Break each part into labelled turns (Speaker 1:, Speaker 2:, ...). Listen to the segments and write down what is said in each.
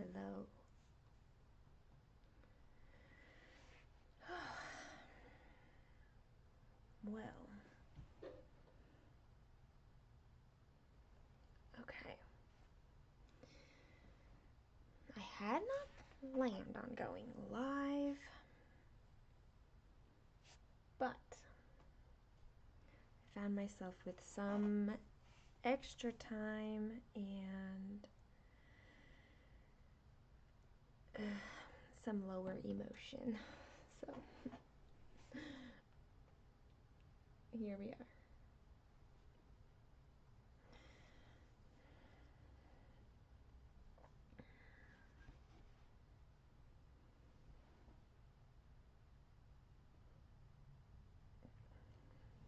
Speaker 1: Hello. Well, okay. I had not planned on going live, but I found myself with some extra time and some lower emotion. So here we are.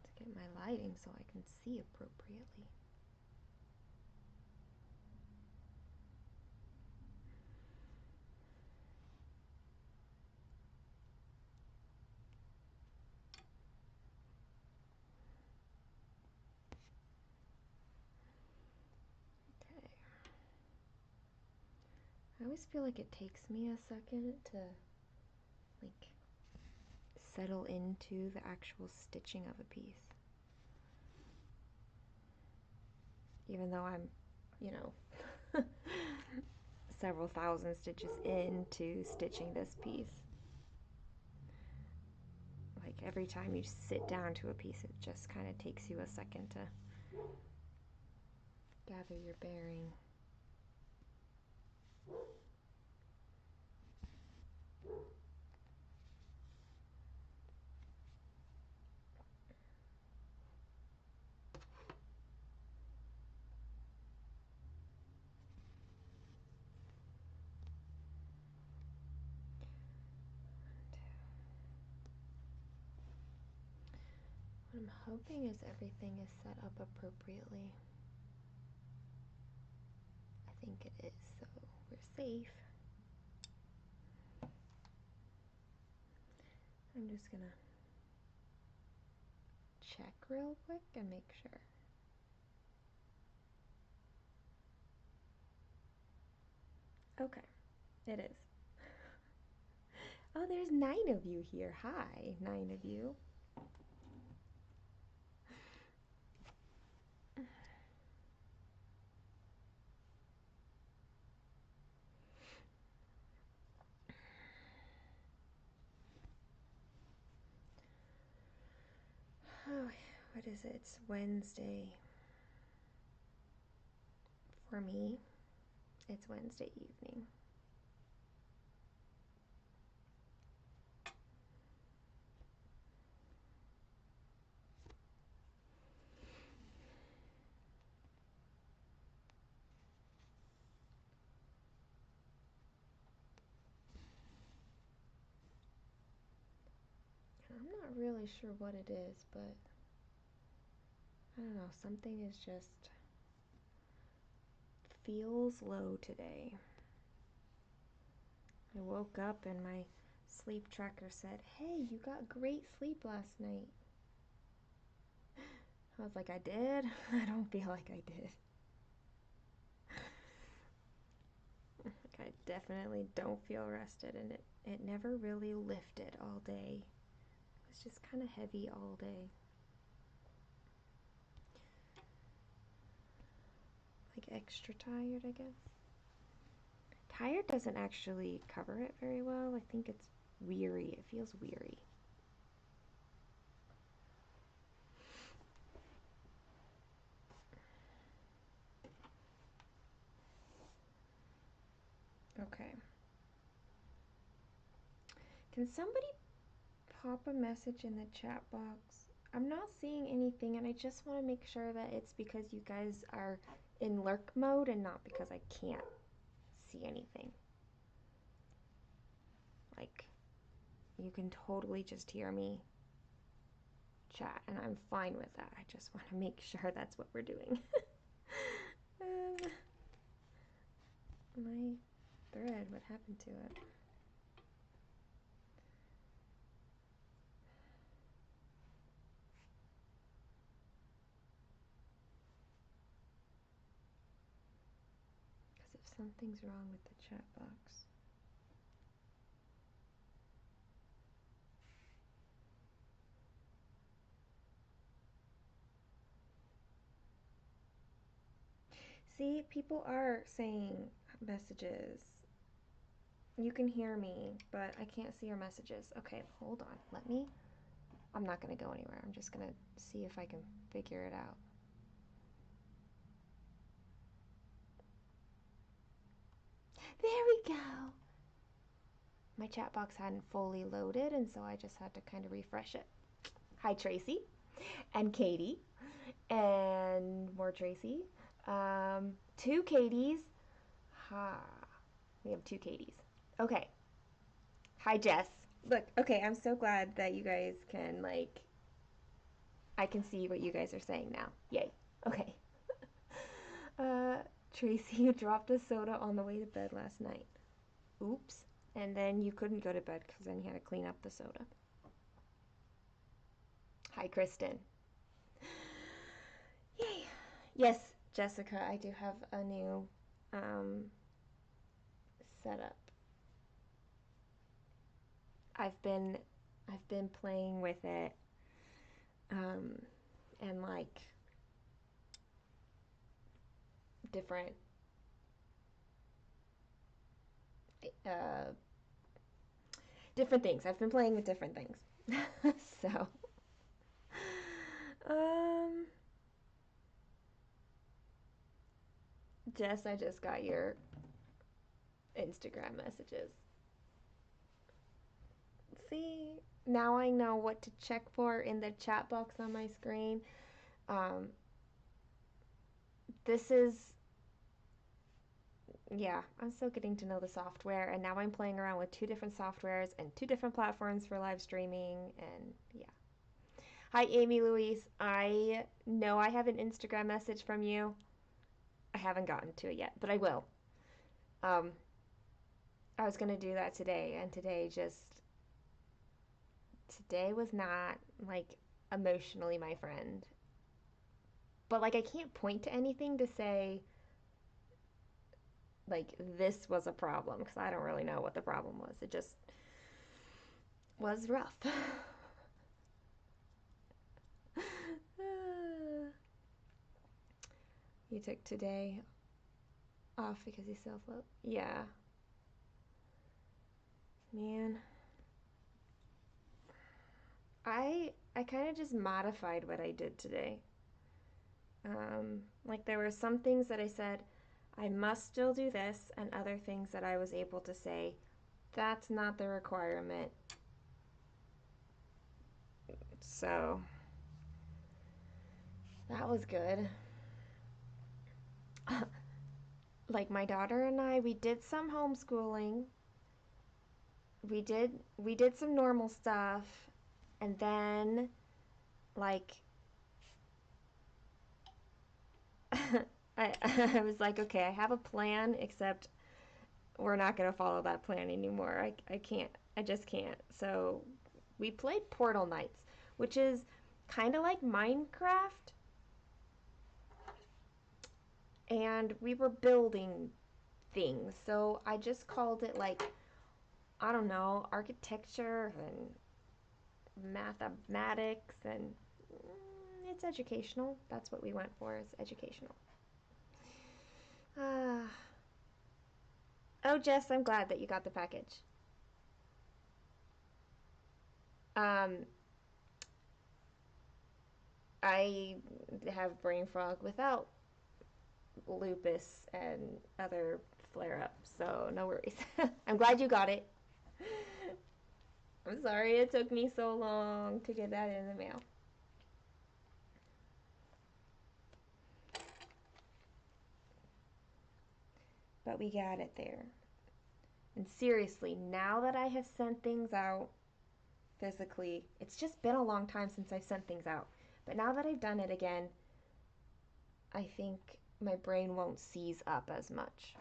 Speaker 1: To get my lighting so I can see appropriately. Okay. I always feel like it takes me a second to like settle into the actual stitching of a piece. Even though I'm, you know, several thousand stitches into stitching this piece. Like every time you sit down to a piece, it just kind of takes you a second to gather your bearing. What I'm hoping is everything is set up appropriately. I think it is, so we're safe. I'm just gonna check real quick and make sure. Okay, it is. Oh, there's 9 of you here. Hi, 9 of you. Oh, what is it? It's Wednesday. For me, it's Wednesday evening. I'm not really sure what it is, but I don't know, something is just feels low today. I woke up and my sleep tracker said, "Hey, you got great sleep last night." I was like, "I did?" I don't feel like I did. Like, I definitely don't feel rested, and it never really lifted all day. It was just kind of heavy all day. Like extra tired, I guess. Tired doesn't actually cover it very well. I think it's weary. It feels weary. Okay. Can somebody pop a message in the chat box? I'm not seeing anything, and I just want to make sure that it's because you guys are in lurk mode and not because I can't see anything. Like, you can totally just hear me chat, and I'm fine with that. I just want to make sure that's what we're doing. My thread, what happened to it? Because if Something's wrong with the chat box. See, people are saying messages. You can hear me, but I can't see your messages. Okay, hold on. I'm not going to go anywhere. I'm just going to see if I can figure it out. There we go. My chat box hadn't fully loaded, and so I just had to kind of refresh it. Hi, Tracy, and Katie, and more Tracy. Two Katies. Ha. We have two Katies. Okay. Hi, Jess. Look, okay, I'm so glad that you guys can, like, I can see what you guys are saying now. Yay. Okay. uh, Tracy, you dropped a soda on the way to bed last night. Oops. And then you couldn't go to bed because then you had to clean up the soda. Hi, Kristen. Yay. Yes, Jessica, I do have a new setup. I've been playing with it and like different different things. I've been playing with different things. So Jess, I just got your Instagram messages. See, now I know what to check for in the chat box on my screen. This is, yeah, I'm still getting to know the software, and now I'm playing around with two different softwares and two different platforms for live streaming, and yeah. Hi, Amy Louise. I know I have an Instagram message from you. I haven't gotten to it yet, but I will. I was gonna do that today, and today was not like emotionally my friend. But like I can't point to anything to say like this was a problem because I don't really know what the problem was. It just was rough. You took today off because you self-love. Yeah. Man. I kind of just modified what I did today. Like there were some things that I said I must still do this, and other things that I was able to say that's not the requirement. So that was good. Like my daughter and I, we did some homeschooling. We did some normal stuff, and then like I was like, okay, I have a plan, except we're not gonna follow that plan anymore. I can't. I just can't. So we played Portal Knights, which is kind of like Minecraft, and we were building things. So I just called it like, I don't know, architecture and mathematics, and it's educational. That's what we went for, is educational. Oh, Jess, I'm glad that you got the package. Um, I have brain fog without lupus and other flare-ups, so no worries. I'm glad you got it. I'm sorry it took me so long to get that in the mail. But we got it there. And seriously, now that I have sent things out physically, it's just been a long time since I've sent things out. But now that I've done it again, I think my brain won't seize up as much.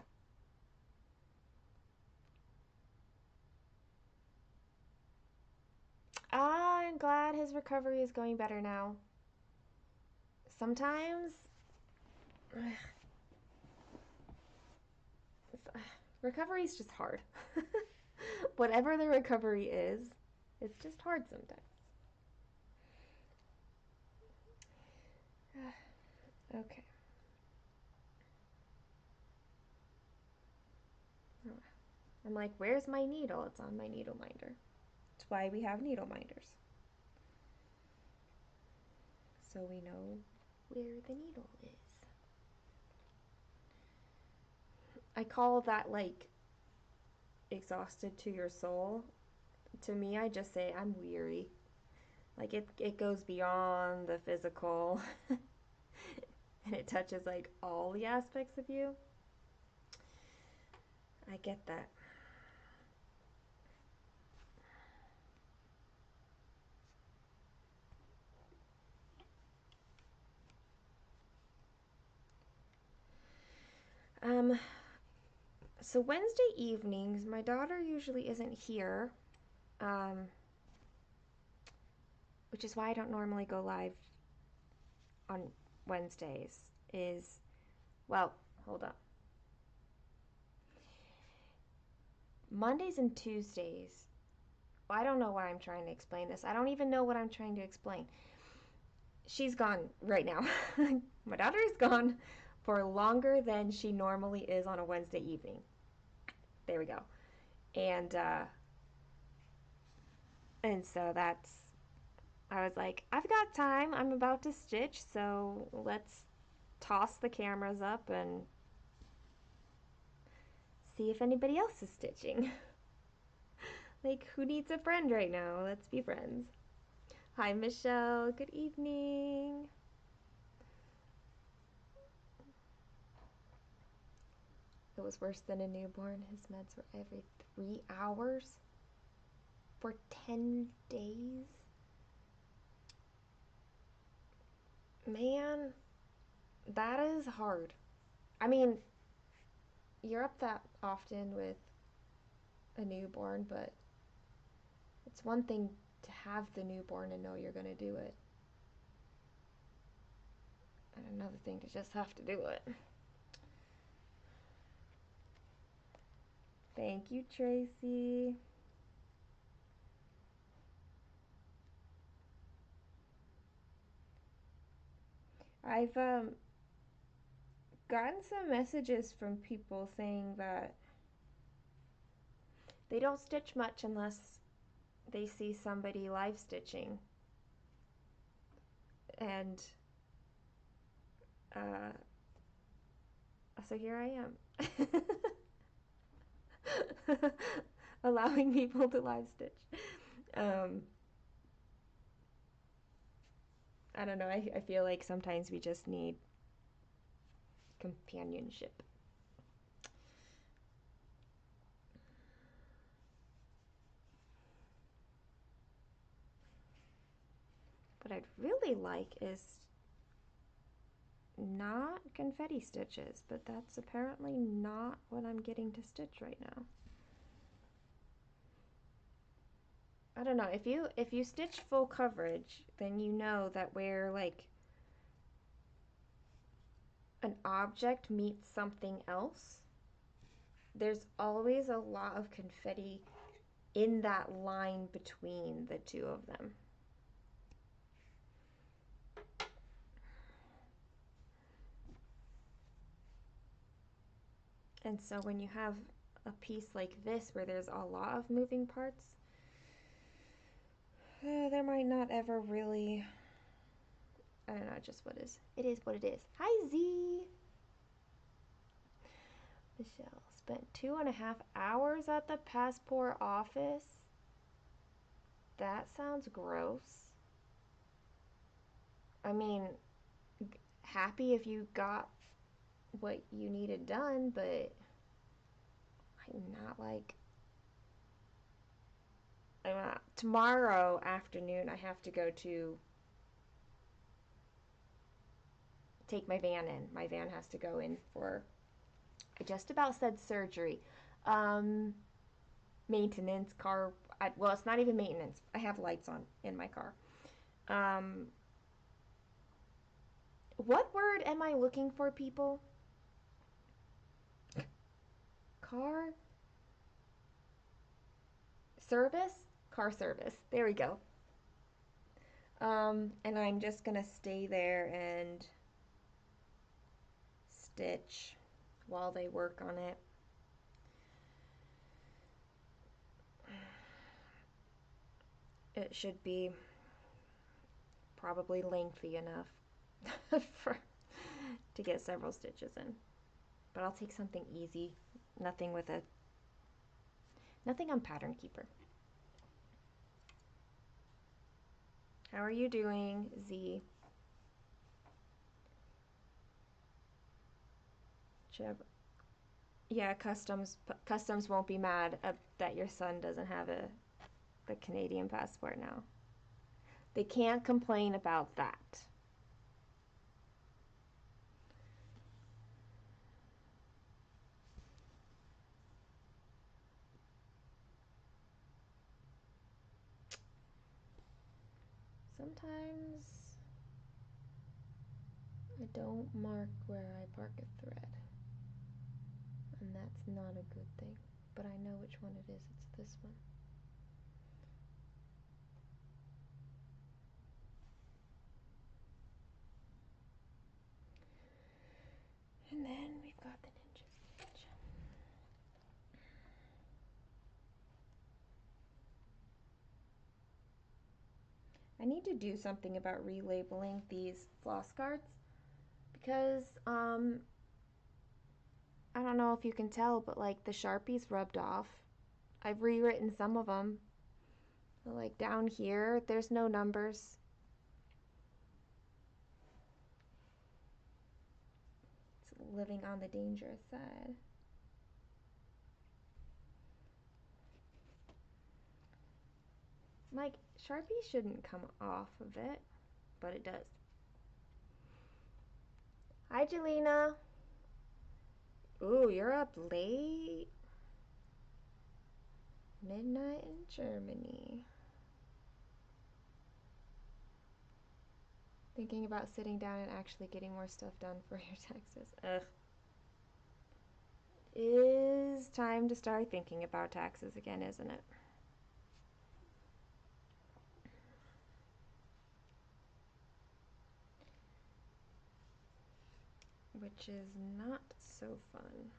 Speaker 1: I'm glad his recovery is going better now. Sometimes recovery is just hard. Whatever the recovery is, it's just hard sometimes. Okay. I'm like, where's my needle? It's on my needle minder. That's why we have needle minders. So we know where the needle is. I call that like exhausted to your soul. To me, I just say I'm weary. Like it goes beyond the physical and it touches like all the aspects of you. I get that. Um, so Wednesday evenings, my daughter usually isn't here, um, which is why I don't normally go live on Wednesdays. Is well, hold up. Mondays and Tuesdays. Well, I don't know why I'm trying to explain this. I don't even know what I'm trying to explain. She's gone right now. My daughter is gone for longer than she normally is on a Wednesday evening. There we go. And so that's I was like, I've got time. I'm about to stitch, so let's toss the cameras up and see if anybody else is stitching. Like, who needs a friend right now? Let's be friends. Hi, Michelle. Good evening. It was worse than a newborn. His meds were every 3 hours for 10 days. Man, that is hard. I mean, you're up that often with a newborn, but it's one thing to have the newborn and know you're going to do it, and another thing to just have to do it. Thank you, Tracy. I've gotten some messages from people saying that they don't stitch much unless they see somebody live stitching. And uh, so here I am. Allowing people to live stitch. Um, I don't know. I feel like sometimes we just need companionship. What I'd really like is not confetti stitches, but that's apparently not what I'm getting to stitch right now. I don't know. If you stitch full coverage, then you know that where like an object meets something else, there's always a lot of confetti in that line between the two of them. And so when you have a piece like this where there's a lot of moving parts, there might not ever really, I don't know, just what is. It is what it is. Hi, Z. Michelle spent 2.5 hours at the passport office. That sounds gross. I mean, happy if you got what you needed done, but I'm not like. Tomorrow afternoon, I have to go to take my van in. My van has to go in for, I just about said surgery. Maintenance, car. Well, it's not even maintenance. I have lights on in my car. What word am I looking for, people? car service? Car service. There we go. And I'm just gonna stay there and stitch while they work on it. It should be probably lengthy enough for to get several stitches in. But I'll take something easy, nothing on Pattern Keeper. How are you doing, Z? Cheb. Yeah, customs won't be mad that your son doesn't have the Canadian passport now. They can't complain about that. Sometimes I don't mark where I park a thread, and that's not a good thing, but I know which one it is. It's this one. And then we've got the ninja stitch. I need to do something about relabeling these floss cards because I don't know if you can tell, but like the Sharpies rubbed off. I've rewritten some of them. Like down here, there's no numbers. It's living on the dangerous side. Like, Sharpie shouldn't come off of it, but it does. Hi, Jelena. Ooh, you're up late. Midnight in Germany. Thinking about sitting down and actually getting more stuff done for your taxes. Ugh. It is time to start thinking about taxes again, isn't it? Which is not so fun.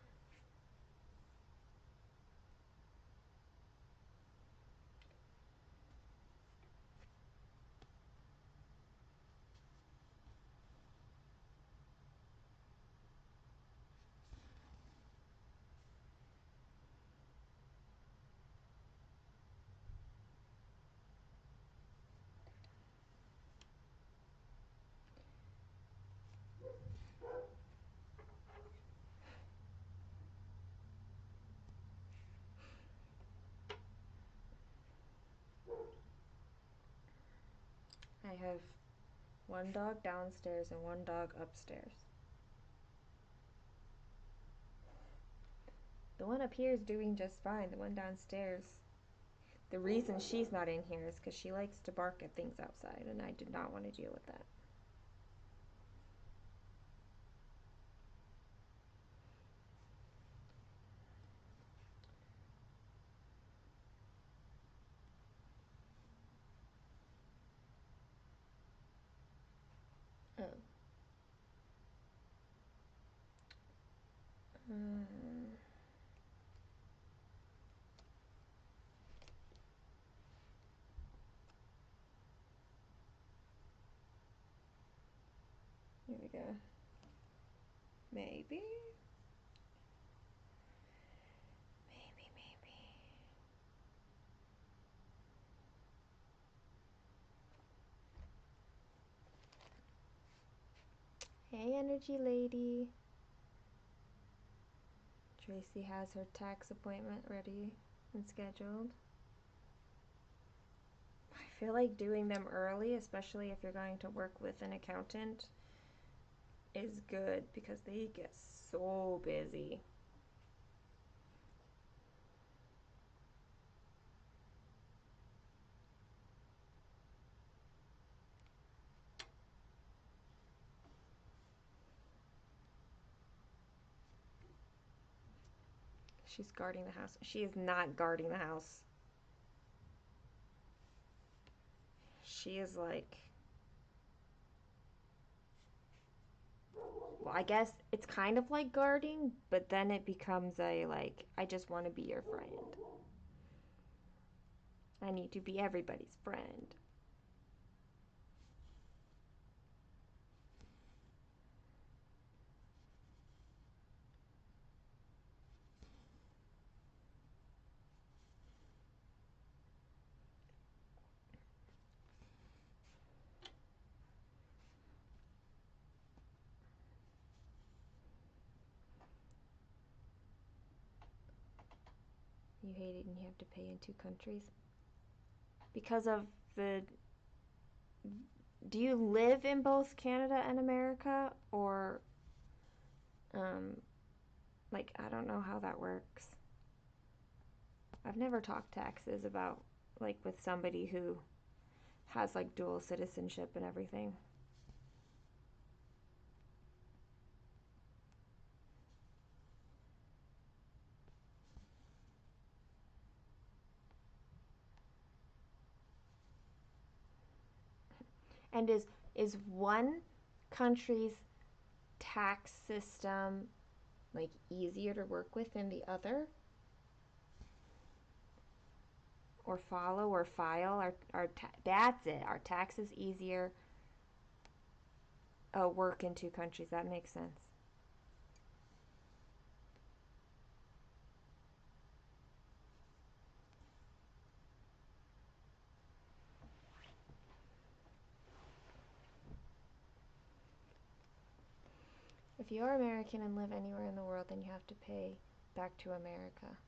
Speaker 1: I have one dog downstairs and one dog upstairs. The one up here is doing just fine. The one downstairs, the reason she's not in here is because she likes to bark at things outside, and I did not want to deal with that. Oh. Here we go. Maybe. Hey, energy lady. Tracy has her tax appointment ready and scheduled. I feel like doing them early, especially if you're going to work with an accountant, is good because they get so busy. She's guarding the house. She is not guarding the house. She is like, well, I guess it's kind of like guarding, but then it becomes a like, I just want to be your friend. I need to be everybody's friend. You hate it and you have to pay in two countries? Because of the. Do you live in both Canada and America? Or. Um, like, I don't know how that works. I've never talked taxes about, like, with somebody who has, like, dual citizenship and everything. And is one country's tax system like easier to work with than the other, or follow or file? That's it. Our taxes easier. Oh, work in two countries. That makes sense. If you're American and live anywhere in the world, then you have to pay back to America.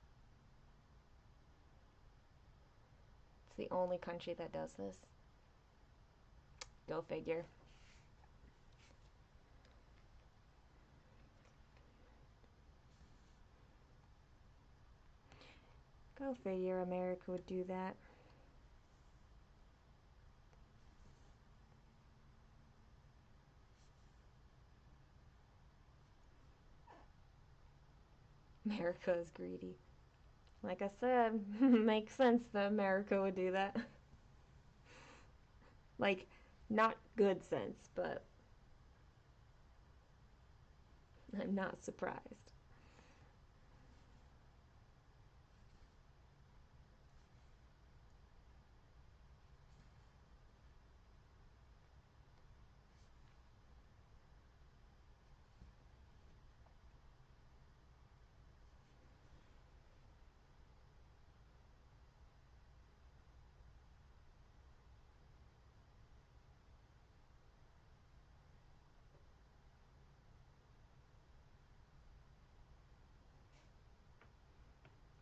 Speaker 1: It's the only country that does this. Go figure. Go figure America would do that. America is greedy. Like I said, makes sense that America would do that. Like, not good sense, but I'm not surprised.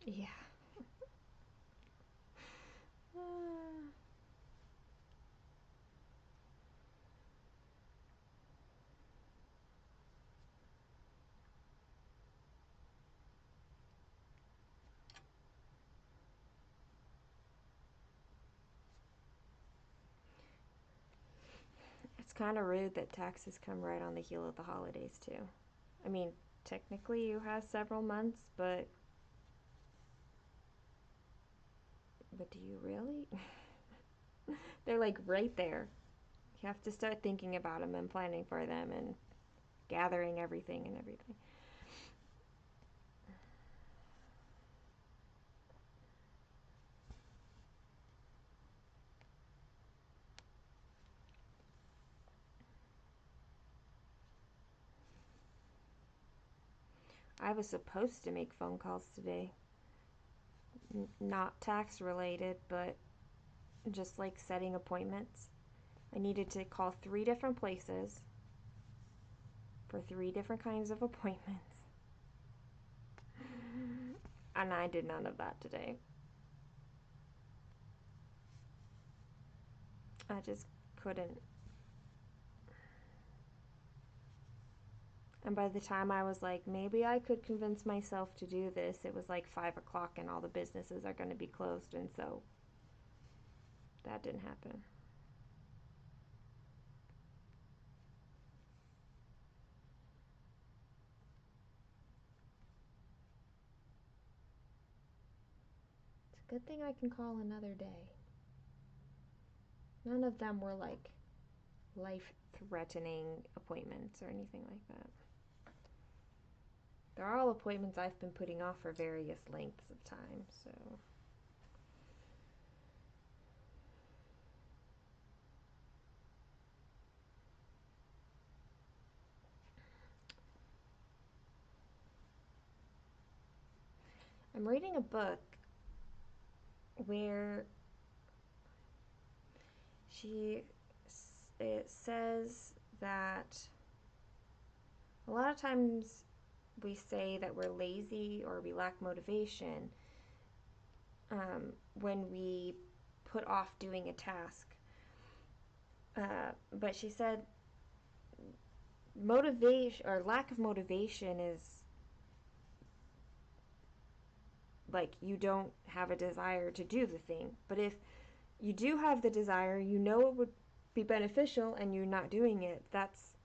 Speaker 1: Yeah. It's kind of rude that taxes come right on the heel of the holidays, too. I mean, technically you have several months, but do you really? They're like right there. You have to start thinking about them and planning for them and gathering everything and everything. I was supposed to make phone calls today. Not tax related, but just like setting appointments. I needed to call 3 different places for 3 different kinds of appointments. And I did none of that today. I just couldn't. And by the time I was like, maybe I could convince myself to do this, it was like 5 o'clock and all the businesses are going to be closed. And so that didn't happen. Good thing I can call another day. None of them were like life-threatening appointments or anything like that. They're all appointments I've been putting off for various lengths of time, so. I'm reading a book where it says that a lot of times we say that we're lazy or we lack motivation when we put off doing a task. But she said motivation or lack of motivation is like you don't have a desire to do the thing. But if you do have the desire, you know it would be beneficial and you're not doing it, that's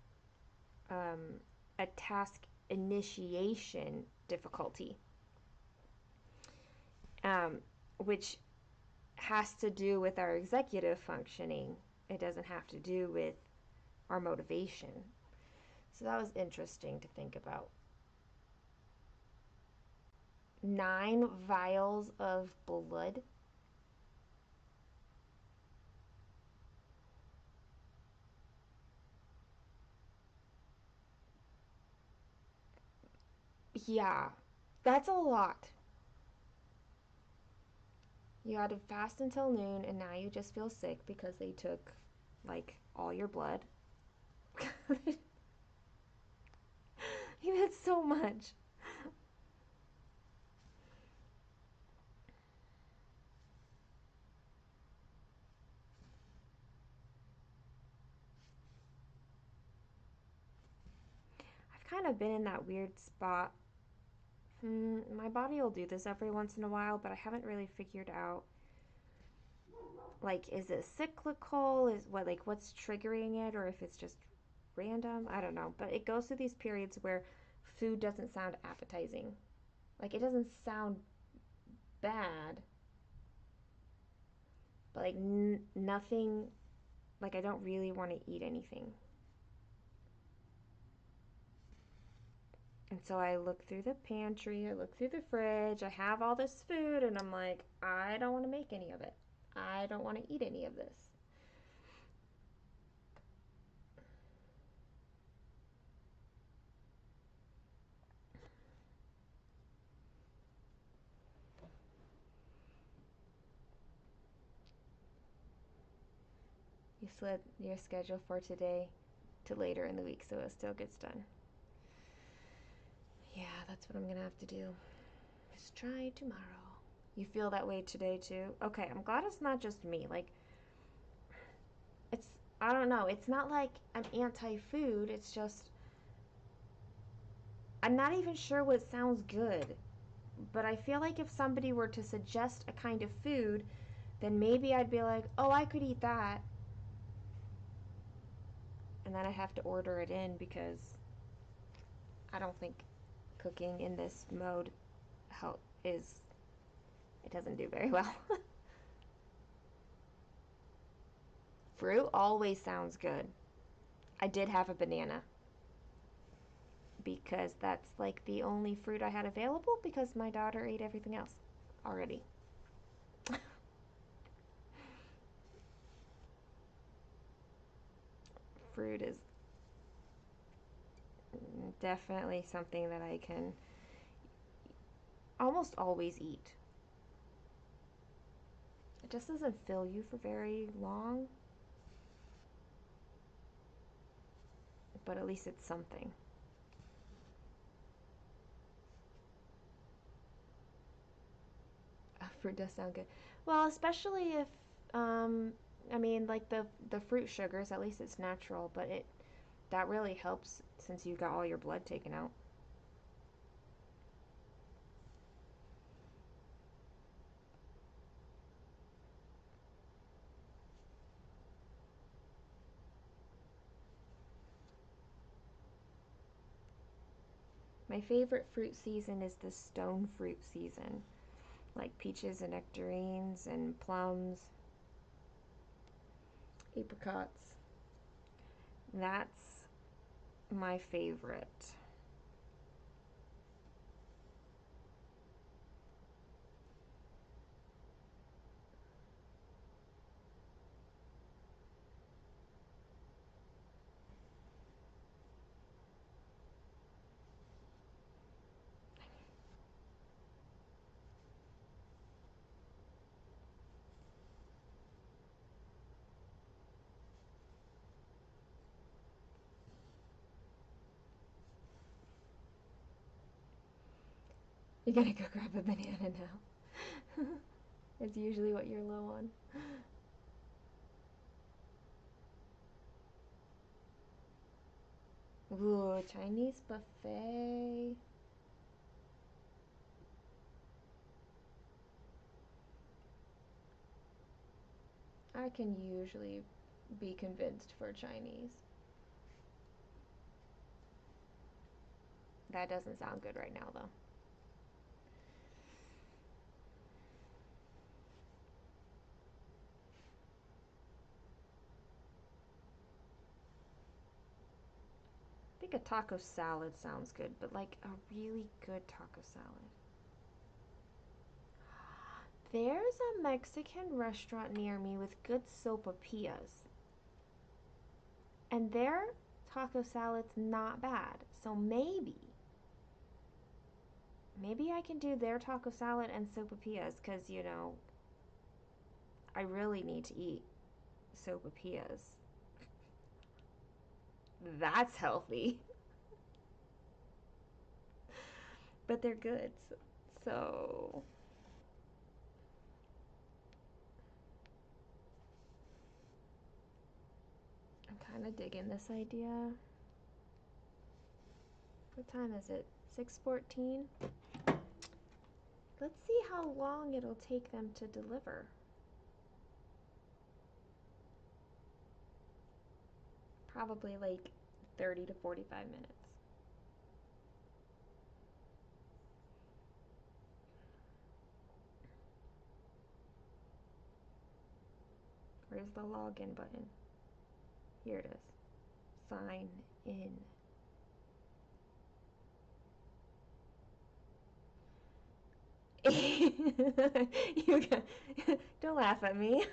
Speaker 1: a task initiation difficulty, which has to do with our executive functioning. It doesn't have to do with our motivation. So that was interesting to think about. 9 vials of blood. Yeah, that's a lot. You had to fast until noon and now you just feel sick because they took like all your blood. You had so much. I've kind of been in that weird spot. My body will do this every once in a while, but I haven't really figured out, like, is it cyclical? Is what, like, what's triggering it, or if it's just random? I don't know. But it goes through these periods where food doesn't sound appetizing. Like, it doesn't sound bad, but like nothing. Like, I don't really want to eat anything. And so I look through the pantry, I look through the fridge, I have all this food, and I'm like, I don't want to make any of it. I don't want to eat any of this. You slid your schedule for today to later in the week so it still gets done. Yeah, that's what I'm gonna have to do. Just try tomorrow. You feel that way today too? Okay, I'm glad it's not just me. Like, it's, I don't know, it's not like I'm anti food, it's just, I'm not even sure what sounds good. But I feel like if somebody were to suggest a kind of food, then maybe I'd be like, oh, I could eat that. And then I have to order it in because I don't think cooking in this mode is, it doesn't do very well. Fruit always sounds good. I did have a banana because that's like the only fruit I had available because my daughter ate everything else already. Fruit is definitely something that I can almost always eat. It just doesn't fill you for very long, but at least it's something. Fruit does sound good. Well, especially if, um, I mean, like the fruit sugars, at least it's natural, but it that really helps since you got all your blood taken out. My favorite fruit season is the stone fruit season. like peaches and nectarines and plums, apricots. That's my favorite. You gotta go grab a banana now. It's usually what you're low on. Ooh, Chinese buffet. I can usually be convinced for Chinese. That doesn't sound good right now, though. I think a taco salad sounds good, but like a really good taco salad. There's a Mexican restaurant near me with good sopapillas. And their taco salad's not bad. So maybe I can do their taco salad and sopapillas because, I really need to eat sopapillas. That's healthy. But they're good. So I'm kind of digging this idea. What time is it? 6:14. Let's see how long it'll take them to deliver. Probably like 30 to 45 minutes. Where's the login button? Here it is. Sign in. You got, don't laugh at me.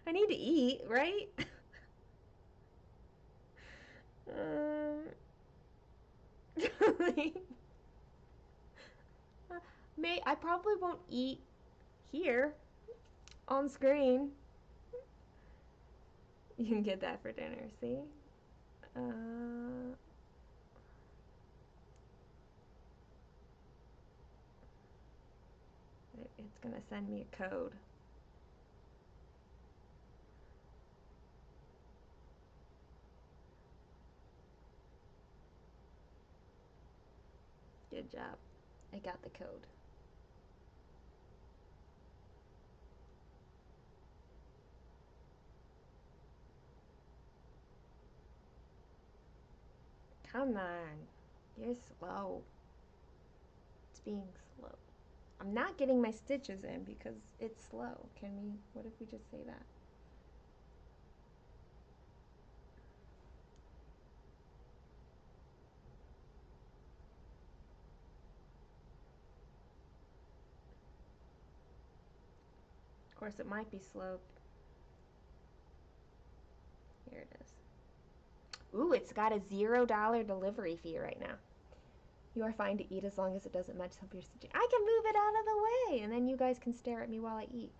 Speaker 1: I need to eat, right? Um, I probably won't eat here on screen. You can get that for dinner. See? Uh, it's gonna send me a code. Good job. I got the code. Come on. You're slow. It's being slow. I'm not getting my stitches in because it's slow. What if we just say that? Of course, it might be slow. Here it is. Ooh, it's got a $0 delivery fee right now. You are fine to eat as long as it doesn't mess up your stitching. I can move it out of the way, and then you guys can stare at me while I eat.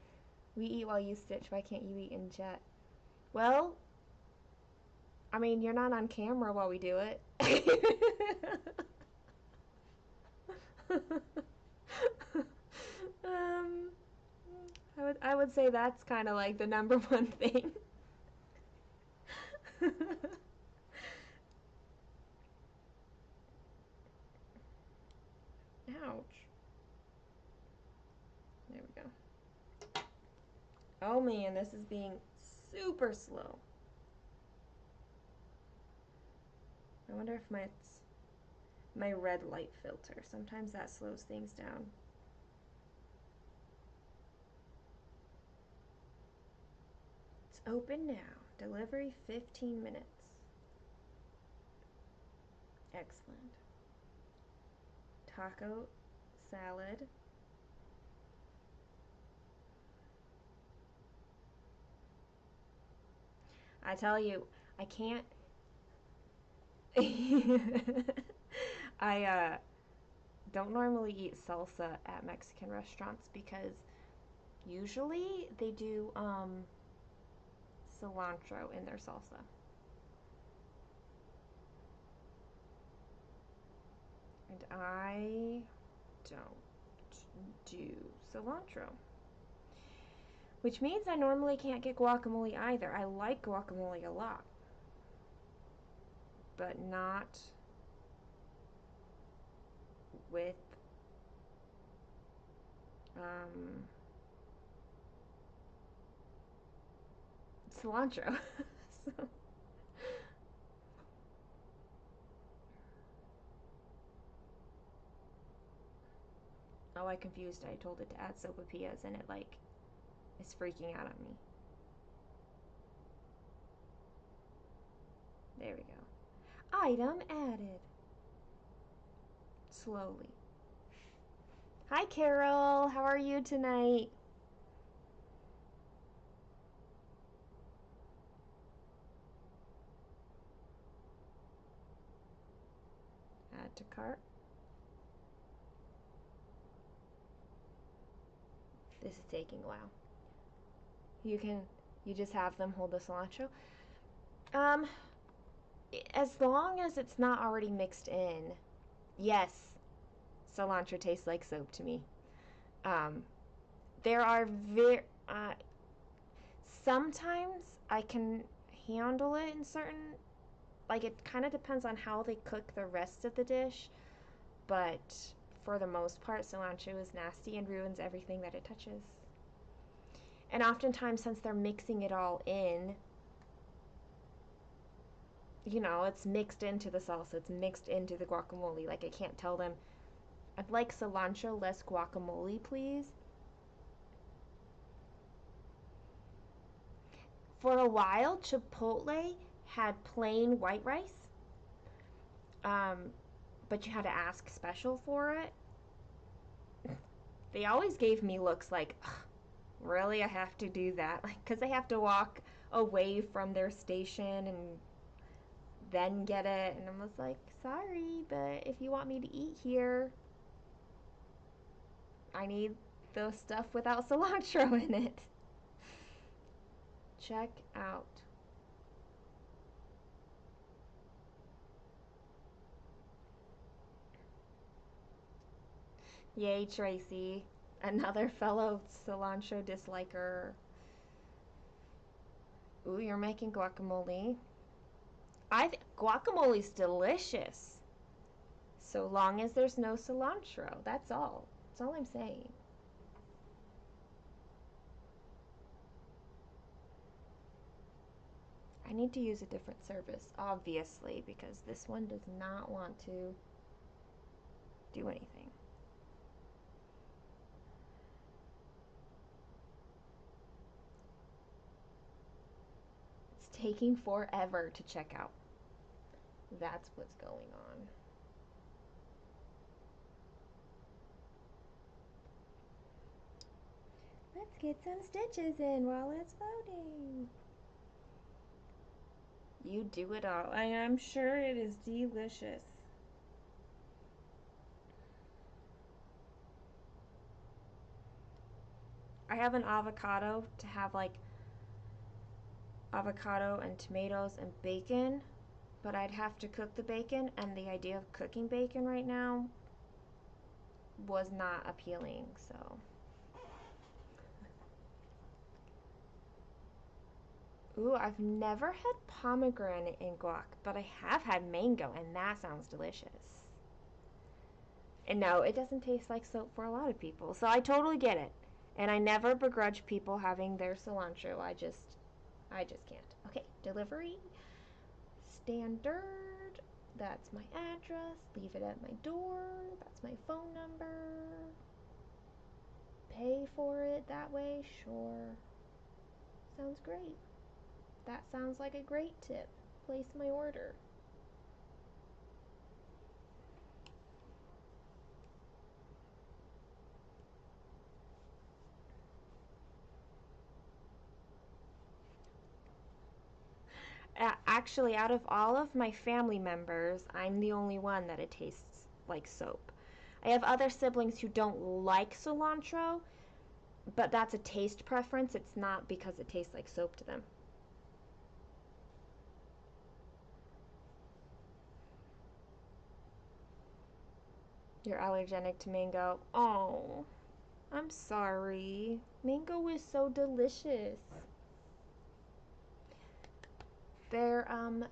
Speaker 1: We eat while you stitch. Why can't you eat in chat? Well, I mean, you're not on camera while we do it. um, I would say that's kind of like the number one thing. Ouch. There we go. Oh man, this is being super slow. I wonder if my red light filter. Sometimes that slows things down. Open now. Delivery 15 minutes. Excellent. Taco salad. I tell you, I can't. I don't normally eat salsa at Mexican restaurants because usually they do cilantro in their salsa. And I don't do cilantro. Which means I normally can't get guacamole either. I like guacamole a lot, but not with um, cilantro. So, oh, I confused. I told it to add sopapillas, and it like is freaking out on me. There we go. Item added. Slowly. Hi, Carol. How are you tonight? Add to cart. This is taking a while. You just have them hold the cilantro. Um, as long as it's not already mixed in. Yes, cilantro tastes like soap to me. Um, there are sometimes I can handle it in certain, like it kind of depends on how they cook the rest of the dish, but for the most part, cilantro is nasty and ruins everything that it touches. And oftentimes, since they're mixing it all in, it's mixed into the salsa, it's mixed into the guacamole. Like, I can't tell them, I'd like cilantro, less guacamole, please. For a while, Chipotle had plain white rice, um, but you had to ask special for it. They always gave me looks like, really, I have to do that? Like, because they have to walk away from their station and then get it. And I was like, sorry, but if you want me to eat here, I need the stuff without cilantro in it. Check out. Yay, Tracy. Another fellow cilantro disliker. Ooh, you're making guacamole. Guacamole's delicious. So long as there's no cilantro. That's all. That's all I'm saying. I need to use a different service, obviously, because this one does not want to do anything. It's taking forever to check out. That's what's going on. Let's get some stitches in while it's loading. You do it all. I am sure it is delicious. I have an avocado to have like avocado and tomatoes and bacon, but I'd have to cook the bacon, and the idea of cooking bacon right now was not appealing, so. Ooh, I've never had pomegranate in guac, but I have had mango, and that sounds delicious. And no, it doesn't taste like soap for a lot of people, so I totally get it. And I never begrudge people having their cilantro. I just can't. Okay, delivery. Standard. That's my address. Leave it at my door. That's my phone number. Pay for it that way? Sure. Sounds great. That sounds like a great tip. Place my order. Actually, out of all of my family members, I'm the only one that it tastes like soap. I have other siblings who don't like cilantro, but that's a taste preference. It's not because it tastes like soap to them. You're allergic to mango. Oh, I'm sorry. Mango is so delicious. They're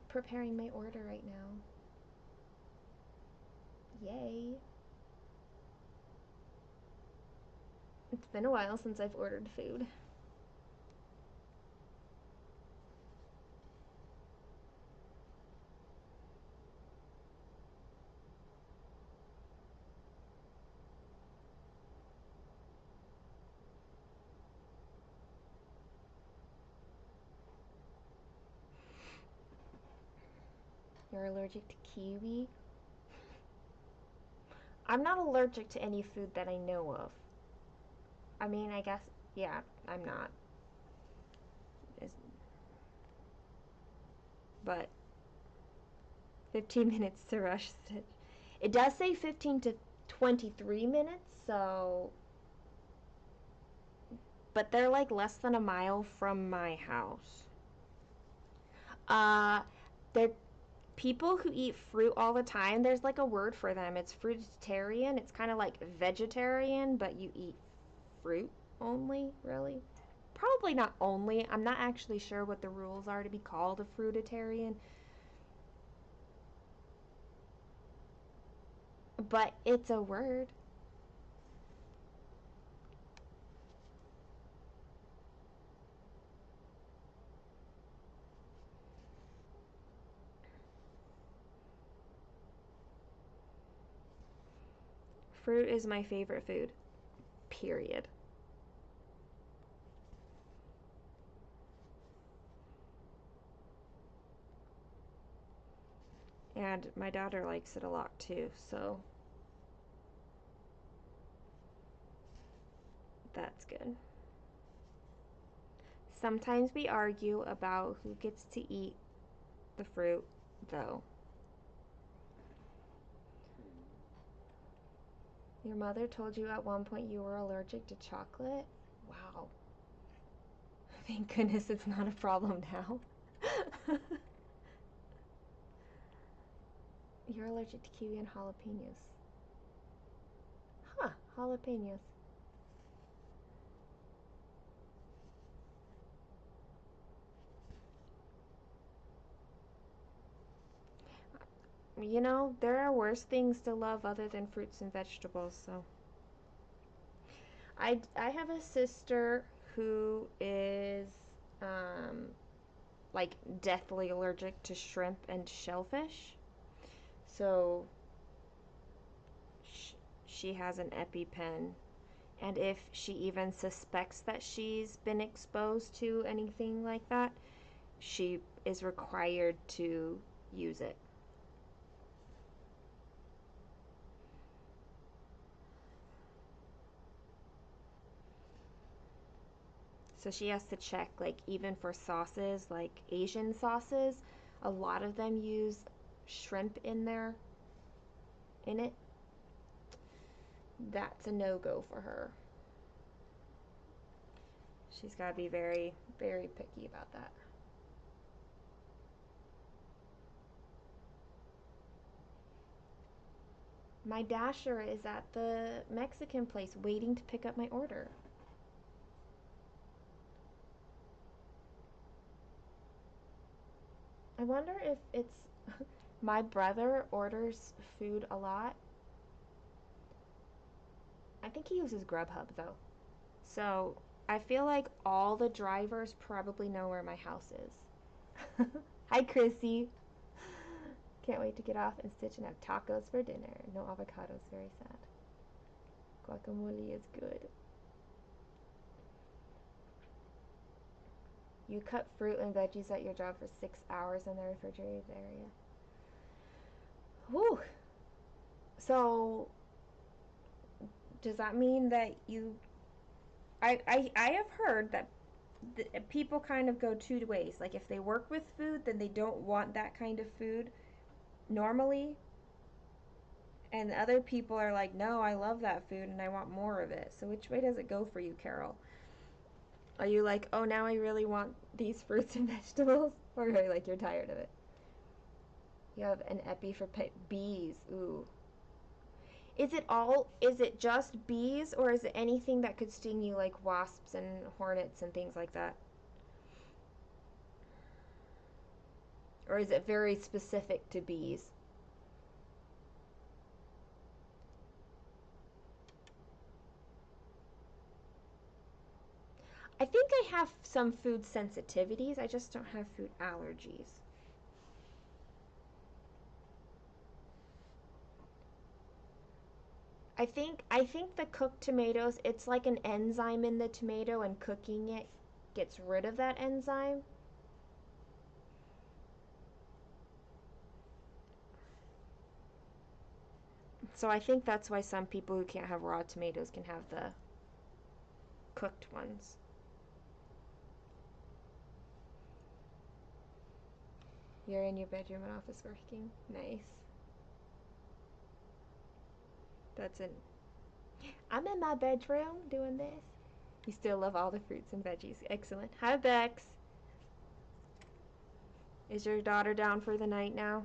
Speaker 1: preparing my order right now. Yay. It's been a while since I've ordered food. You're allergic to kiwi? I'm not allergic to any food that I know of. I mean, I guess, yeah, I'm not. But 15 minutes to rush stitch. It does say 15 to 23 minutes, so. But they're like less than a mile from my house. Uh, they're people who eat fruit all the time. There's like a word for them. It's fruitarian. It's kind of like vegetarian, but you eat fruit only, really. Probably not only. I'm not actually sure what the rules are to be called a fruitarian, but it's a word. Fruit is my favorite food, period. And my daughter likes it a lot too, so that's good. Sometimes we argue about who gets to eat the fruit, though. Your mother told you at one point you were allergic to chocolate? Wow. Thank goodness it's not a problem now. You're allergic to kiwi and jalapenos. Huh, jalapenos. You know, there are worse things to love other than fruits and vegetables, so. I have a sister who is um, like deathly allergic to shrimp and shellfish. So she has an EpiPen. And if she even suspects that she's been exposed to anything like that, she is required to use it. So she has to check, like, even for sauces, like Asian sauces, a lot of them use shrimp in it. That's a no go for her. She's got to be very, very picky about that. My dasher is at the Mexican place waiting to pick up my order. I wonder if it's my brother orders food a lot. I think he uses Grubhub though. So I feel like all the drivers probably know where my house is. Hi, Chrissy. Can't wait to get off and stitch and have tacos for dinner. No avocados, very sad. Guacamole is good. You cut fruit and veggies at your job for 6 hours in the refrigerated area. Whew. So, does that mean that you. I have heard that people kind of go two ways. Like, if they work with food, then they don't want that kind of food normally. And other people are like, no, I love that food and I want more of it. So, which way does it go for you, Carol? Are you like, oh, now I really want these fruits and vegetables? Or are you like, you're tired of it? You have an epi for bees. Ooh. Is it just bees, or is it anything that could sting you, like wasps and hornets and things like that? Or is it very specific to bees? I think I have some food sensitivities. I just don't have food allergies. I think the cooked tomatoes, it's like an enzyme in the tomato, and cooking it gets rid of that enzyme. So I think that's why some people who can't have raw tomatoes can have the cooked ones. You're in your bedroom and office working. Nice. That's it. I'm in my bedroom doing this. You still love all the fruits and veggies. Excellent. Hi, Bex. Is your daughter down for the night now?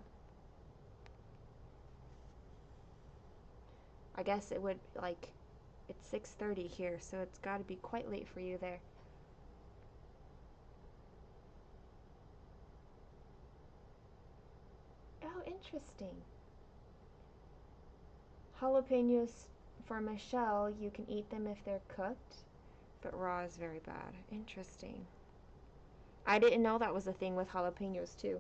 Speaker 1: I guess it would, like, it's 6:30 here, so it's got to be quite late for you there. Oh, interesting. Jalapenos for Michelle, you can eat them if they're cooked, but raw is very bad. Interesting. I didn't know that was a thing with jalapenos too.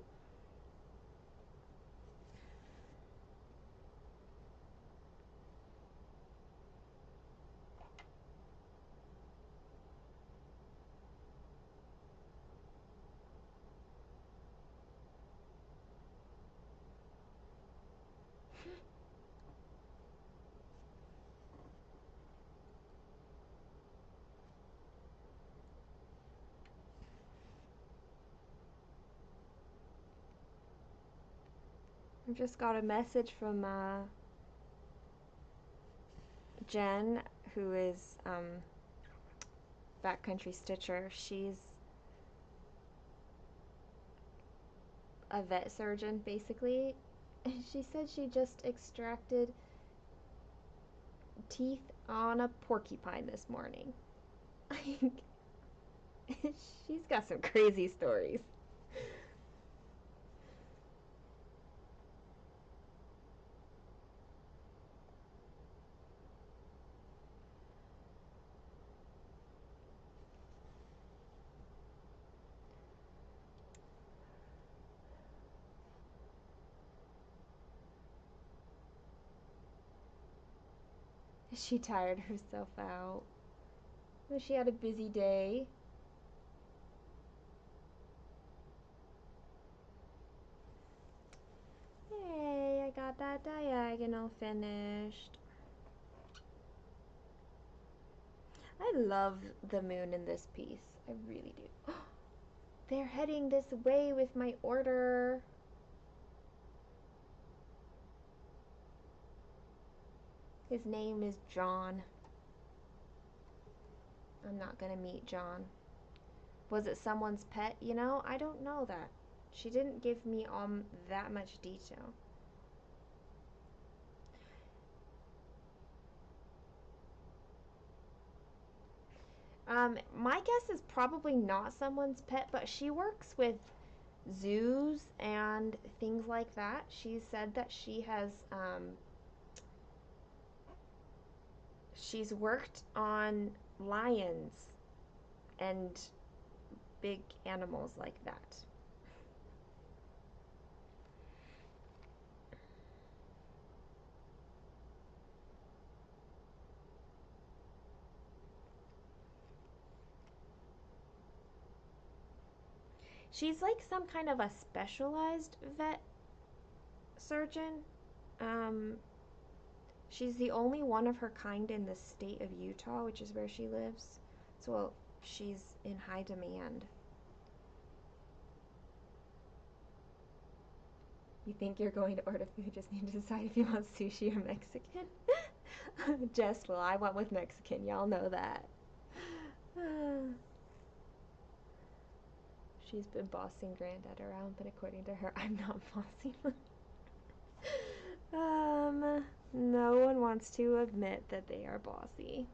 Speaker 1: I just got a message from Jen, who is Backcountry Stitcher. She's a vet surgeon, basically. And she said she just extracted teeth on a porcupine this morning. She's got some crazy stories. She tired herself out. She had a busy day. Hey, I got that diagonal finished. I love the moon in this piece. I really do. They're heading this way with my order. His name is John. I'm not gonna meet John. Was it someone's pet? You know, I don't know that. She didn't give me that much detail. My guess is probably not someone's pet, but she works with zoos and things like that. She said that she's worked on lions and big animals like that. She's like some kind of a specialized vet surgeon. Um, she's the only one of her kind in the state of Utah, which is where she lives. So she's in high demand. You think you're going to order food, just need to decide if you want sushi or Mexican. Jess, well, I went with Mexican. Y'all know that. She's been bossing Granddad around, but according to her, I'm not bossing him. No one wants to admit that they are bossy.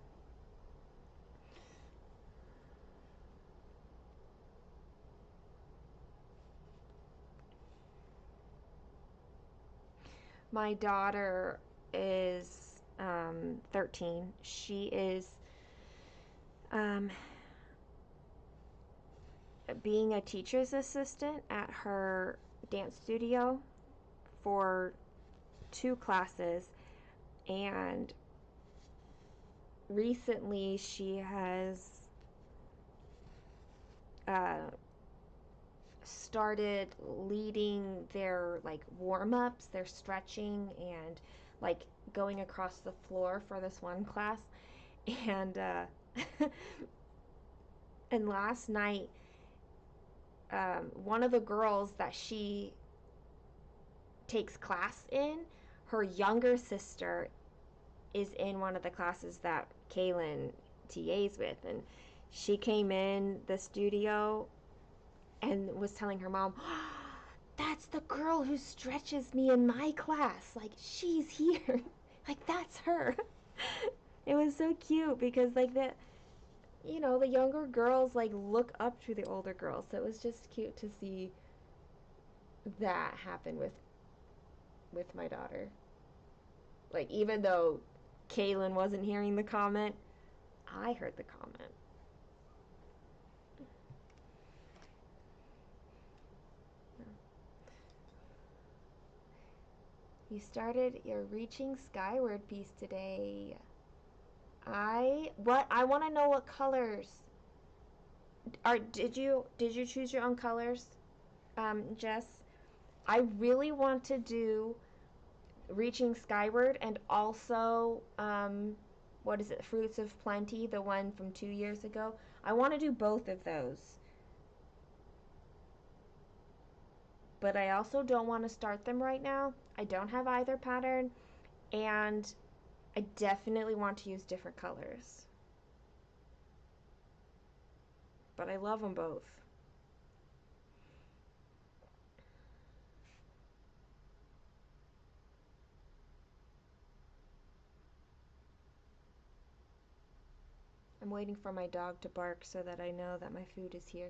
Speaker 1: My daughter is 13. She is um, being a teacher's assistant at her dance studio for 2 classes, and recently she has started leading their like warm-ups, their stretching, and like going across the floor for this one class. And and last night, one of the girls that she takes class in, her younger sister is in one of the classes that Kaylin TAs with, and she came in the studio and was telling her mom, oh, that's the girl who stretches me in my class. Like, she's here. Like, that's her. It was so cute because, like, the younger girls, like, look up to the older girls. So it was just cute to see that happen with my daughter. Like, even though Kaylin wasn't hearing the comment, I heard the comment. You started your Reaching Skyward piece today. I want to know what colors did you choose your own colors, Jess? I really want to do Reaching Skyward, and also what is it, Fruits of Plenty, the one from 2 years ago. I want to do both of those, but I also don't want to start them right now. I don't have either pattern, and I definitely want to use different colors, but I love them both. I'm waiting for my dog to bark so that I know that my food is here.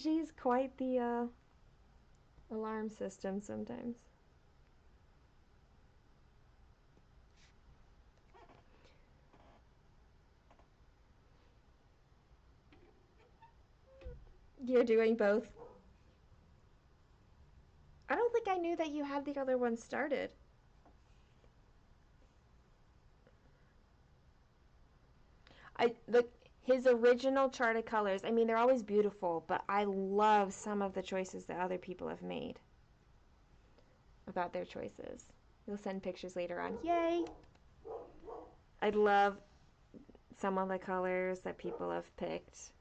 Speaker 1: She's quite the alarm system sometimes. You're doing both. I don't think I knew that you had the other one started. His original chart of colors. I mean, they're always beautiful, but I love some of the choices that other people have made about their choices. You'll send pictures later on. Yay! I love some of the colors that people have picked.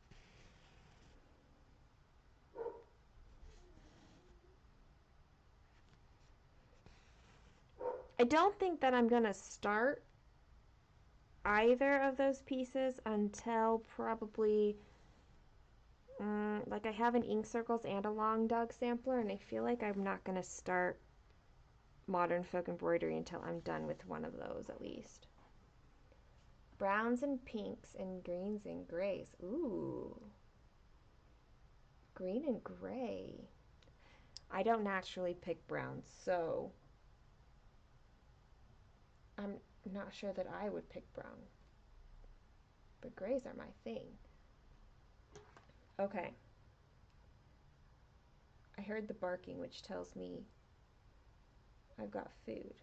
Speaker 1: I don't think that I'm gonna start either of those pieces until probably like I have an ink circles and a long dog sampler, and I feel like I'm not gonna start modern folk embroidery until I'm done with one of those at least. Browns and pinks and greens and grays. Ooh, green and gray. I don't naturally pick browns, so I'm not sure that I would pick brown, but grays are my thing. Okay. I heard the barking, which tells me I've got food.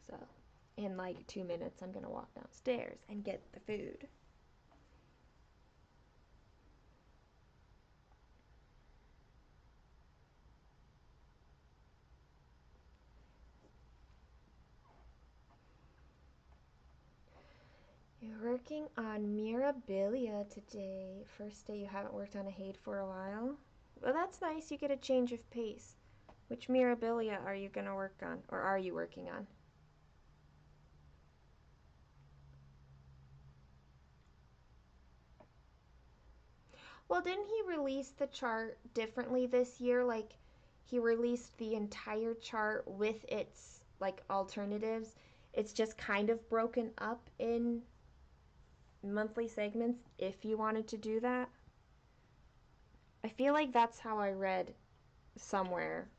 Speaker 1: So in like 2 minutes, I'm gonna walk downstairs and get the food. You're working on Mirabilia today. First day you haven't worked on a HAED for a while. Well, that's nice. You get a change of pace. Which Mirabilia are you going to work on? Or are you working on? Well, didn't he release the chart differently this year? Like, he released the entire chart with its, like, alternatives. It's just kind of broken up in monthly segments if you wanted to do that. I feel like that's how I read somewhere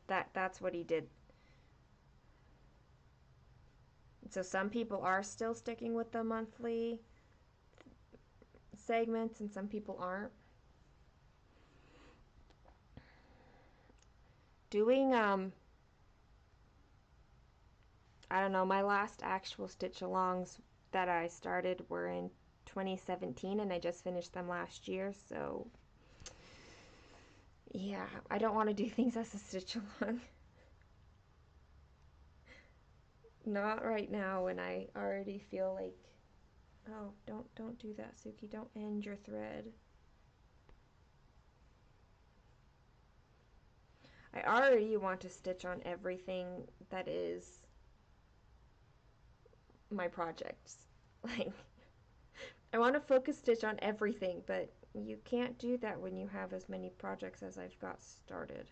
Speaker 1: that that's what he did. So some people are still sticking with the monthly segments and some people aren't. Doing I don't know, my last actual stitch alongs that I started were in 2017 and I just finished them last year, so yeah, I don't want to do things as a stitch along. Not right now when I already feel like, oh, don't do that, Suki. Don't end your thread. I already want to stitch on everything that is my projects. Like, I want to focus stitch on everything, but you can't do that when you have as many projects as I've got started.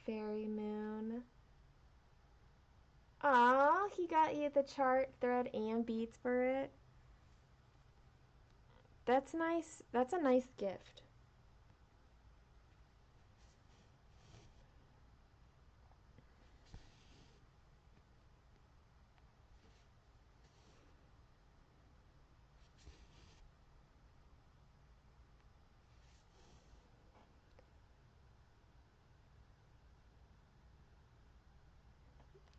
Speaker 1: Fairy Moon. Aw, he got you the chart thread and beads for it. That's nice. That's a nice gift.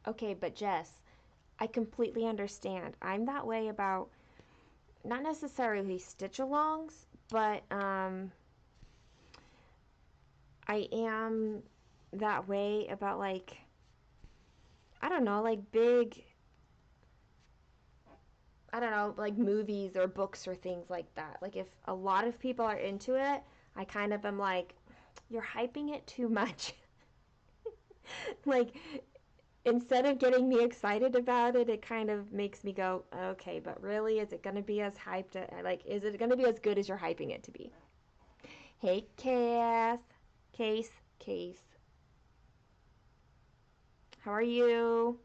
Speaker 1: Okay, but Jess, I completely understand. I'm that way about not necessarily stitch alongs, but I am that way about like, I don't know, like big, I don't know, like movies or books or things like that. Like if a lot of people are into it, I kind of am like, you're hyping it too much. Like instead of getting me excited about it, it kind of makes me go, okay, but really, is it going to be as hyped? Like, is it going to be as good as you're hyping it to be? Hey, Case. How are you?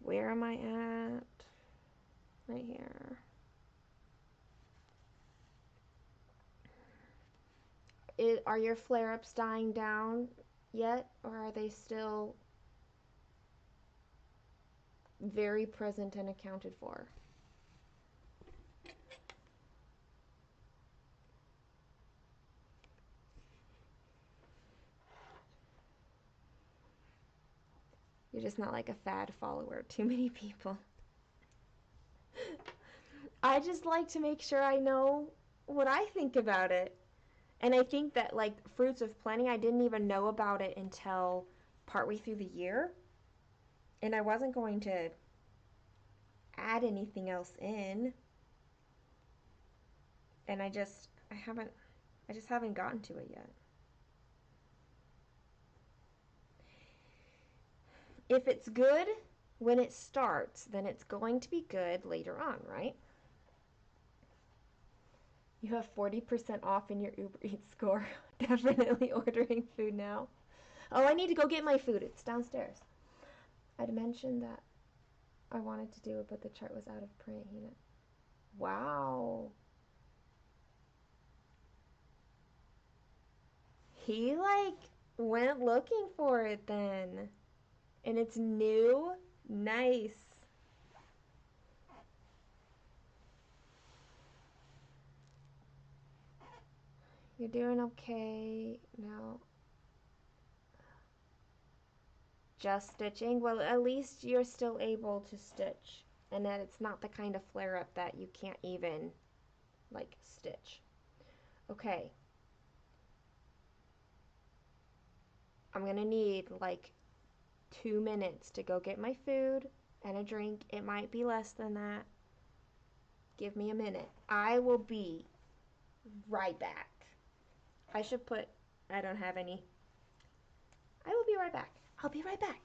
Speaker 1: Where am I at? Right here. Are your flare-ups dying down yet, or are they still very present and accounted for? You're just not like a fad follower. Too many people. I just like to make sure I know what I think about it. And I think that like Fruits of Plenty, I didn't even know about it until partway through the year. And I wasn't going to add anything else in. And I just haven't gotten to it yet. If it's good when it starts, then it's going to be good later on, right? You have 40% off in your Uber Eats score. Definitely ordering food now. Oh, I need to go get my food. It's downstairs. I'd mentioned that I wanted to do it, but the chart was out of print. You know. Wow. He like went looking for it then. And it's new. Nice. You're doing okay. Now, just stitching. Well, at least you're still able to stitch. And that it's not the kind of flare-up that you can't even, like, stitch. Okay. I'm gonna need, like, 2 minutes to go get my food and a drink. It might be less than that. Give me a minute. I will be right back. I should put, I don't have any. I will be right back. I'll be right back.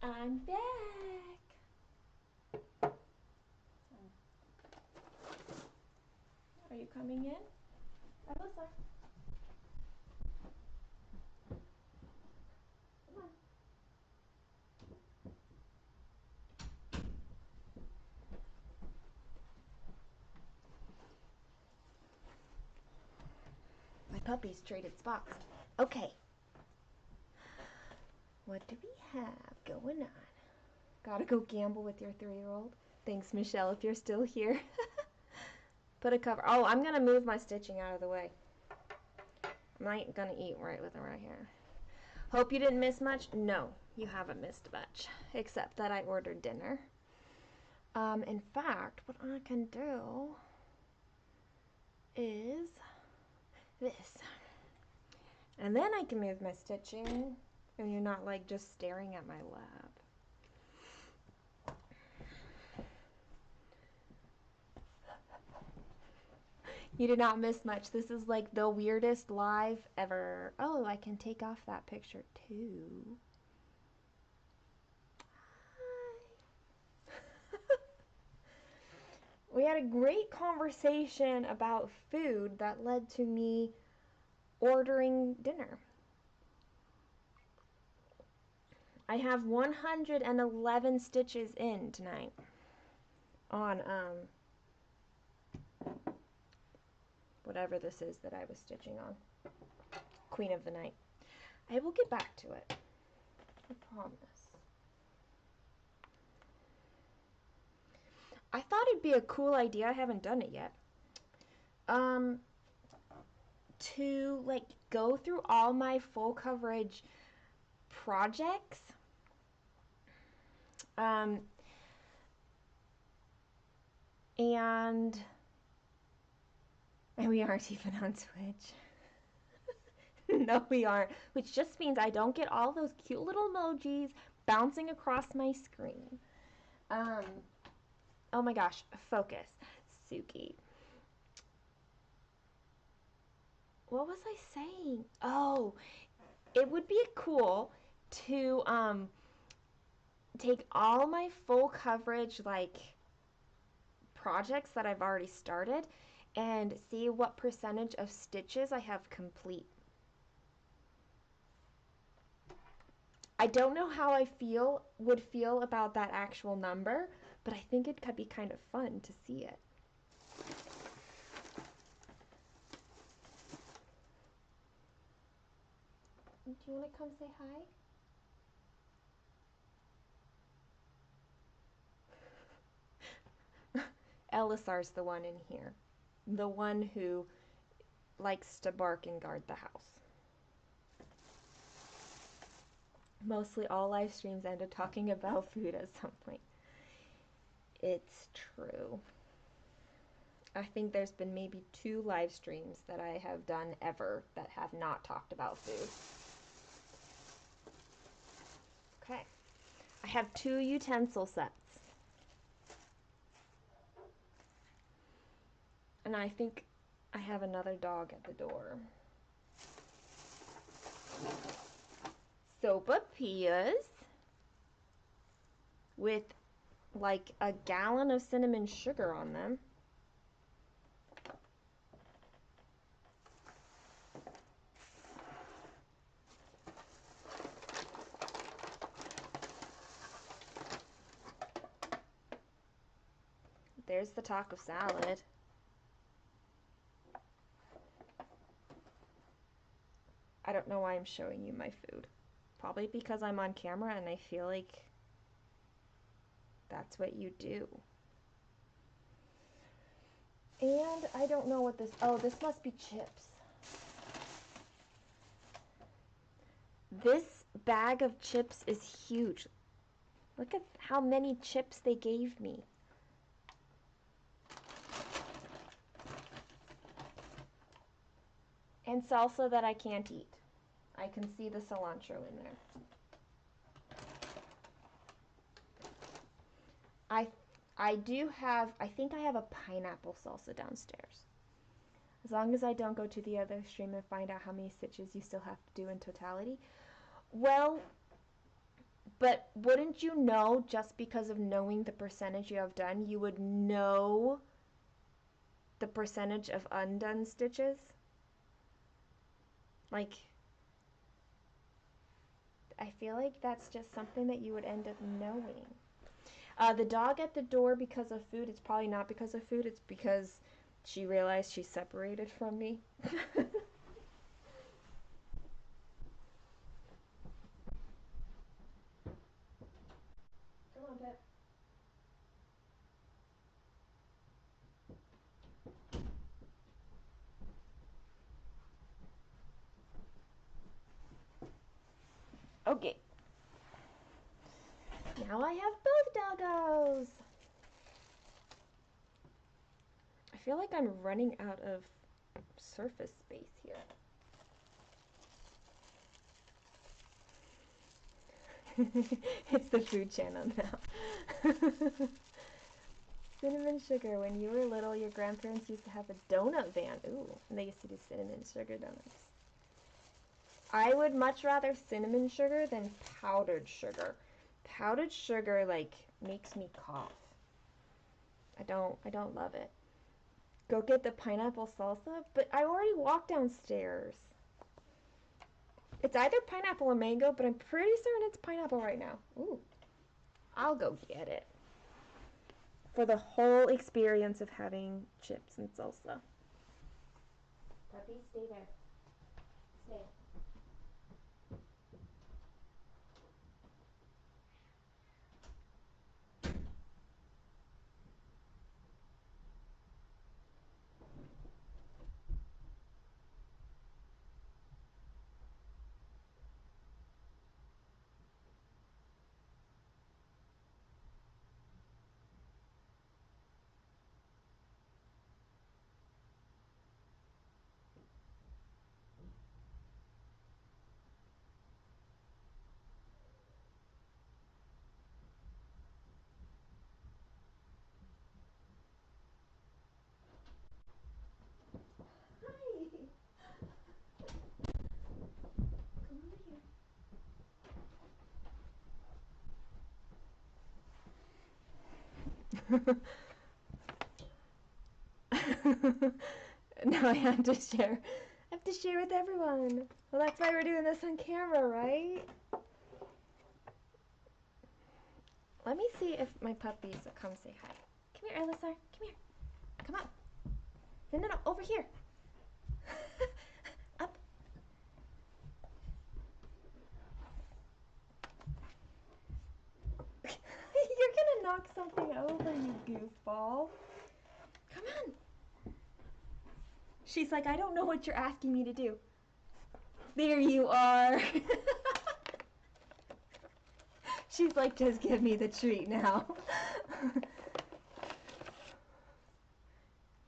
Speaker 1: I'm back. Are you coming in? Alyssa. Come on. My puppies traded spots. Okay. What do we have going on? Gotta go gamble with your 3-year-old. Thanks, Michelle, if you're still here. Put a cover. Oh, I'm gonna move my stitching out of the way. I'm not gonna eat right with it right here. Hope you didn't miss much. No, you haven't missed much, except that I ordered dinner. In fact, what I can do is this. And then I can move my stitching, and you're not like just staring at my lap. You did not miss much. This is like the weirdest live ever. Oh, I can take off that picture too. Hi. We had a great conversation about food that led to me ordering dinner. I have 111 stitches in tonight on whatever this is that I was stitching on. Queen of the Night. I will get back to it. I promise. I thought it'd be a cool idea, I haven't done it yet, to like go through all my full coverage projects. Um, and we aren't even on Twitch. No, we aren't. Which just means I don't get all those cute little emojis bouncing across my screen. Oh my gosh, focus. Suki. What was I saying? Oh, it would be cool to take all my full coverage like projects that I've already started and see what percentage of stitches I have complete. I don't know how I would feel about that actual number, but I think it could be kind of fun to see it. Do you want to come say hi? Elisar's the one in here. The one who likes to bark and guard the house. Mostly all live streams end up talking about food at some point. It's true. I think there's been maybe 2 live streams that I have done ever that have not talked about food. Okay. I have 2 utensil sets. And I think I have another dog at the door. Sopapillas with like a gallon of cinnamon sugar on them. There's the taco salad. I don't know why I'm showing you my food. Probably because I'm on camera and I feel like that's what you do. And I don't know what this, oh, this must be chips. This bag of chips is huge. Look at how many chips they gave me. And salsa that I can't eat. I can see the cilantro in there. I do have, I think I have a pineapple salsa downstairs. As long as I don't go to the other stream and find out how many stitches you still have to do in totality. Well, but wouldn't you know, just because of knowing the percentage you have done, you would know the percentage of undone stitches? Like, I feel like that's just something that you would end up knowing. The dog at the door because of food, it's probably not because of food, it's because she realized she's separated from me. Come on, Pep. Okay. Now I have both doggos. I feel like I'm running out of surface space here. It's the food channel now. Cinnamon sugar. When you were little, your grandparents used to have a donut van. Ooh, and they used to do cinnamon sugar donuts. I would much rather cinnamon sugar than powdered sugar. Powdered sugar, like, makes me cough. I don't love it. Go get the pineapple salsa, but I already walked downstairs. It's either pineapple or mango, but I'm pretty certain it's pineapple right now. Ooh, I'll go get it. For the whole experience of having chips and salsa. Puppy, stay there. Stay. Now I have to share. I have to share with everyone. Well, that's why we're doing this on camera, right? Let me see if my puppies will come say hi. Come here, Elisar. Come here. Come on. No, no, no. Over here. Up. You're gonna knock something over, you goofball. Come on. She's like, I don't know what you're asking me to do. There you are. She's like, just give me the treat now.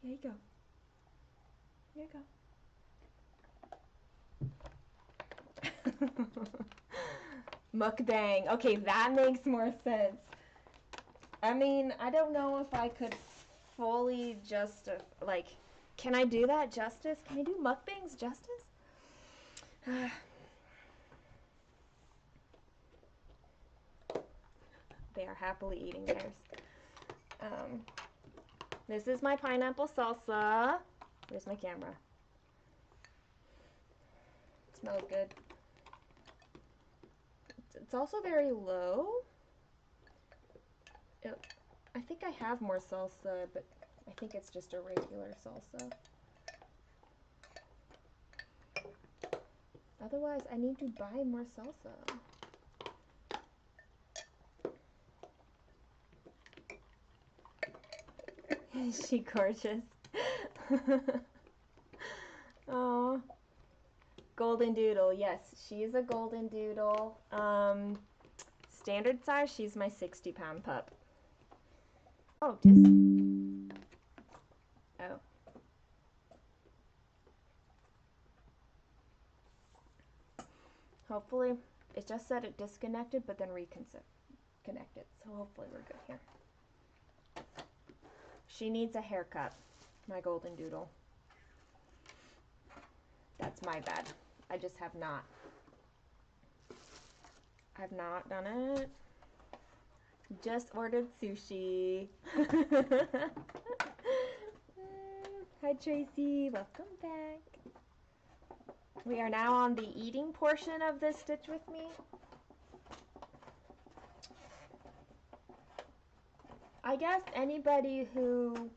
Speaker 1: Here you go. Here you go. Mukbang. Okay, that makes more sense. I mean, I don't know if I could fully just, like, can I do that justice? Can I do mukbangs justice? They are happily eating theirs. This is my pineapple salsa. Where's my camera? It smells good. It's also very low. I think I have more salsa, but I think it's just a regular salsa. Otherwise, I need to buy more salsa. Is she gorgeous? Oh, golden doodle. Yes, she's a golden doodle. Standard size, she's my 60-pound pup. Oh, oh. Hopefully, it just said it disconnected, but then reconnected. So hopefully we're good here. She needs a haircut, my golden doodle. That's my bad. I just have not. I've not done it. Just ordered sushi. Hi Tracy, welcome back. We are now on the eating portion of this Stitch With Me. I guess anybody who,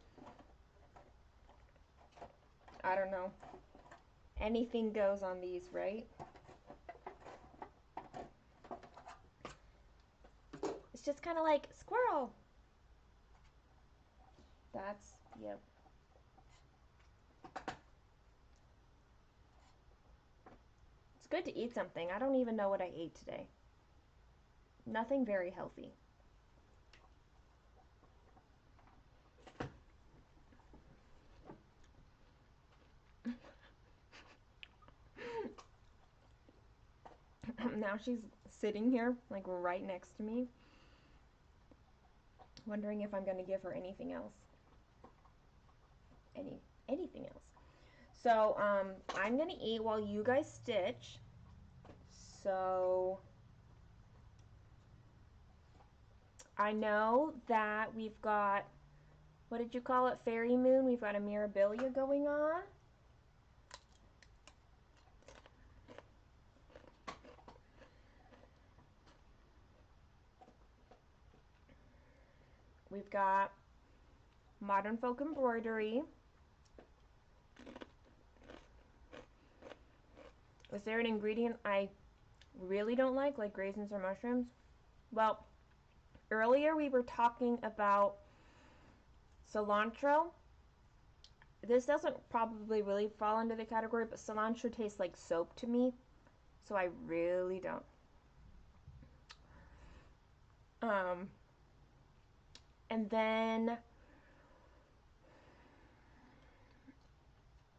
Speaker 1: I don't know, anything goes on these, right? It's just kind of like squirrel. That's, yep. It's good to eat something. I don't even know what I ate today. Nothing very healthy. Now she's sitting here, like right next to me, wondering if I'm going to give her anything else. Anything else. So, I'm going to eat while you guys stitch. So, I know that we've got, what did you call it, Fairy Moon? We've got a Mirabilia going on. We've got Modern Folk Embroidery. Is there an ingredient I really don't like raisins or mushrooms? Well, earlier we were talking about cilantro. This doesn't probably really fall into the category, but cilantro tastes like soap to me, so I really don't. And then,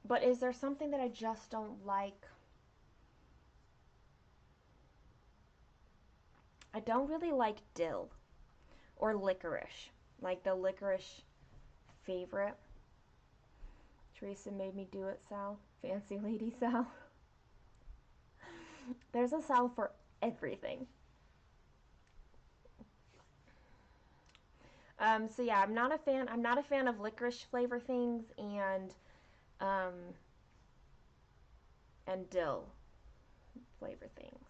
Speaker 1: but is there something that I just don't like? I don't really like dill or licorice, like the licorice favorite. Teresa made me do it, Sal. Fancy lady Sal. There's a Sal for everything. So yeah, I'm not a fan. I'm not a fan of licorice flavor things um, and dill flavor things.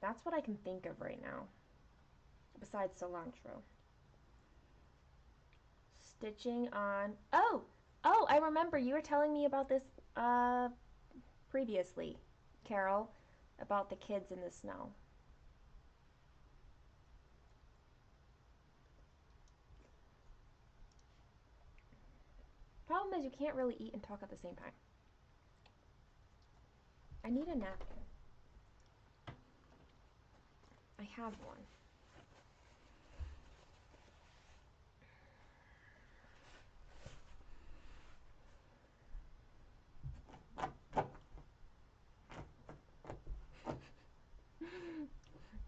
Speaker 1: That's what I can think of right now, besides cilantro. Stitching on. Oh, I remember you were telling me about this previously, Carol, about the kids in the snow. Problem is, you can't really eat and talk at the same time. I need a napkin. I have one.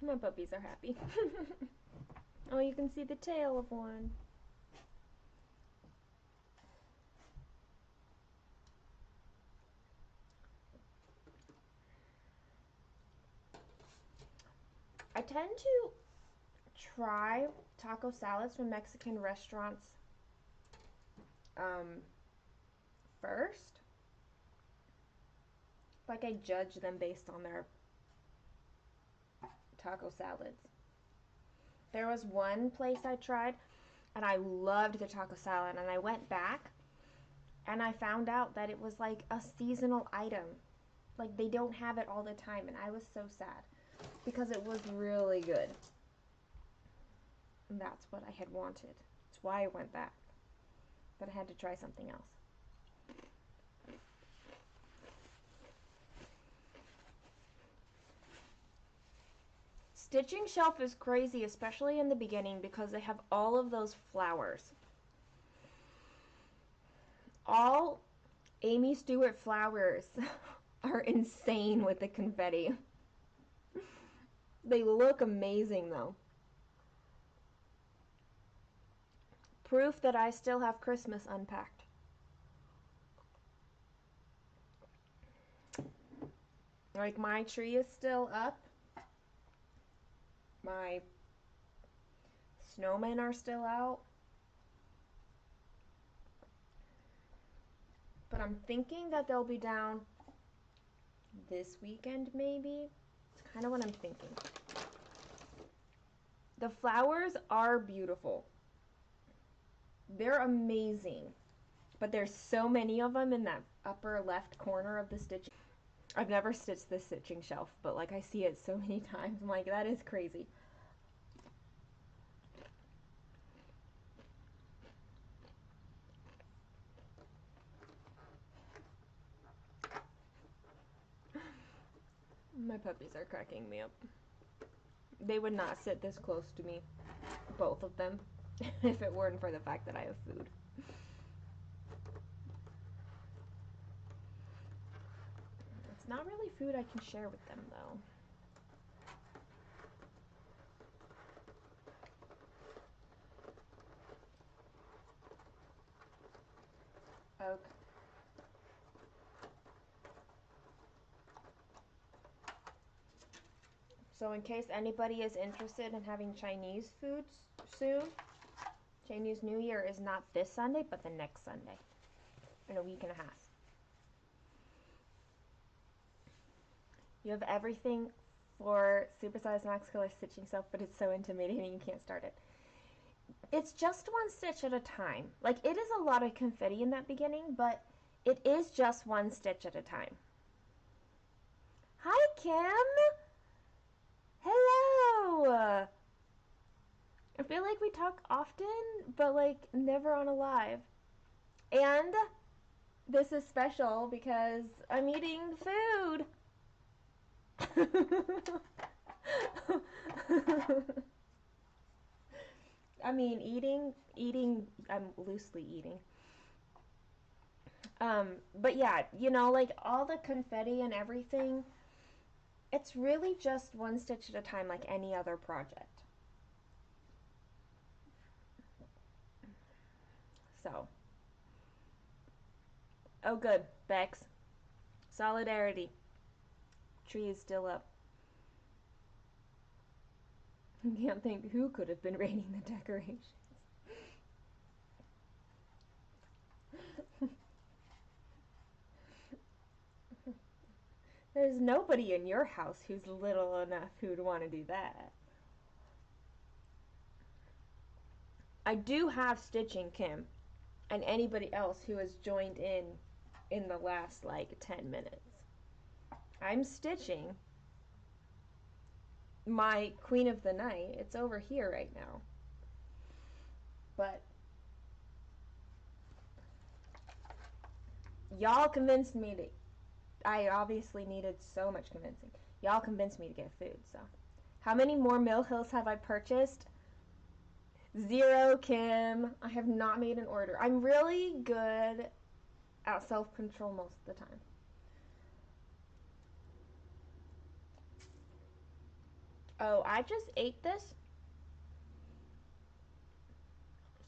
Speaker 1: My puppies are happy. Oh, you can see the tail of one. I tend to try taco salads from Mexican restaurants um, first. Like I judge them based on their taco salads. There was one place I tried and I loved the taco salad and I went back and I found out that it was like a seasonal item. Like they don't have it all the time and I was so sad because it was really good. And that's what I had wanted. That's why I went back. But I had to try something else. Stitching shelf is crazy, especially in the beginning because they have all of those flowers. All Amy Stewart flowers are insane with the confetti. They look amazing though. Proof that I still have Christmas unpacked. Like my tree is still up. My snowmen are still out. But I'm thinking that they'll be down this weekend maybe. It's kind of what I'm thinking. The flowers are beautiful. They're amazing. But there's so many of them in that upper left corner of the stitching. I've never stitched the stitching shelf, but like I see it so many times. I'm like, that is crazy. My puppies are cracking me up. They would not sit this close to me, both of them, if it weren't for the fact that I have food. It's not really food I can share with them, though. Okay. So in case anybody is interested in having Chinese foods soon, Chinese New Year is not this Sunday, but the next Sunday, in a week and a half. You have everything for supersized max color stitching stuff, but it's so intimidating you can't start it. It's just one stitch at a time. Like, it is a lot of confetti in that beginning, but it is just one stitch at a time. Hi, Kim! Hello! I feel like we talk often, but like never on a live. And this is special because I'm eating food. I mean, I'm loosely eating. But yeah, like all the confetti and everything, it's really just one stitch at a time like any other project. So, oh good, Bex. Solidarity. Tree is still up. Can't think who could have been raiding the decorations. There's nobody in your house who's little enough who'd want to do that. I do have stitching, Kim, and anybody else who has joined in the last like 10 minutes. I'm stitching my Queen of the Night. It's over here right now. But y'all convinced me to, I obviously needed so much convincing. Y'all convinced me to get food, so. How many more Mill Hills have I purchased? 0, Kim. I have not made an order. I'm really good at self-control most of the time. Oh, I just ate this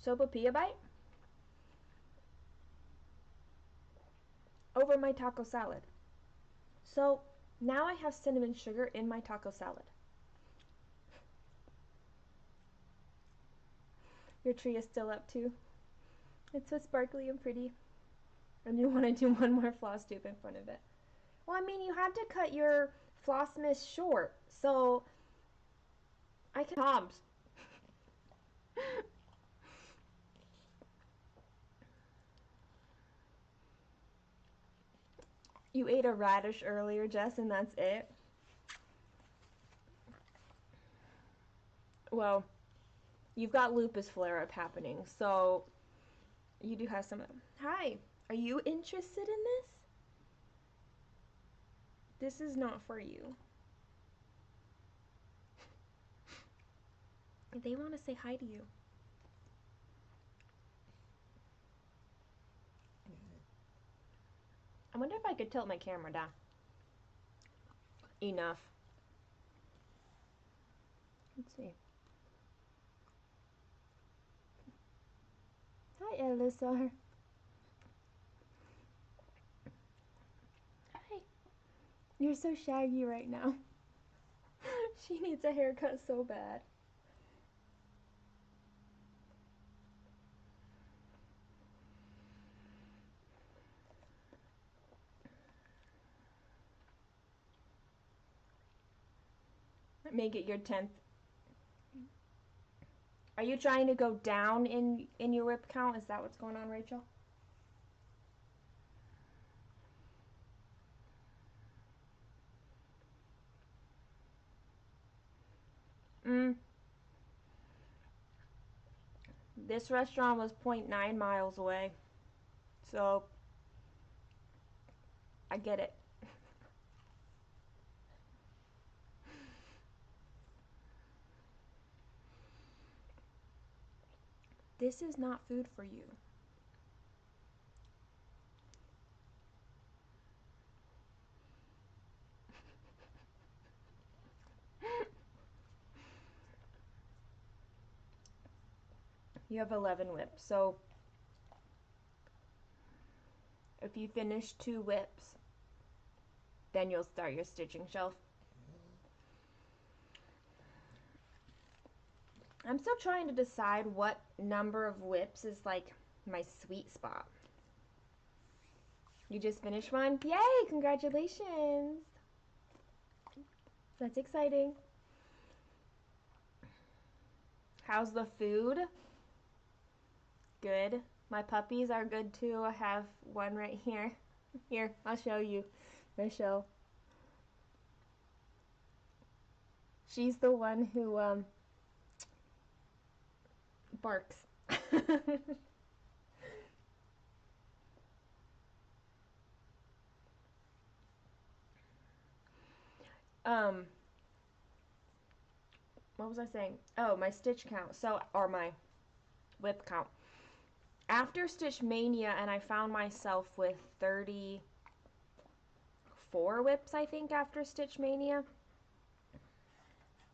Speaker 1: sopapilla bite over my taco salad. So now I have cinnamon sugar in my taco salad. Your tree is still up too. It's so sparkly and pretty. And you want to do one more floss tube in front of it. Well, I mean, you had to cut your floss miss short, so I can Tom's. You ate a radish earlier, Jess, and that's it? Well, you've got lupus flare-up happening, so you do have some. Hi, are you interested in this? This is not for you. They want to say hi to you. I wonder if I could tilt my camera down. Enough. Let's see. Hi, Elisar. Hi. You're so shaggy right now. She needs a haircut so bad. Make it your 10th. Are you trying to go down in your whip count? Is that what's going on, Rachel? This restaurant was 0.9 miles away. So, I get it. This is not food for you. You have 11 whips, so if you finish 2 whips, then you'll start your stitching shelf. I'm still trying to decide what number of whips is like my sweet spot. You just finished one? Yay! Congratulations! That's exciting. How's the food? Good. My puppies are good too. I have one right here. Here, I'll show you. Michelle. She's the one who barks. What was I saying? Oh, my stitch count. So, or my whip count. After Stitch Mania, and I found myself with 34 whips, I think, after Stitch Mania,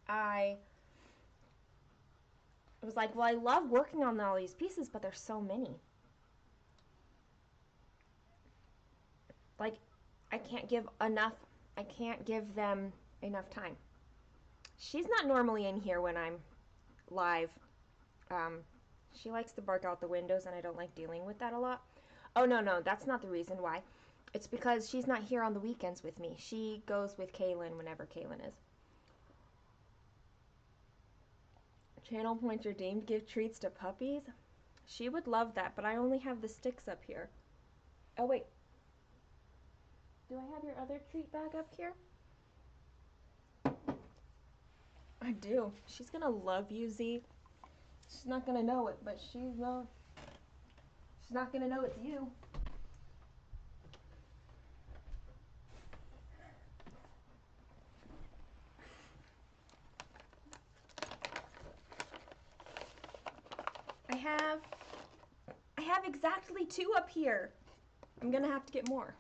Speaker 1: I was like, well, I love working on all these pieces, but there's so many. Like, I can't give them enough time. she's not normally in here when I'm live. She likes to bark out the windows, and I don't like dealing with that a lot. Oh, no, that's not the reason why. It's because she's not here on the weekends with me. She goes with Kaylin whenever Kaylin is. Channel points are deemed give treats to puppies. She would love that, but I only have the sticks up here. Oh, wait. Do I have your other treat bag up here? I do. She's gonna love you, Z. She's not gonna know it, but she's not gonna know it's you. I have exactly 2 up here. I'm gonna have to get more.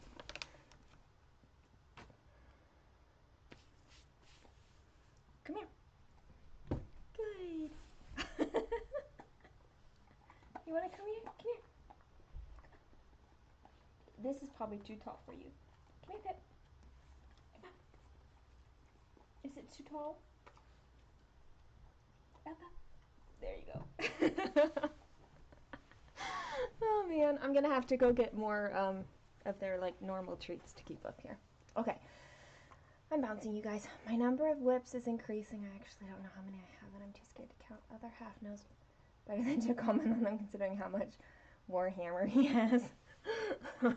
Speaker 1: Come here. Good. You wanna come here? Come here. This is probably too tall for you. Come here, Pip. Come on. Is it too tall? Up. There you go. Oh man, I'm gonna have to go get more of their like normal treats to keep up here. Okay, I'm bouncing, you guys. My number of whips is increasing. I actually don't know how many I have, and I'm too scared to count. Other half knows better than to comment on them, considering how much Warhammer he has. Hi,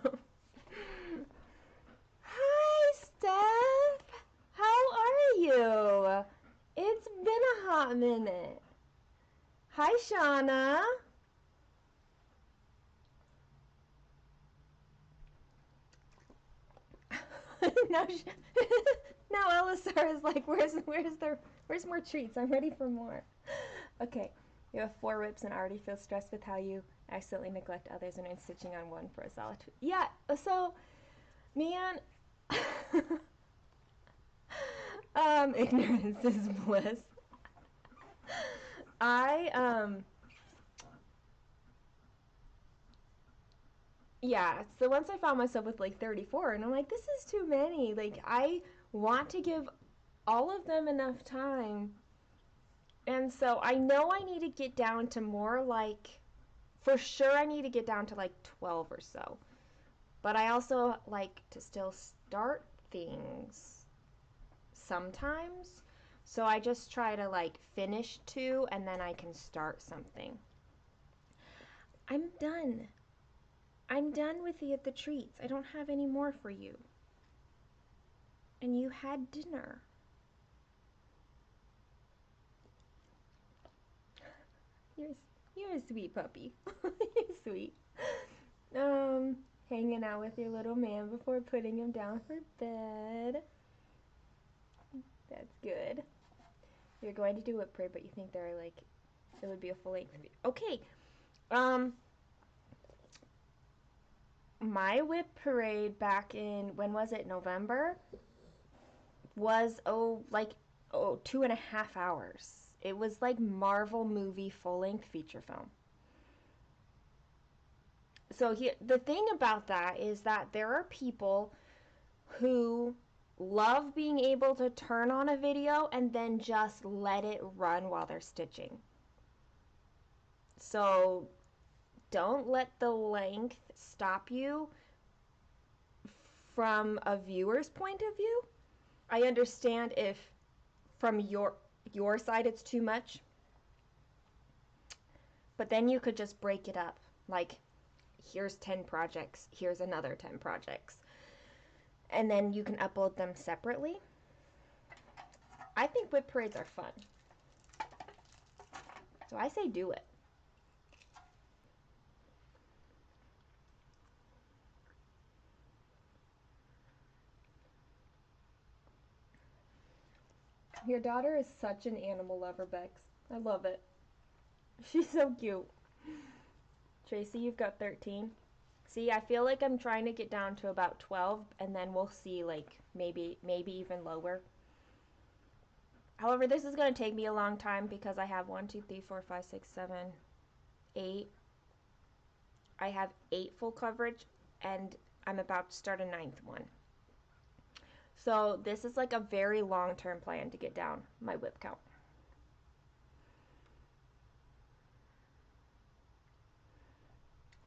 Speaker 1: Steph. How are you? It's been a hot minute. Hi, Shauna. now Elisar is like, where's more treats? I'm ready for more. Okay, you have 4 whips and already feel stressed with how you accidentally neglect others and are stitching on one for a solid 2. Yeah, so, man, ignorance is bliss. Yeah, so once I found myself with like 34, and I'm like, this is too many. Like, I want to give all of them enough time. And so I know I need to get down to more like, for sure I need to get down to like 12 or so. But I also like to still start things sometimes. So I just try to like finish 2 and then I can start something. I'm done. I'm done with the treats. I don't have any more for you. And you had dinner. You're a sweet puppy. You're sweet. Hanging out with your little man before putting him down for bed. That's good. You're going to do whip parade, but you think they're like, it would be a full length video. Okay. My whip parade back in, when was it, November, was 2.5 hours. It was like Marvel movie full-length feature film. So the thing about that is that there are people who love being able to turn on a video and then just let it run while they're stitching. So don't let the length stop you from a viewer's point of view. I understand if from your side it's too much, but then you could just break it up. Like, here's 10 projects, here's another 10 projects. And then you can upload them separately. I think whip parades are fun. So I say do it. Your daughter is such an animal lover, Bex. I love it. She's so cute. Tracy, you've got 13. See, I feel like I'm trying to get down to about 12, and then we'll see, like, maybe even lower. However, this is going to take me a long time because I have 1, 2, 3, 4, 5, 6, 7, 8. I have 8 full coverage, and I'm about to start a 9th one. So this is like a very long-term plan to get down my whip count.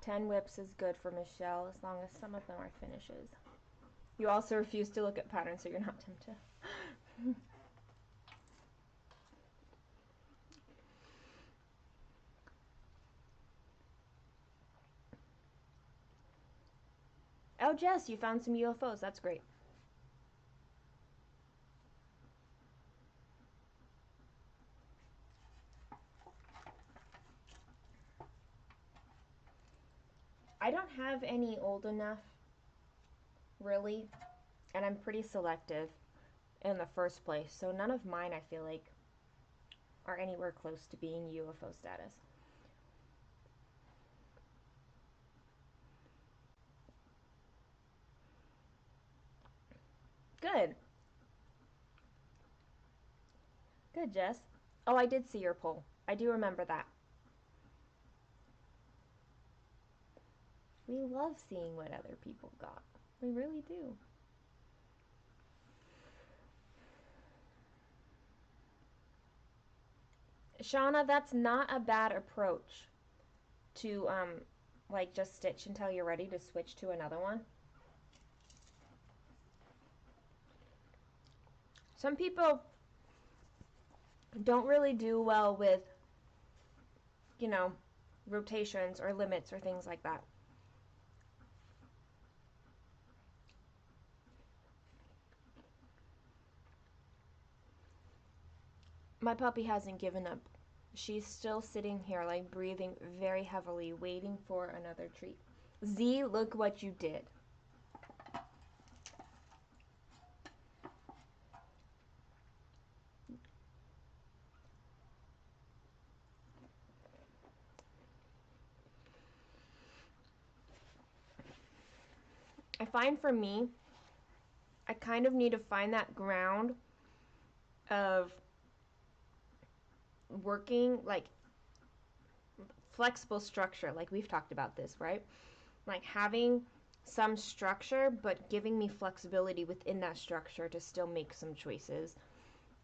Speaker 1: Ten whips is good for Michelle as long as some of them are finishes. You also refuse to look at patterns, so you're not tempted. Oh, Jess, you found some UFOs. That's great. I don't have any old enough, really, and I'm pretty selective in the first place, so none of mine, I feel like, are anywhere close to being UFO status. Good. Good, Jess. Oh, I did see your poll. I do remember that. We love seeing what other people got. We really do. Shauna, that's not a bad approach to like just stitch until you're ready to switch to another one. Some people don't really do well with, you know, rotations or limits or things like that. My puppy hasn't given up. She's still sitting here, like, breathing very heavily, waiting for another treat. Z, look what you did. I find for me, I kind of need to find that ground of working, like, flexible structure, like we've talked about this, right? Like having some structure, but giving me flexibility within that structure to still make some choices.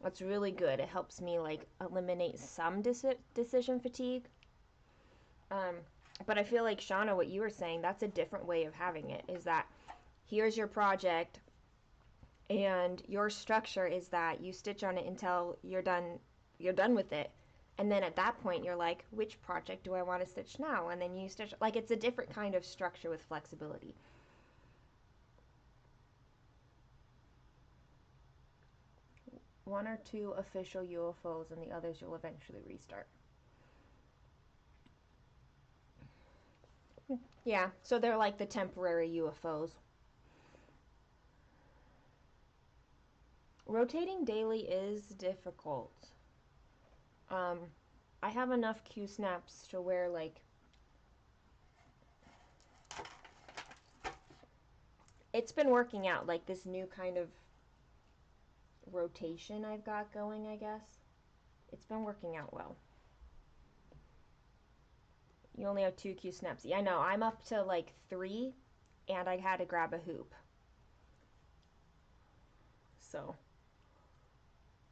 Speaker 1: That's really good. It helps me like eliminate some decision fatigue. But I feel like Shauna, what you were saying, that's a different way of having it. Is that here's your project, and your structure is that you stitch on it until you're done. You're done with it, and then at that point you're like, which project do I want to stitch now? And then you stitch. Like it's a different kind of structure with flexibility. One or two official UFOs, and the others you'll eventually restart. Yeah, so they're like the temporary UFOs. Rotating daily is difficult. Um, I have enough Q snaps to where like it's been working out, like this new kind of rotation I've got going, I guess. It's been working out well. You only have 2 Q snaps. Yeah, I know. I'm up to like 3, and I had to grab a hoop. So,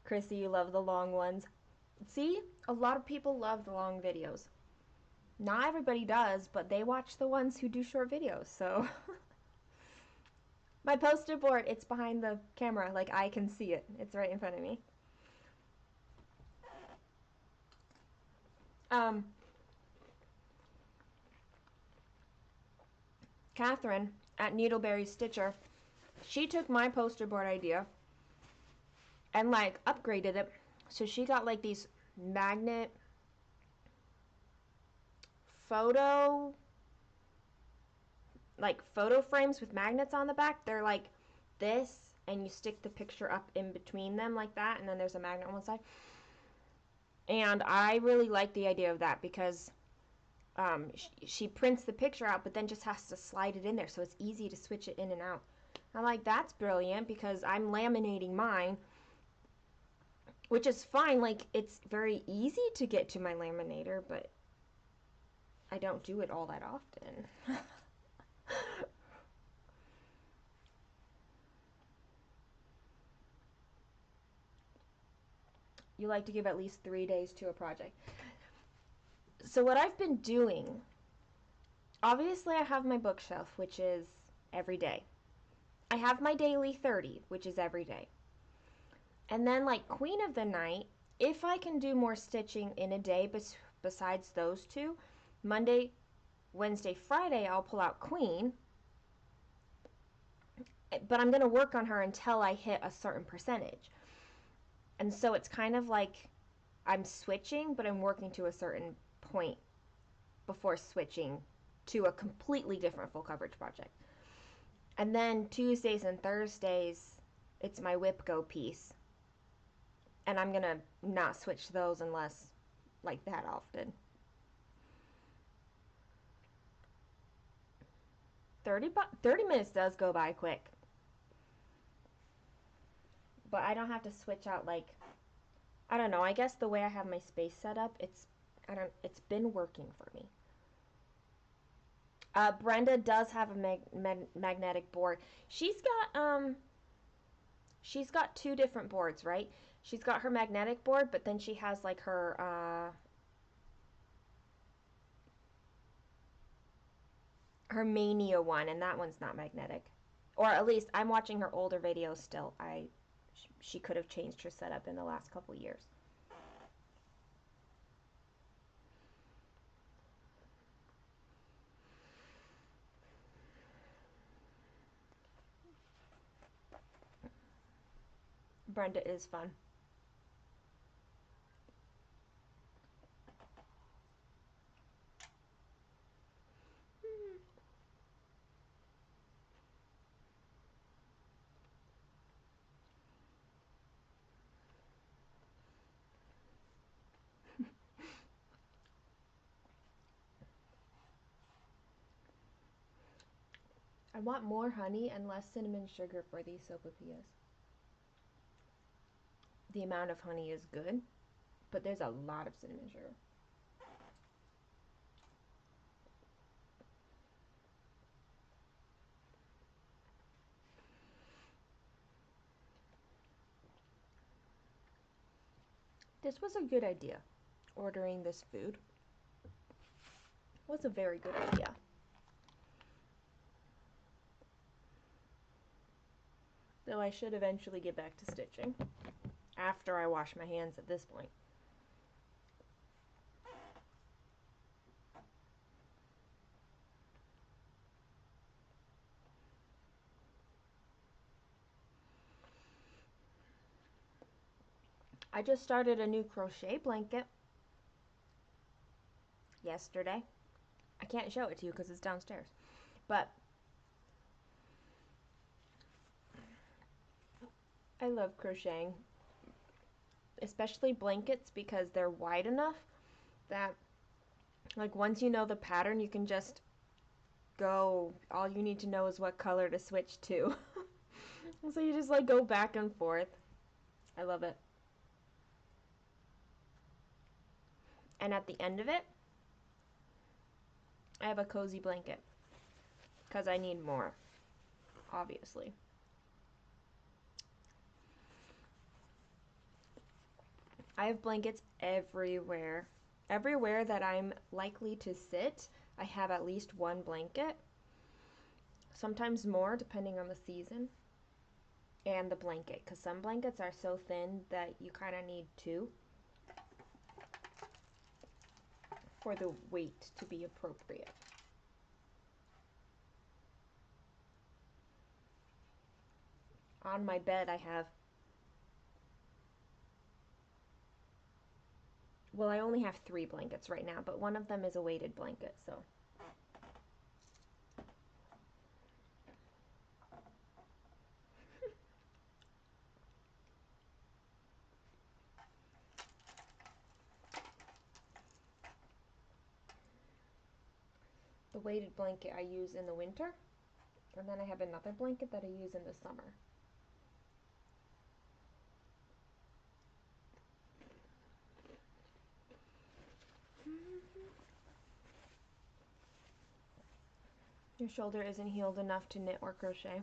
Speaker 1: Chrissy, you love the long ones. See, a lot of people love the long videos. Not everybody does, but they watch the ones who do short videos, so. My poster board, it's behind the camera, like I can see it. It's right in front of me. Catherine at Needleberry Stitcher, she took my poster board idea and like upgraded it. So she got like these magnet photo frames with magnets on the back. They're like this, and you stick the picture up in between them like that, and then there's a magnet on one side. And I really like the idea of that because she prints the picture out, but then just has to slide it in there, so it's easy to switch it in and out. I'm like, that's brilliant, because I'm laminating mine, which is fine. Like, it's very easy to get to my laminator, but I don't do it all that often. You like to give at least 3 days to a project. So what I've been doing, obviously I have my bookshelf, which is every day. I have my daily 30, which is every day. And then like Queen of the Night, if I can do more stitching in a day besides those two, Monday, Wednesday, Friday, I'll pull out Queen. But I'm going to work on her until I hit a certain percentage. And so it's kind of like I'm switching, but I'm working to a certain point before switching to a completely different full coverage project. And then Tuesdays and Thursdays, it's my whip go piece. And I'm going to not switch those unless like that often. 30 minutes does go by quick. But I don't have to switch out like, I don't know, I guess the way I have my space set up, it's been working for me. Brenda does have a magnetic board. She's got two different boards, right? She's got her magnetic board, but then she has like her Mania one, and that one's not magnetic. Or at least I'm watching her older videos still. She could have changed her setup in the last couple years. Brenda is fun. I want more honey and less cinnamon sugar for these sopapillas. The amount of honey is good, but there's a lot of cinnamon sugar. This was a good idea. Ordering this food was a very good idea. Though I should eventually get back to stitching after I wash my hands at this point. I just started a new crochet blanket yesterday. I can't show it to you because it's downstairs. But I love crocheting, especially blankets, because they're wide enough that like once you know the pattern, you can just go. All you need to know is what color to switch to. So you just like go back and forth. I love it. And at the end of it, I have a cozy blanket because I need more, obviously. I have blankets everywhere. Everywhere that I'm likely to sit, I have at least one blanket. Sometimes more, depending on the season and the blanket, because some blankets are so thin that you kind of need two for the weight to be appropriate. On my bed, I have, well, I only have 3 blankets right now, but one of them is a weighted blanket, so. The weighted blanket I use in the winter, and then I have another blanket that I use in the summer. Your shoulder isn't healed enough to knit or crochet.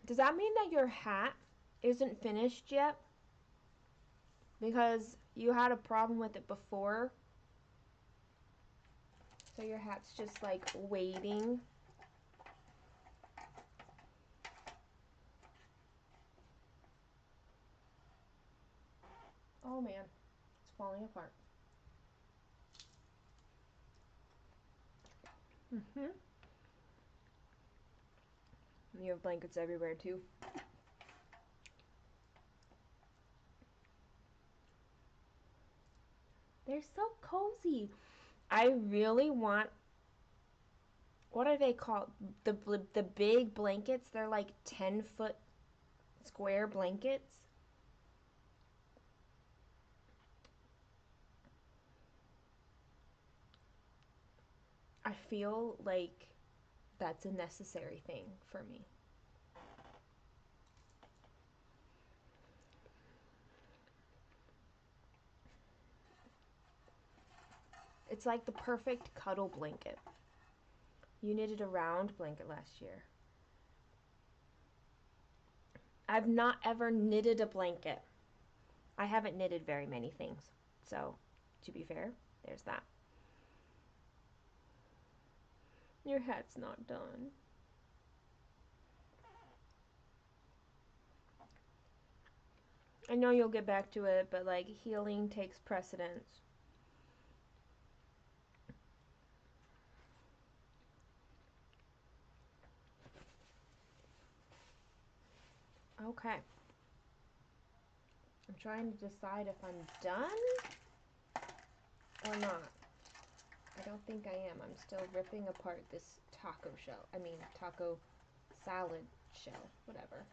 Speaker 1: Does that mean that your hat isn't finished yet? because you had a problem with it before. So your hat's just like waiting. Oh man, it's falling apart. You have blankets everywhere too. They're so cozy. I really want, what are they called? The big blankets. They're like 10-foot square blankets. I feel like that's a necessary thing for me. It's like the perfect cuddle blanket. You knitted a round blanket last year. I've not ever knitted a blanket. I haven't knitted very many things. So, to be fair, there's that. Your hat's not done. I know you'll get back to it, but like healing takes precedence. Okay. I'm trying to decide if I'm done or not. I don't think I am. I'm still ripping apart this taco shell. I mean, taco salad shell, whatever.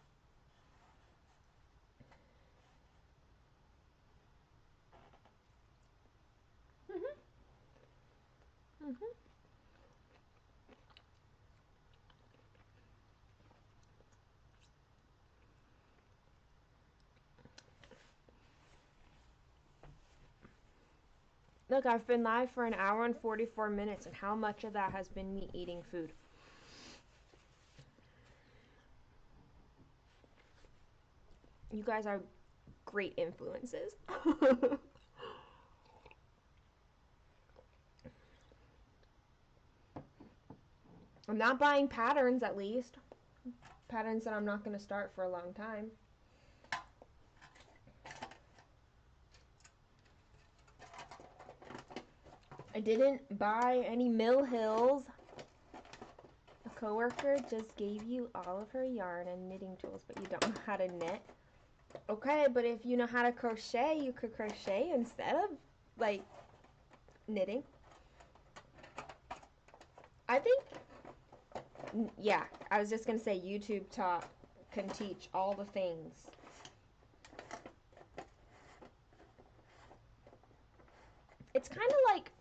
Speaker 1: Mhm. Look, I've been live for an hour and 44 minutes, and how much of that has been me eating food? You guys are great influences. I'm not buying patterns, at least. Patterns that I'm not going to start for a long time. I didn't buy any Mill Hills. A coworker just gave you all of her yarn and knitting tools, but you don't know how to knit. Okay, but if you know how to crochet, you could crochet instead of, like, knitting. I think, yeah, I was just going to say YouTube can teach all the things. It's kind of like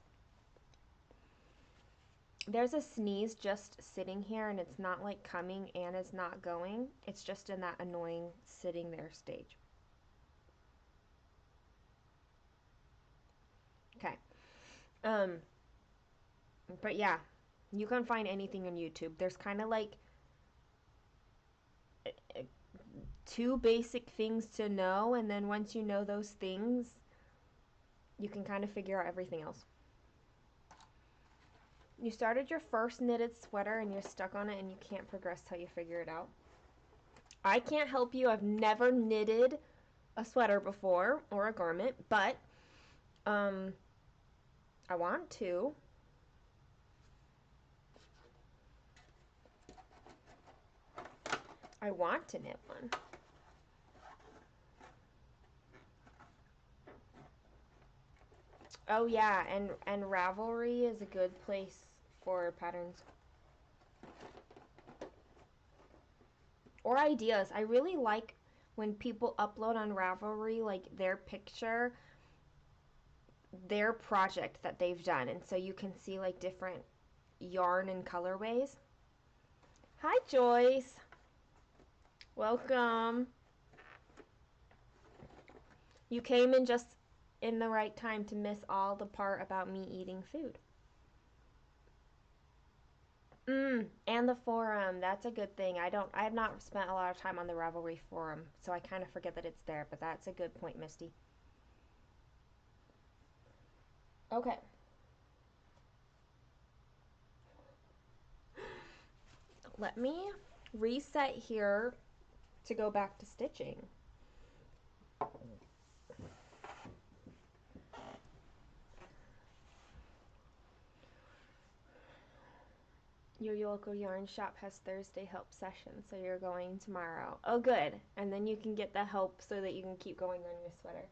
Speaker 1: there's a sneeze just sitting here and it's not like coming and it's not going. It's just in that annoying sitting there stage. Okay. But yeah, you can find anything on YouTube. There's kind of like two basic things to know, and then once you know those things, you can kind of figure out everything else. You started your first knitted sweater and you're stuck on it and you can't progress till you figure it out. I can't help you. I've never knitted a sweater before or a garment, but I want to. I want to knit one. Oh yeah, and Ravelry is a good place for patterns. Or ideas. I really like when people upload on Ravelry like their picture, their project that they've done, and so you can see like different yarn and colorways. Hi Joyce. Welcome. You came in just in the right time to miss all the part about me eating food. And the forum. That's a good thing. I have not spent a lot of time on the Ravelry forum, so I kind of forget that it's there, but that's a good point, Misty. Okay. Let me reset here to go back to stitching. Your local yarn shop has Thursday help session, so you're going tomorrow. Oh, good. And then you can get the help so that you can keep going on your sweater.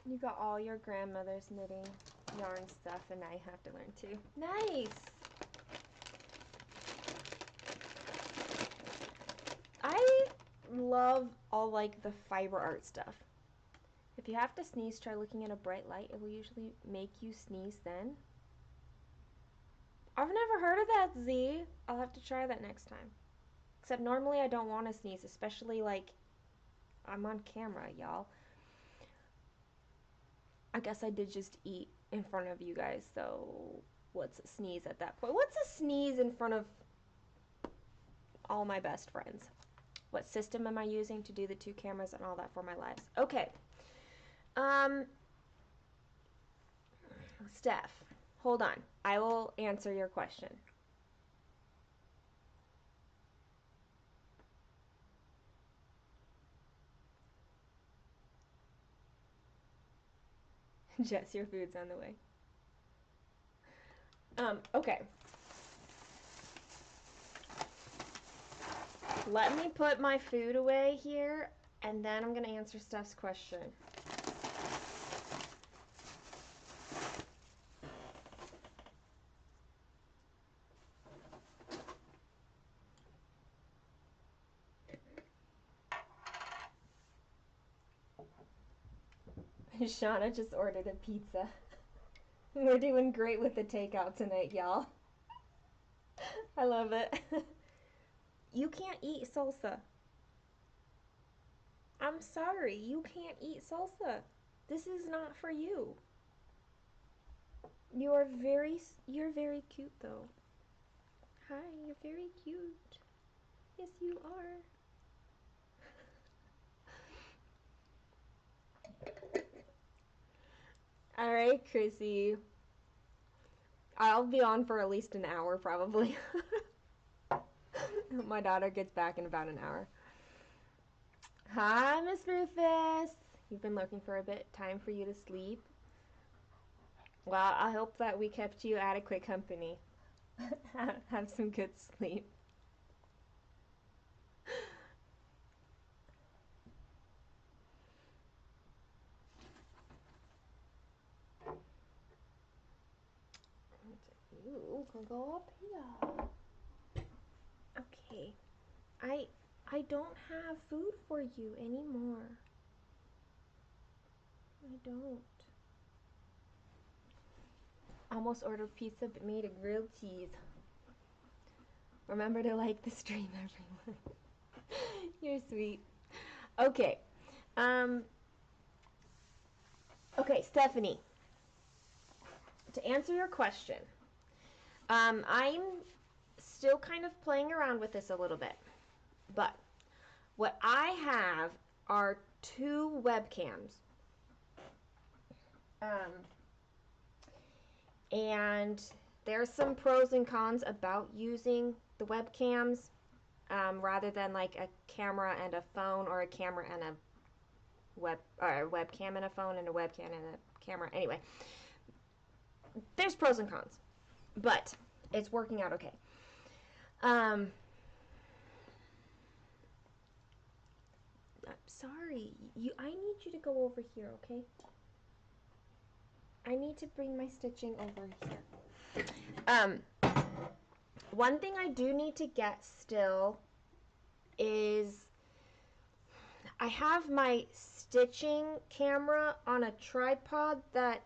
Speaker 1: You got all your grandmother's knitting yarn stuff, and now you have to learn too. Nice! I love all like the fiber art stuff. If you have to sneeze, try looking at a bright light. It will usually make you sneeze then. I've never heard of that, Z. I'll have to try that next time. Except normally I don't want to sneeze, especially like I'm on camera, y'all. I guess I did just eat in front of you guys, so what's a sneeze at that point? What's a sneeze in front of all my best friends? What system am I using to do the 2 cameras and all that for my lives? Okay. Steph, hold on. I will answer your question. Jess, your food's on the way. Okay. Let me put my food away here, and then I'm going to answer Steph's question. Shauna just ordered a pizza. We're doing great with the takeout tonight, y'all. I love it. You can't eat salsa. I'm sorry, you can't eat salsa. This is not for you. You're very cute though. Hi, you're very cute. Yes, you are. All right, Chrissy. I'll be on for at least an hour probably. My daughter gets back in about an hour. Hi, Miss Rufus. You've been looking for a bit. Time for you to sleep. Well, I hope that we kept you adequate company. Have some good sleep. You can go up here. Okay. I don't have food for you anymore. I don't. Almost ordered pizza but made a grilled cheese. Remember to like the stream, everyone. You're sweet. Okay. Okay, Stephanie. To answer your question, I'm still kind of playing around with this a little bit. But what I have are 2 webcams. And there's some pros and cons about using the webcams rather than like a camera and a phone, or a camera and a webcam and a phone, and a webcam and a camera. Anyway, there's pros and cons, but it's working out okay. I'm sorry. I need you to go over here, okay? I need to bring my stitching over here. One thing I do need to get still is I have my stitching camera on a tripod that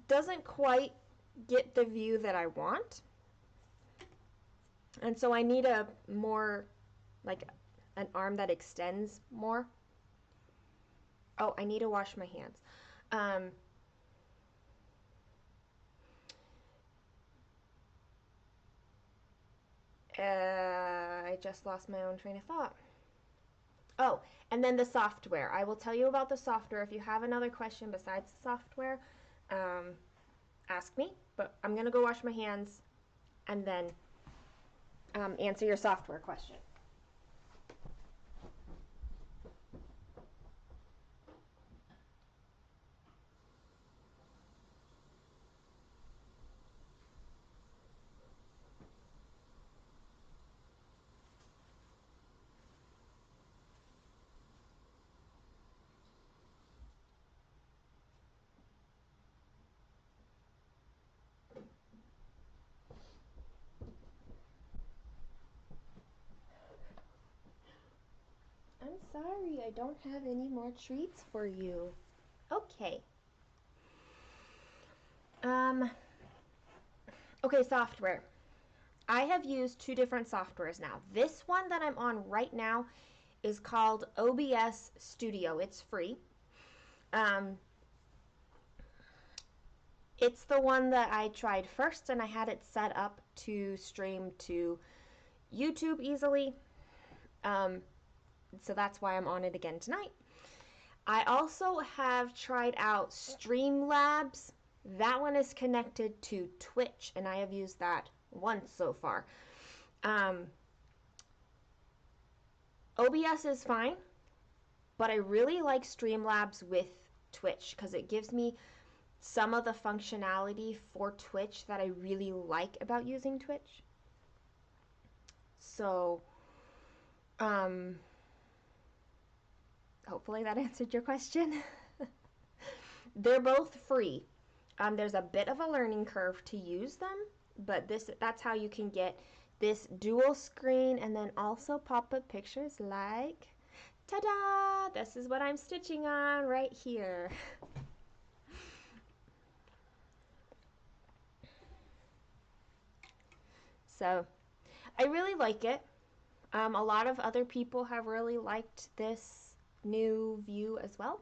Speaker 1: doesn't quite get the view that I want. And so I need a more, like, an arm that extends more. Oh, I need to wash my hands. I just lost my own train of thought. Oh, and then the software. I will tell you about the software. If you have another question besides the software, ask me. But I'm going to go wash my hands and then answer your software question. I'm sorry, I don't have any more treats for you. Okay. Okay, software. I have used two different softwares now. This one that I'm on right now is called OBS Studio. It's free. It's the one that I tried first, and I had it set up to stream to YouTube easily. So that's why I'm on it again tonight. I also have tried out Streamlabs. That one is connected to Twitch, and I have used that once so far. OBS is fine, but I really like Streamlabs with Twitch because it gives me some of the functionality for Twitch that I really like about using Twitch. So, hopefully that answered your question. They're both free. There's a bit of a learning curve to use them, but that's how you can get this dual screen and then also pop-up pictures like, ta-da! This is what I'm stitching on right here. So, I really like it. A lot of other people have really liked this new view as well.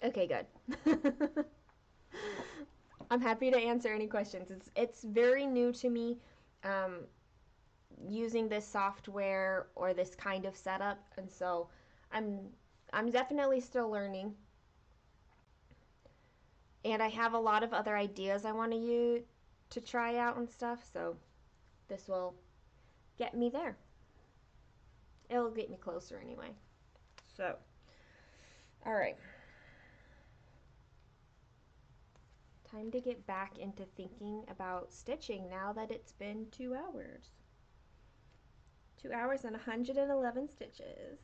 Speaker 1: Okay, good. I'm happy to answer any questions. It's very new to me using this software or this kind of setup, and so I'm definitely still learning. And I have a lot of other ideas I want to use to try out and stuff, so this will get me there. It'll get me closer anyway. So, all right. Time to get back into thinking about stitching now that it's been 2 hours. 2 hours and 111 stitches.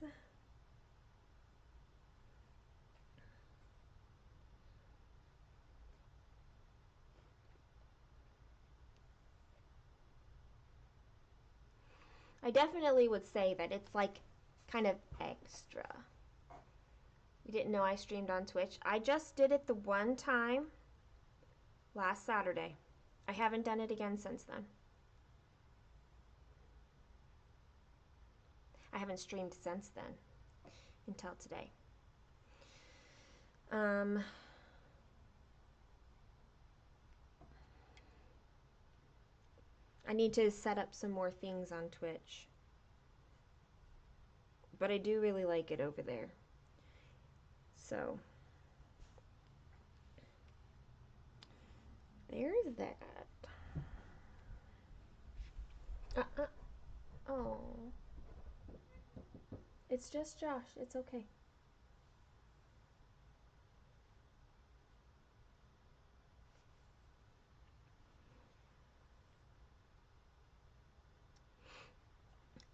Speaker 1: I definitely would say that it's like kind of extra. You didn't know I streamed on Twitch? I just did it the one time last Saturday. I haven't done it again since then. I haven't streamed since then until today. I need to set up some more things on Twitch. But I do really like it over there. So, there's that. Oh. It's just Josh. It's okay.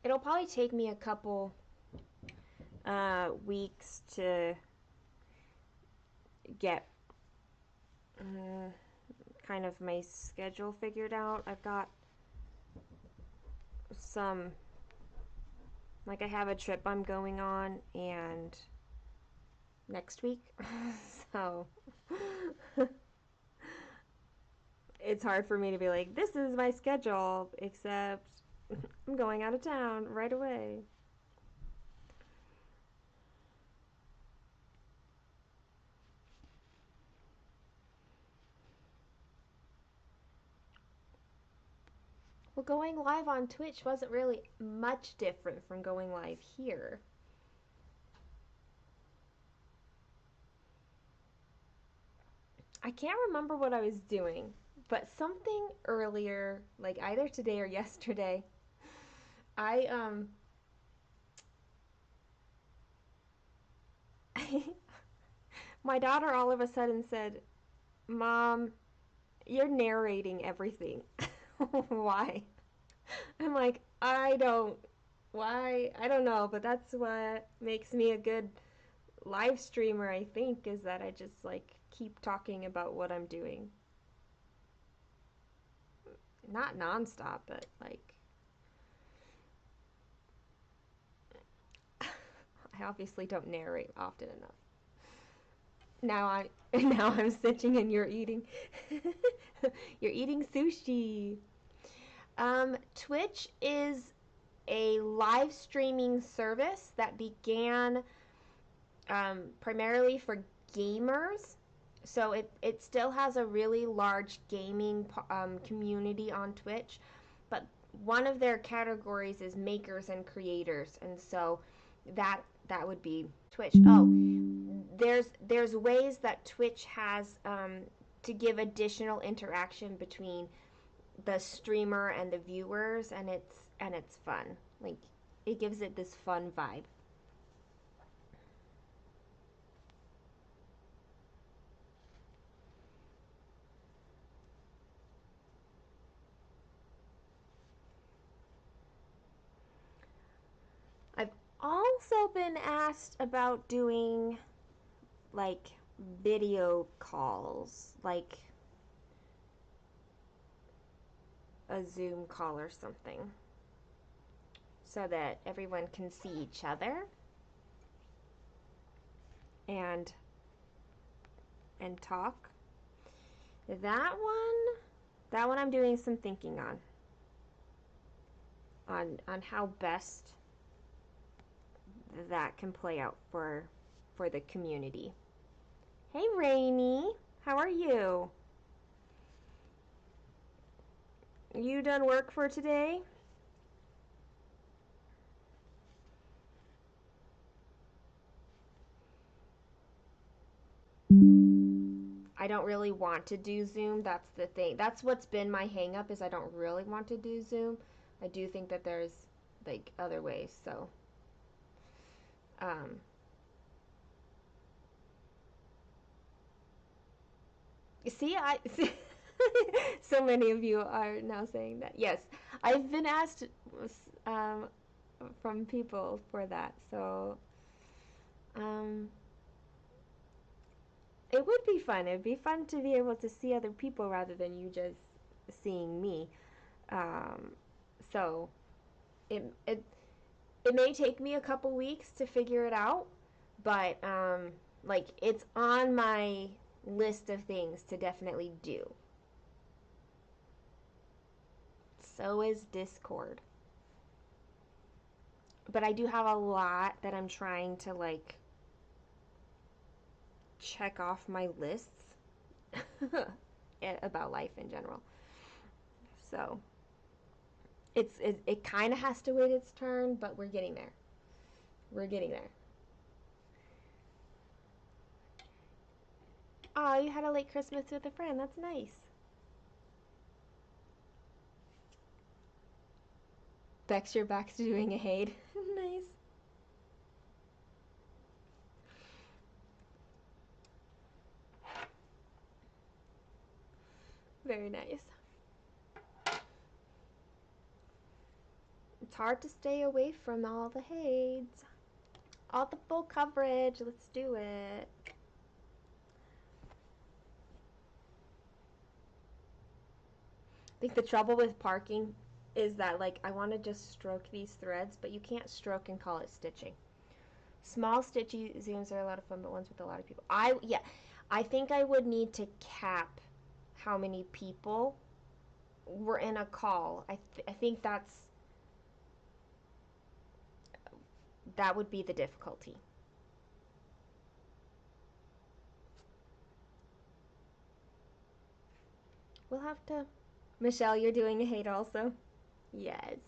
Speaker 1: It'll probably take me a couple weeks to get kind of my schedule figured out. I've got some, like I have a trip I'm going on and next week, so it's hard for me to be like, this is my schedule, except I'm going out of town right away. Well, going live on Twitch wasn't really much different from going live here. I can't remember what I was doing, but something earlier, like either today or yesterday, I my daughter all of a sudden said, "Mom, you're narrating everything." Why? I'm like, I don't. Why? I don't know, but that's what makes me a good live streamer, I think, is that I just like keep talking about what I'm doing. Not nonstop, but like I obviously don't narrate often enough. Now I now I'm stitching and you're eating. You're eating sushi. Twitch is a live streaming service that began primarily for gamers. So it still has a really large gaming community on Twitch, but one of their categories is makers and creators, and so that would be Twitch. Oh, there's ways that Twitch has to give additional interaction between the streamer and the viewers, and it's fun. Like it gives it this fun vibe. I've also been asked about doing like video calls, like a Zoom call or something, so that everyone can see each other and talk. That one I'm doing some thinking on how best that can play out for the community. Hey Rainy, how are you? You done work for today? I don't really want to do Zoom. That's the thing. That's what's been my hang up, is I don't really want to do Zoom. I do think that there's like other ways. So um see, I see, so many of you are now saying that. Yes, I've been asked um from people for that. So um it would be fun. It'd be fun to be able to see other people rather than you just seeing me. Um, so it it it may take me a couple weeks to figure it out, but like it's on my list of things to definitely do. So is Discord. But I do have a lot that I'm trying to like check off my lists about life in general. So it kind of has to wait its turn, but we're getting there. We're getting there. Oh, you had a late Christmas with a friend. That's nice. Bex, you're back to doing a HAED. Nice. Very nice. It's hard to stay away from all the HAEDs. All the full coverage. Let's do it. I think the trouble with parking is that like I want to just stroke these threads, but you can't stroke and call it stitching. Small stitchy zooms are a lot of fun, but ones with a lot of people. I think I would need to cap how many people were in a call. I think that would be the difficulty. We'll have to. Michelle, you're doing a HAED also. Yes.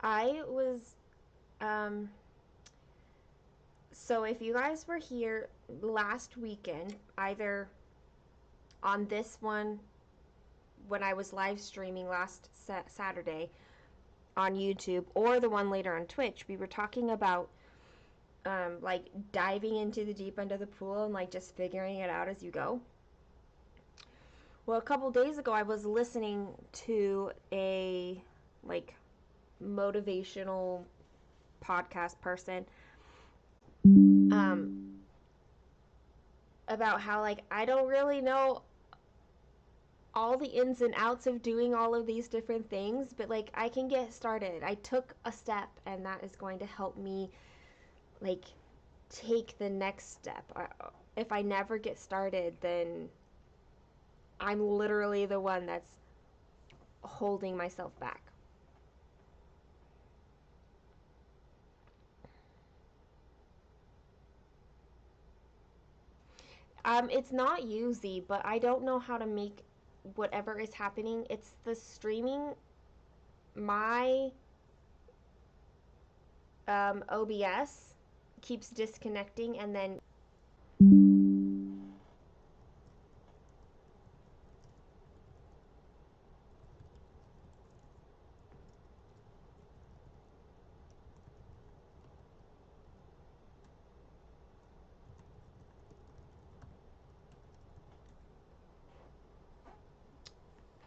Speaker 1: I was, um, so if you guys were here last weekend, either on this one when I was live streaming last Saturday on YouTube or the one later on Twitch, we were talking about like diving into the deep end of the pool and like just figuring it out as you go. Well, a couple days ago, I was listening to a like motivational podcast person um, about how like I don't really know all the ins and outs of doing all of these different things, but like I can get started. I took a step, and that is going to help me like take the next step. If I never get started, then I'm literally the one that's holding myself back. It's not Uzi, but I don't know how to make whatever is happening. It's the streaming. My OBS keeps disconnecting, and then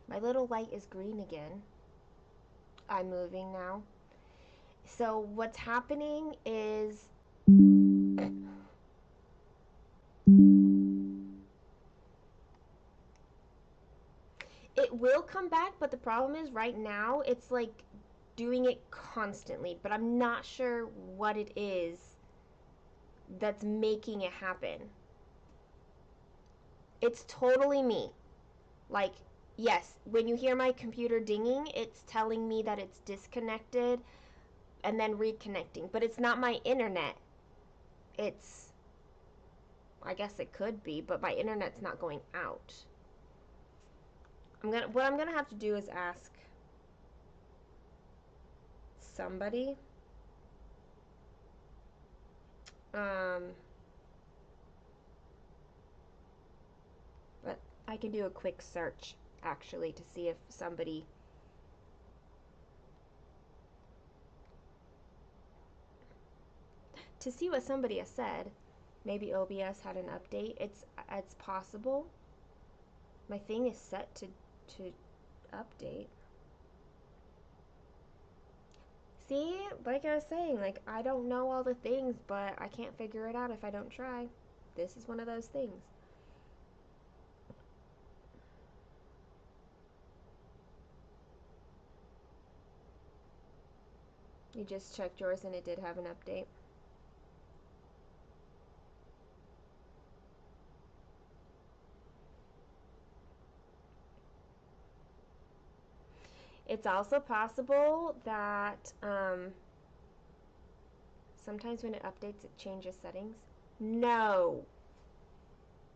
Speaker 1: my little light is green again. I'm moving now. So what's happening is it will come back, but the problem is right now it's like doing it constantly, but I'm not sure what it is that's making it happen. It's totally me. Like, yes, when you hear my computer dinging, it's telling me that it's disconnected and then reconnecting, but it's not my internet. It's, I guess it could be, but my internet's not going out. What I'm gonna have to do is ask somebody. Um, but I can do a quick search actually to see if somebody to see what somebody has said. Maybe OBS had an update. It's possible. My thing is set to update. See, like I was saying, like I don't know all the things, but I can't figure it out if I don't try. This is one of those things. You just checked yours and it did have an update. It's also possible that sometimes when it updates, it changes settings. No.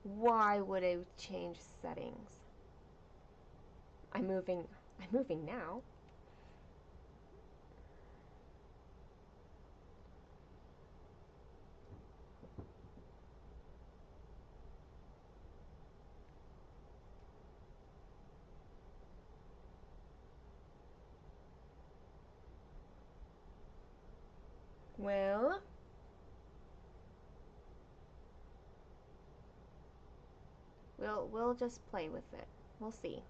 Speaker 1: Why would it change settings? I'm moving. I'm moving now. Well, we'll just play with it. We'll see.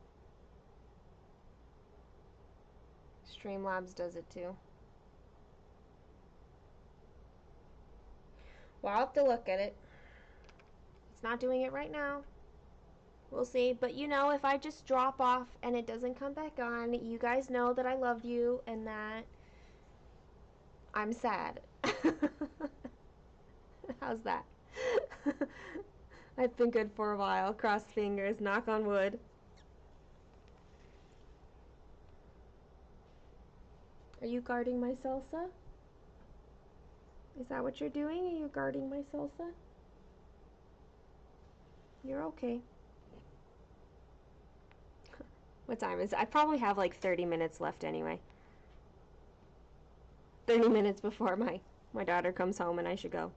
Speaker 1: Streamlabs does it too. Well, I'll have to look at it. It's not doing it right now. We'll see. But you know, if I just drop off and it doesn't come back on, you guys know that I love you and that I'm sad. How's that? I've been good for a while. Cross fingers, knock on wood. Are you guarding my salsa? Is that what you're doing? Are you guarding my salsa? You're okay. What time is it? I probably have like 30 minutes left anyway. 30 minutes before my daughter comes home and I should go.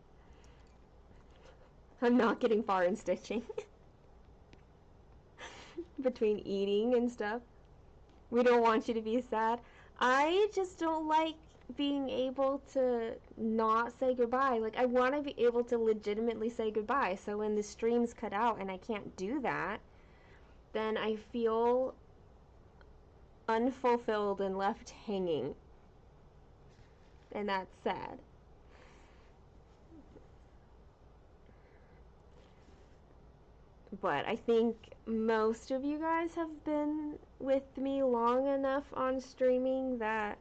Speaker 1: I'm not getting far in stitching. Between eating and stuff. We don't want you to be sad. I just don't like being able to not say goodbye. Like, I want to be able to legitimately say goodbye. So when the stream's cut out and I can't do that, then I feel unfulfilled and left hanging. And that's sad. But I think most of you guys have been with me long enough on streaming that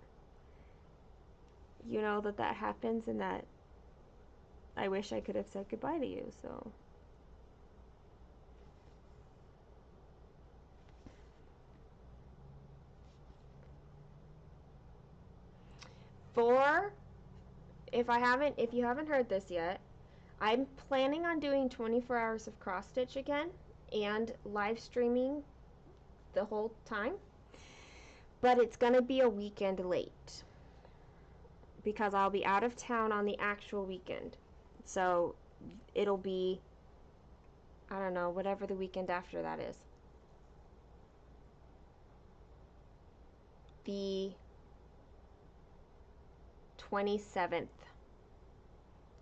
Speaker 1: you know that happens, and that I wish I could have said goodbye to you. So if you haven't heard this yet, I'm planning on doing 24 hours of cross stitch again and live streaming the whole time, but it's gonna be a weekend late because I'll be out of town on the actual weekend. So it'll be, I don't know, whatever the weekend after that is. The 27th.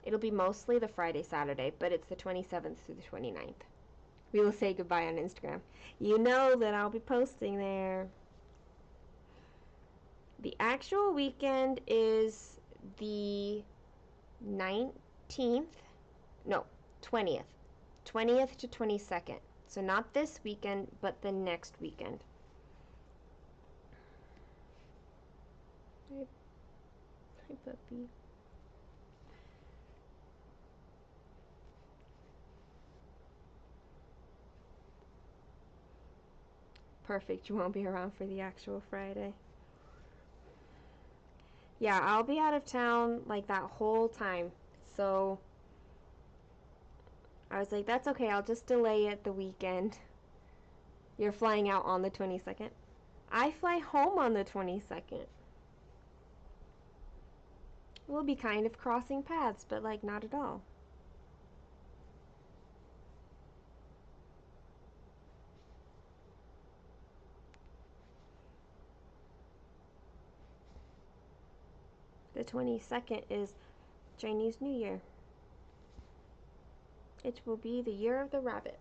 Speaker 1: It'll be mostly the Friday, Saturday, but it's the 27th through the 29th. We will say goodbye on Instagram. You know that I'll be posting there. The actual weekend is the 19th, no, 20th. 20th to 22nd. So not this weekend, but the next weekend. Hi, puppy. Perfect, you won't be around for the actual Friday. Yeah, I'll be out of town like that whole time. So I was like, that's okay, I'll just delay it the weekend. You're flying out on the 22nd? I fly home on the 22nd. We'll be kind of crossing paths, but like not at all. The 22nd is Chinese New Year. It will be the year of the rabbit.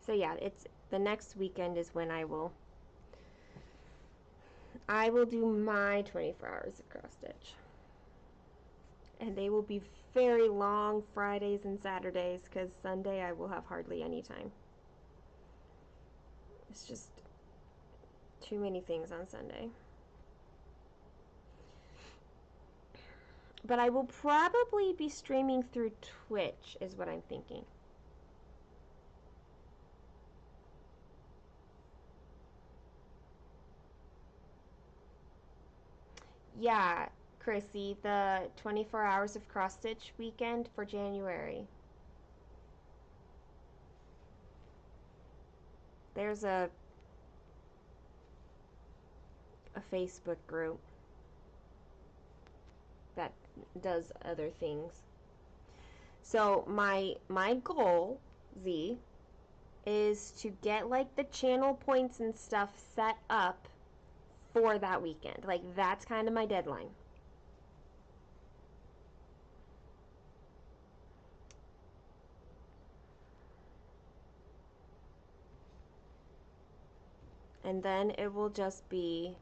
Speaker 1: So yeah, it's the next weekend is when I will do my 24 hours of cross stitch. And they will be very long Fridays and Saturdays because Sunday I will have hardly any time. It's just too many things on Sunday. But I will probably be streaming through Twitch is what I'm thinking. Yeah, Chrissy, the 24 hours of cross stitch weekend for January. There's a Facebook group that does other things. So my goal, Z, is to get like the channel points and stuff set up for that weekend. Like that's kind of my deadline. And then it will just be,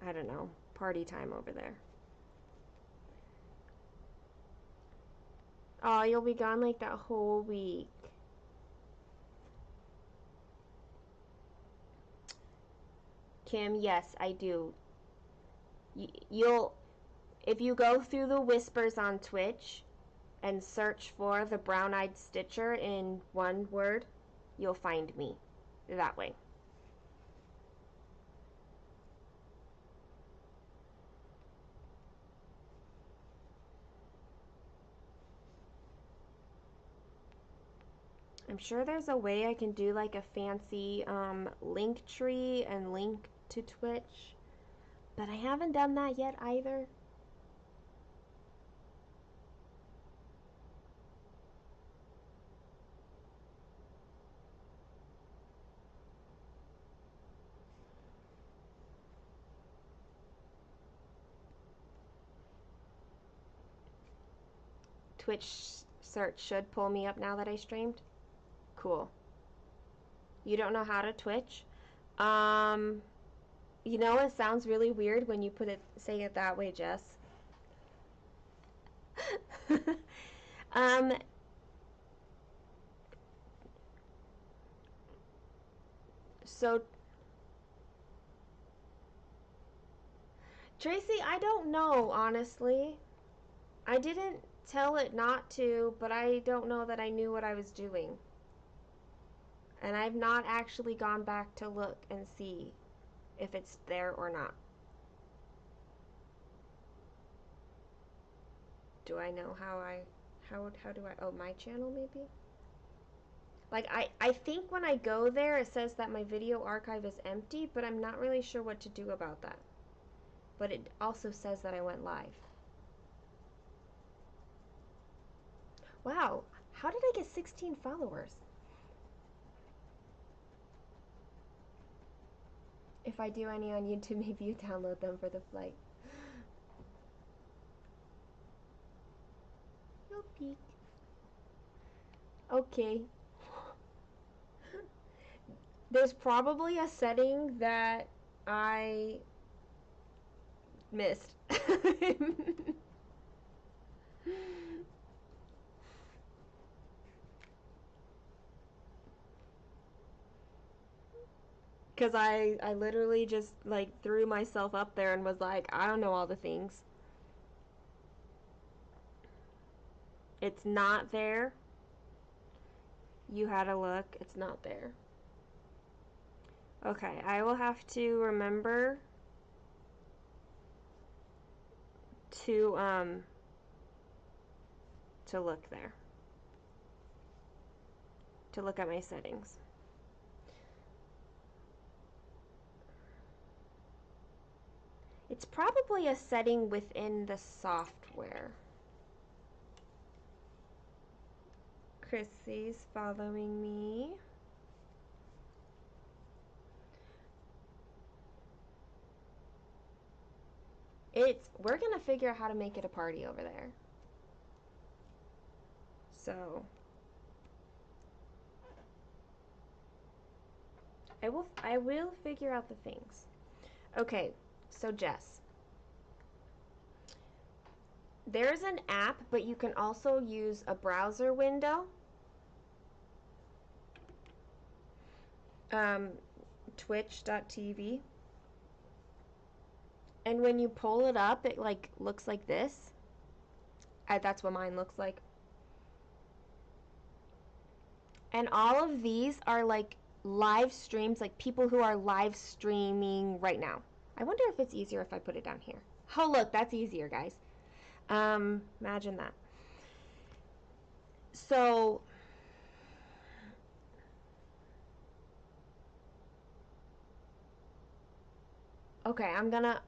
Speaker 1: I don't know, party time over there. Oh, you'll be gone like that whole week. Kim, yes, I do. You'll, if you go through the whispers on Twitch and search for the brown-eyed stitcher in one word, you'll find me. that way. I'm sure there's a way I can do like a fancy link tree and link to Twitch, but I haven't done that yet either. Twitch search should pull me up now that I streamed. Cool. You don't know how to Twitch? Um, you know, it sounds really weird when you say it that way, Jess. um, so Tracy, I don't know, honestly. I didn't tell it not to, but I don't know that I knew what I was doing. And I've not actually gone back to look and see if it's there or not. Do I know how do I, oh, my channel maybe? Like, I think when I go there, it says that my video archive is empty, but I'm not really sure what to do about that. But it also says that I went live. Wow, how did I get 16 followers? If I do any on YouTube, maybe you download them for the flight. No peek. Okay. There's probably a setting that I missed. Because I literally just like threw myself up there and was like, I don't know all the things. It's not there. You had a look. It's not there. Okay, I will have to remember to look there. To look at my settings. It's probably a setting within the software. Chrissy's following me. We're gonna figure out how to make it a party over there. So I will figure out the things. Okay, so Jess. There's an app, but you can also use a browser window. Twitch.tv. And when you pull it up, it like looks like this. That's what mine looks like. And all of these are like live streams, like people who are live streaming right now. I wonder if it's easier if I put it down here. Oh, look, that's easier, guys. Imagine that. So, okay,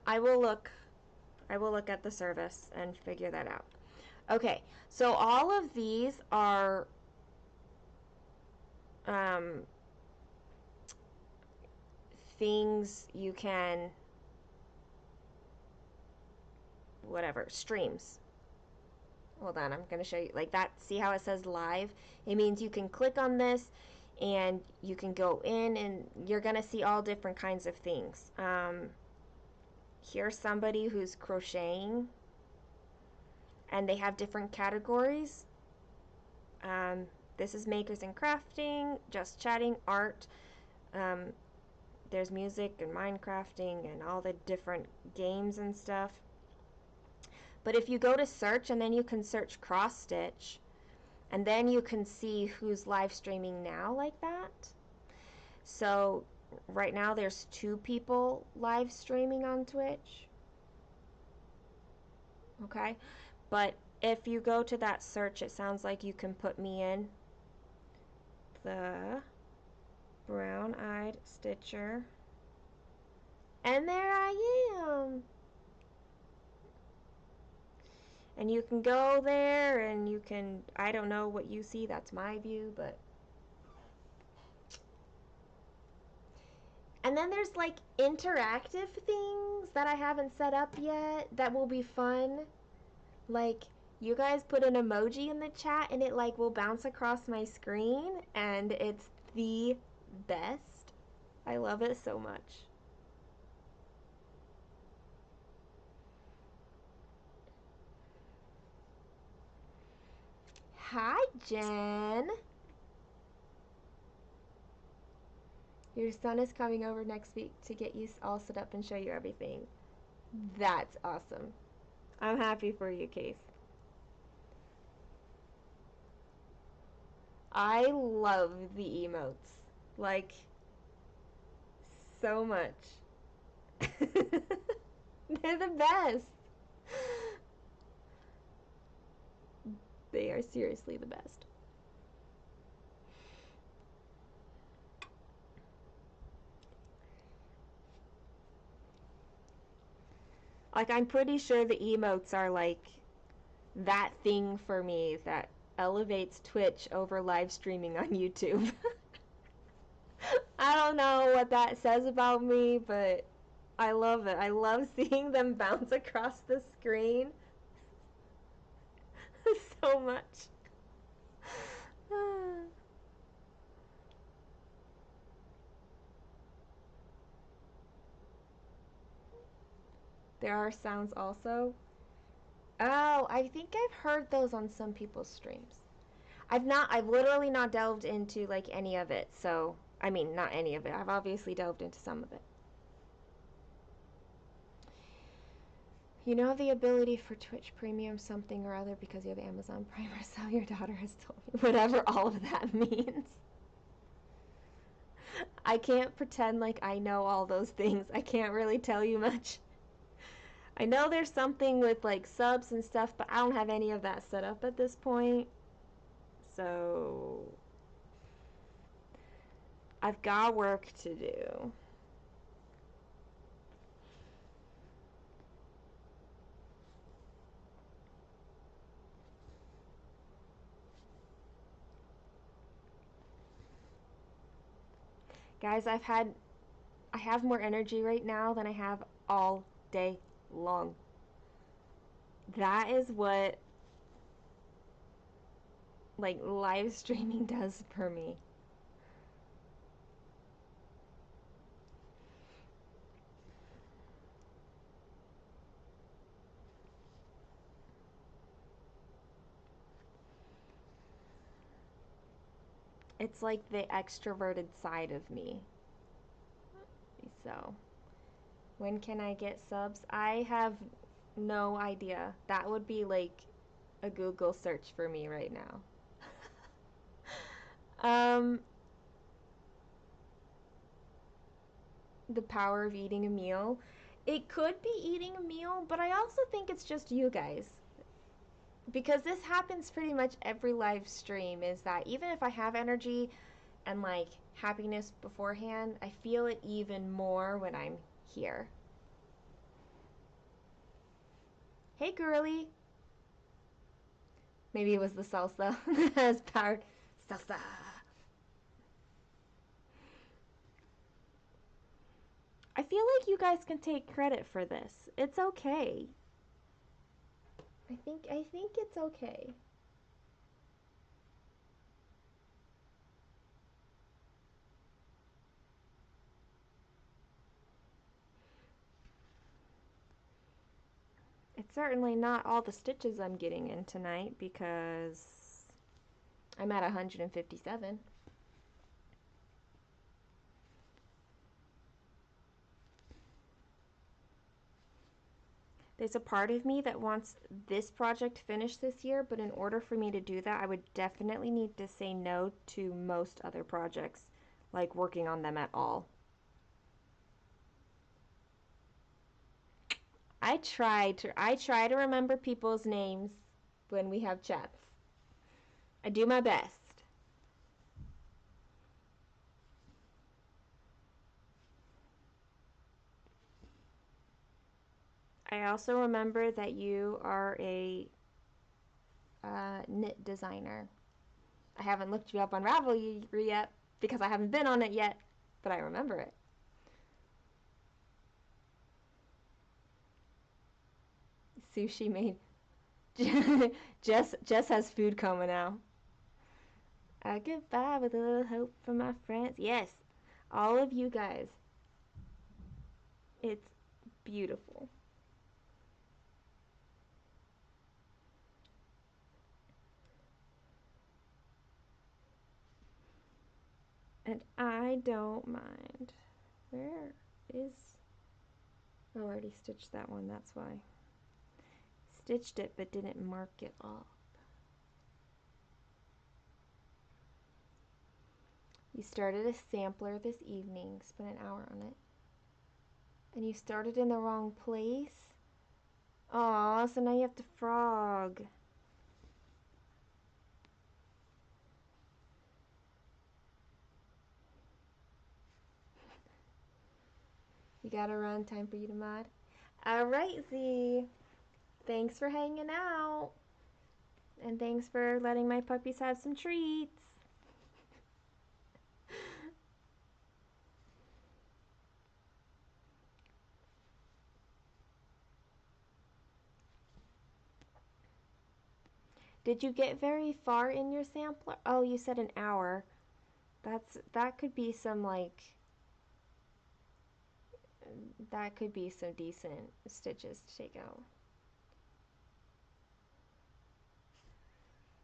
Speaker 1: I will look at the service and figure that out. Okay, so all of these are things you can, whatever, streams. Hold on, I'm going to show you, like that, see how it says live? It means you can click on this and you can go in and you're going to see all different kinds of things. Here's somebody who's crocheting and they have different categories. This is makers and crafting, just chatting, art. There's music and Minecrafting and all the different games and stuff. But if you go to search and then you can search cross stitch and then you can see who's live streaming now like that. So right now there's 2 people live streaming on Twitch. Okay? But if you go to that search, it sounds like you can put me in. The brown-eyed Stitcher. And there I am. And you can go there and you can, I don't know what you see, that's my view, but. And then there's like interactive things that I haven't set up yet that will be fun. Like, you guys put an emoji in the chat and it like will bounce across my screen and it's the best. I love it so much. Hi, Jen. Your son is coming over next week to get you all set up and show you everything. That's awesome. I'm happy for you, Case. I love the emotes. Like, so much. They're the best. They are seriously the best. Like, I'm pretty sure the emotes are like that thing for me that elevates Twitch over live streaming on YouTube. I don't know what that says about me, but I love it. I love seeing them bounce across the screen so much. There are sounds also. Oh, I think I've heard those on some people's streams. I've literally not delved into like any of it, so, I mean, not any of it. I've obviously delved into some of it. You know the ability for Twitch Premium something or other because you have Amazon Prime or so, your daughter has told me. Whatever all of that means. I can't pretend like I know all those things. I can't really tell you much. I know there's something with like subs and stuff, but I don't have any of that set up at this point. So I've got work to do. Guys, I have more energy right now than I have all day long. That is what like live streaming does for me. It's like the extroverted side of me. So, when can I get subs? I have no idea. That would be like a Google search for me right now. The power of eating a meal. It could be eating a meal, but I also think it's just you guys. Because this happens pretty much every live stream, is that even if I have energy and like happiness beforehand, I feel it even more when I'm here. Hey girly. Maybe it was the salsa that has power. Salsa. I feel like you guys can take credit for this. It's okay. I think it's okay. It's certainly not all the stitches I'm getting in tonight because I'm at 157. There's a part of me that wants this project finished this year, but in order for me to do that, I would definitely need to say no to most other projects, like working on them at all. I try to remember people's names when we have chats. I do my best. I also remember that you are a knit designer. I haven't looked you up on Ravelry yet because I haven't been on it yet, but I remember it. Sushi made. Jess has food coma now. Goodbye with a little hope for my friends. Yes, all of you guys. It's beautiful. And I don't mind. Where is... Oh, I already stitched that one, that's why. Stitched it but didn't mark it off. You started a sampler this evening, spent an hour on it. And you started in the wrong place? Aw, so now you have to frog. You gotta run, time for you to mod. Alright, Z. Thanks for hanging out. And thanks for letting my puppies have some treats. Did you get very far in your sampler? Oh, you said an hour. That could be some that could be some decent stitches to take out.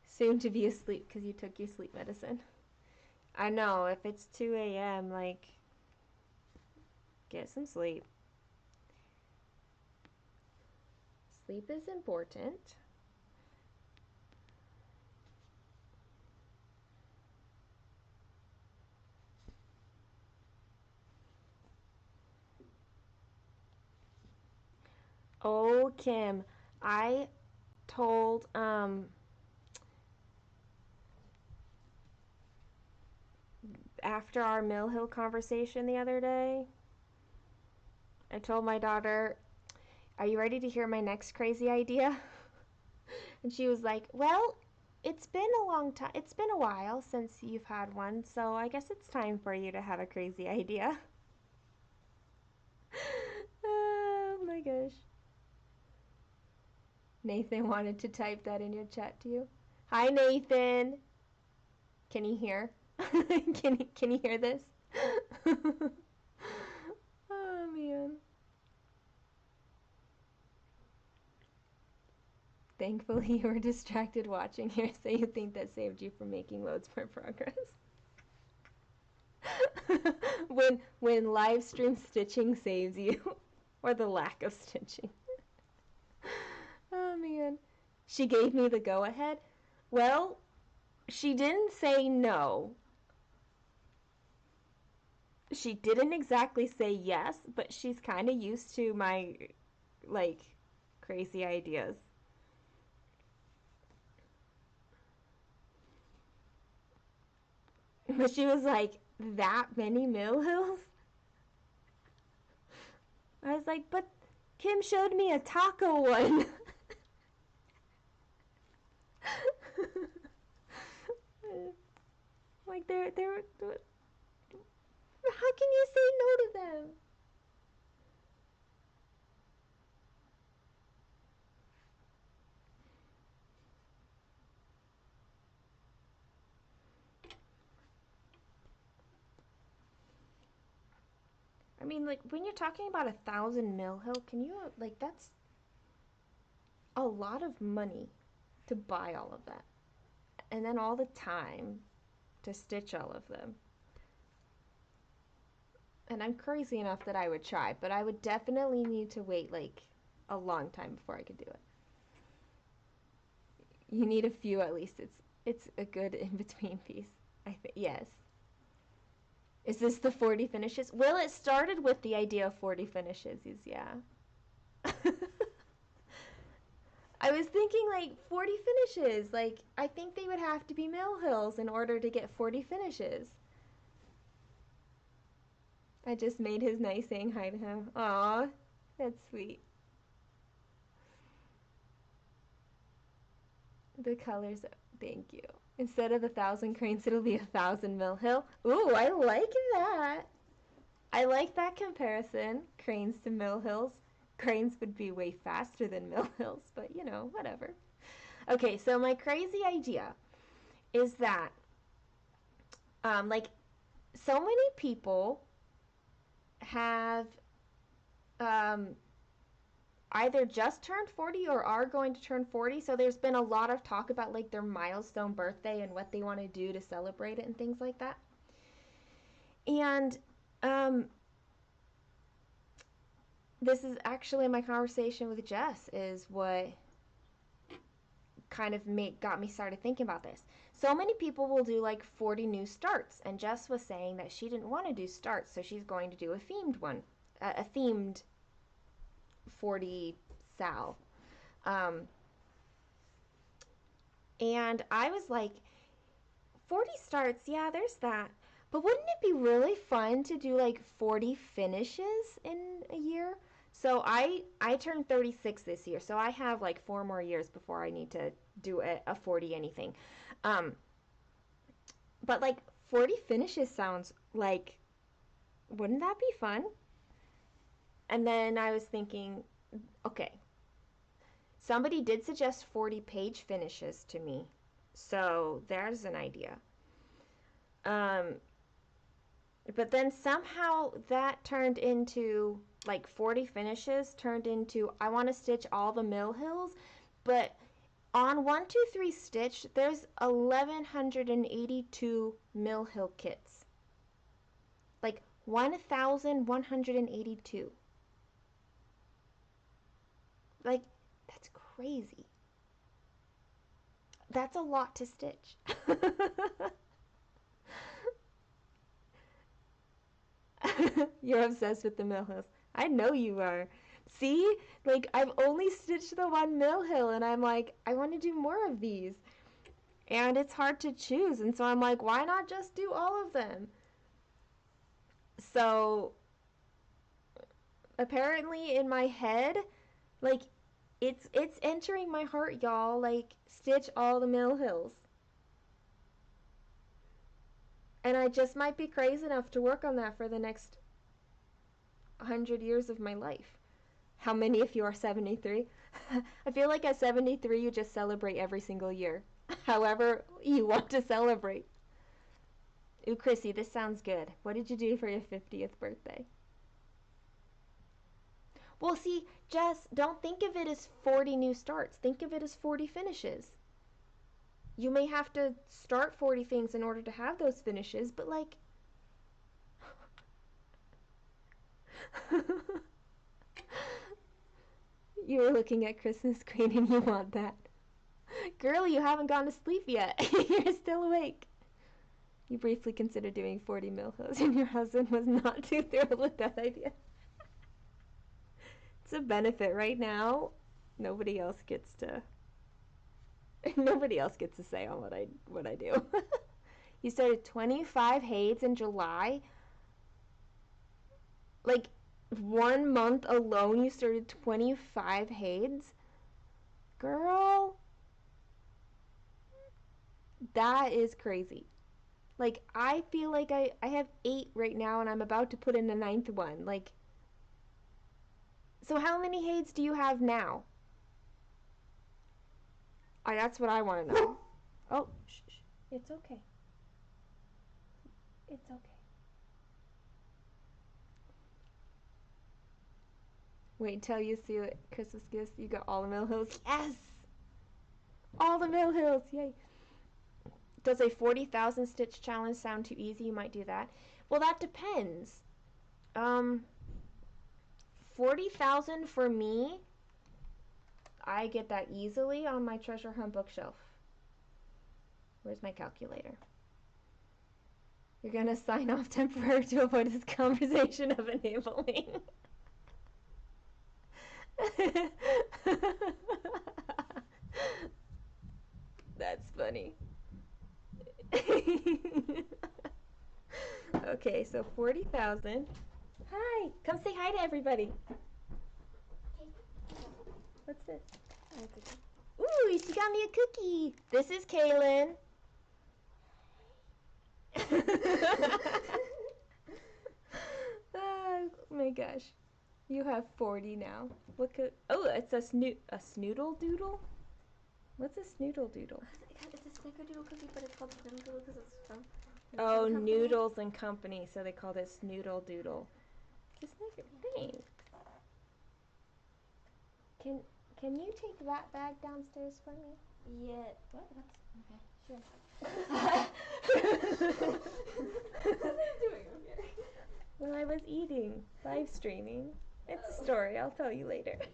Speaker 1: Soon to be asleep because you took your sleep medicine. I know, if it's 2 a.m., like, get some sleep. Sleep is important. Oh, Kim, I told, after our Mill Hill conversation the other day, I told my daughter, are you ready to hear my next crazy idea? And she was like, well, it's been a long time. It's been a while since you've had one, so I guess it's time for you to have a crazy idea. Oh my gosh. Nathan wanted to type that in your chat to you. Hi, Nathan. Can you hear? Can you hear this? Oh man. Thankfully you were distracted watching here, so you think that saved you from making loads more progress. when live stream stitching saves you, or the lack of stitching. Oh man. She gave me the go ahead. Well, she didn't say no. She didn't exactly say yes, but she's kind of used to my, like, crazy ideas. But she was like, that many mill hills? I was like, but Kim showed me a taco one. Like, they're, how can you say no to them? I mean, like, when you're talking about 1,000 mill hill, can you, like, that's a lot of money to buy all of that. And then all the time to stitch all of them. And I'm crazy enough that I would try, but I would definitely need to wait, like, a long time before I could do it. You need a few at least. It's a good in-between piece. I think, yes. Is this the 40 finishes? Well, it started with the idea of 40 finishes, yeah. I was thinking like 40 finishes. Like, I think they would have to be mill hills in order to get 40 finishes. I just made his night saying hi to him. Aw, that's sweet. The colors, thank you. Instead of 1,000 cranes, it'll be 1,000 mill hill. Ooh, I like that. I like that comparison. Cranes to mill hills. Cranes would be way faster than mill hills, but you know, whatever. Okay, so my crazy idea is that, like, so many people have um, either just turned 40 or are going to turn 40. So there's been a lot of talk about like their milestone birthday and what they want to do to celebrate it and things like that. And um, this is actually my conversation with Jess is what kind of got me started thinking about this. So many people will do like 40 new starts, and Jess was saying that she didn't want to do starts, so she's going to do a themed one, a themed 40 Sal. Um, and I was like, 40 starts, yeah, there's that. But wouldn't it be really fun to do like 40 finishes in a year? So I turned 36 this year, so I have like 4 more years before I need to do a 40 anything. Um, but like 40 finishes sounds like, wouldn't that be fun? And then I was thinking, okay, somebody did suggest 40-page finishes to me. So there's an idea. Um, but then somehow that turned into like 40 finishes turned into I want to stitch all the mill hills, but on 123 Stitch there's 1182 mill hill kits, like 1182. Like, that's crazy. That's a lot to stitch. You're obsessed with the mill hills. I know you are. See? Like, I've only stitched the one mill hill, and I'm like, I want to do more of these. And it's hard to choose, and so I'm like, why not just do all of them? So, apparently in my head, like, it's entering my heart, y'all. Like, stitch all the mill hills. And I just might be crazy enough to work on that for the next 100 years of my life. How many if you are 73? I feel like at 73 you just celebrate every single year. However you want to celebrate. Ooh, Chrissy, this sounds good. What did you do for your 50th birthday? Well, see, Jess, don't think of it as 40 new starts. Think of it as 40 finishes. You may have to start 40 things in order to have those finishes, but like... You were looking at Christmas screen and you want that. Girl, you haven't gone to sleep yet. You're still awake. You briefly considered doing 40 mill hills and your husband was not too thrilled with that idea. It's a benefit right now. Nobody else gets to nobody else gets to say on what I do. You started 25 HAEDs in July. Like 1 month alone you started 25 HAEDs. Girl, that is crazy. Like, I feel like I have 8 right now and I'm about to put in a 9th one. Like, so how many HAEDs do you have now? That's what I want to know. Oh, shh, shh. It's okay. It's okay. Wait till you see what Christmas gifts. You got all the mill hills. Yes! All the mill hills. Yay. Does a 40,000 stitch challenge sound too easy? You might do that. Well, that depends. Um, 40,000 for me, I get that easily on my treasure hunt bookshelf. Where's my calculator? You're gonna sign off temporarily to avoid this conversation of enabling. That's funny. Okay, so 40,000. Hi, come say hi to everybody. What's this? Oh, it's a cookie. Ooh, she got me a cookie. This is Kaylin. Oh my gosh. You have 40 now. Look at, oh, it's a snoodle doodle? What's a snoodle doodle?
Speaker 2: It's a snickerdoodle cookie, but it's called snickerdoodle because it's from
Speaker 1: Oh, Noodles and Company, so they called it Snoodle Doodle. Just thanks. Can you take that bag downstairs for me?
Speaker 2: Yeah. What? Okay. Sure. What are you doing over here?
Speaker 1: Well, I was eating, live streaming. It's a story. I'll tell you later.
Speaker 2: Okay.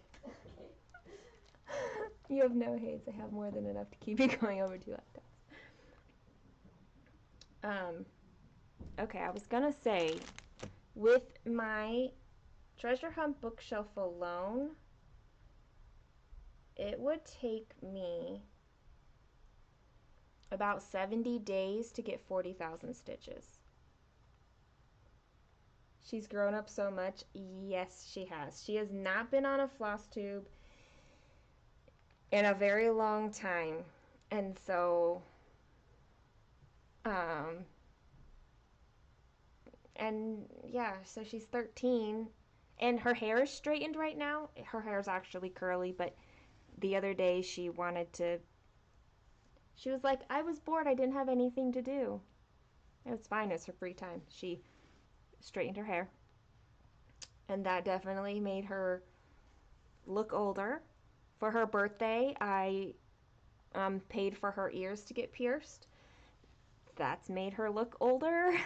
Speaker 1: You have no HAEDs. I have more than enough to keep you going over 2 laptops. Okay, I was gonna say, with my treasure hunt bookshelf alone, it would take me about 70 days to get 40,000 stitches. She's grown up so much. Yes, she has. She has not been on a floss tube in a very long time. And so, and yeah, so she's 13 and her hair is straightened right now. Her hair is actually curly, but the other day she was like, I was bored. I didn't have anything to do. It was fine. It's her free time. She straightened her hair. And that definitely made her look older. For her birthday, I paid for her ears to get pierced. That's made her look older.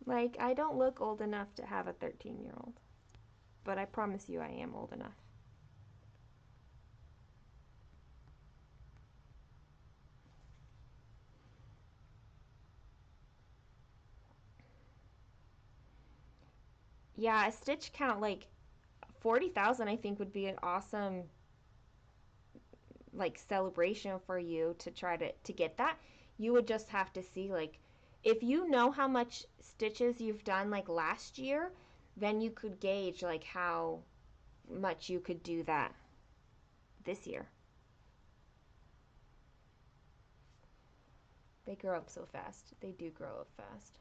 Speaker 1: Like, I don't look old enough to have a 13-year-old. But I promise you I am old enough. Yeah, a stitch count, like, 40,000 I think would be an awesome, like, celebration for you to try to get that. You would just have to see, like, if you know how much stitches you've done, like, last year, then you could gauge, like, how much you could do that this year. They grow up so fast. They do grow up fast.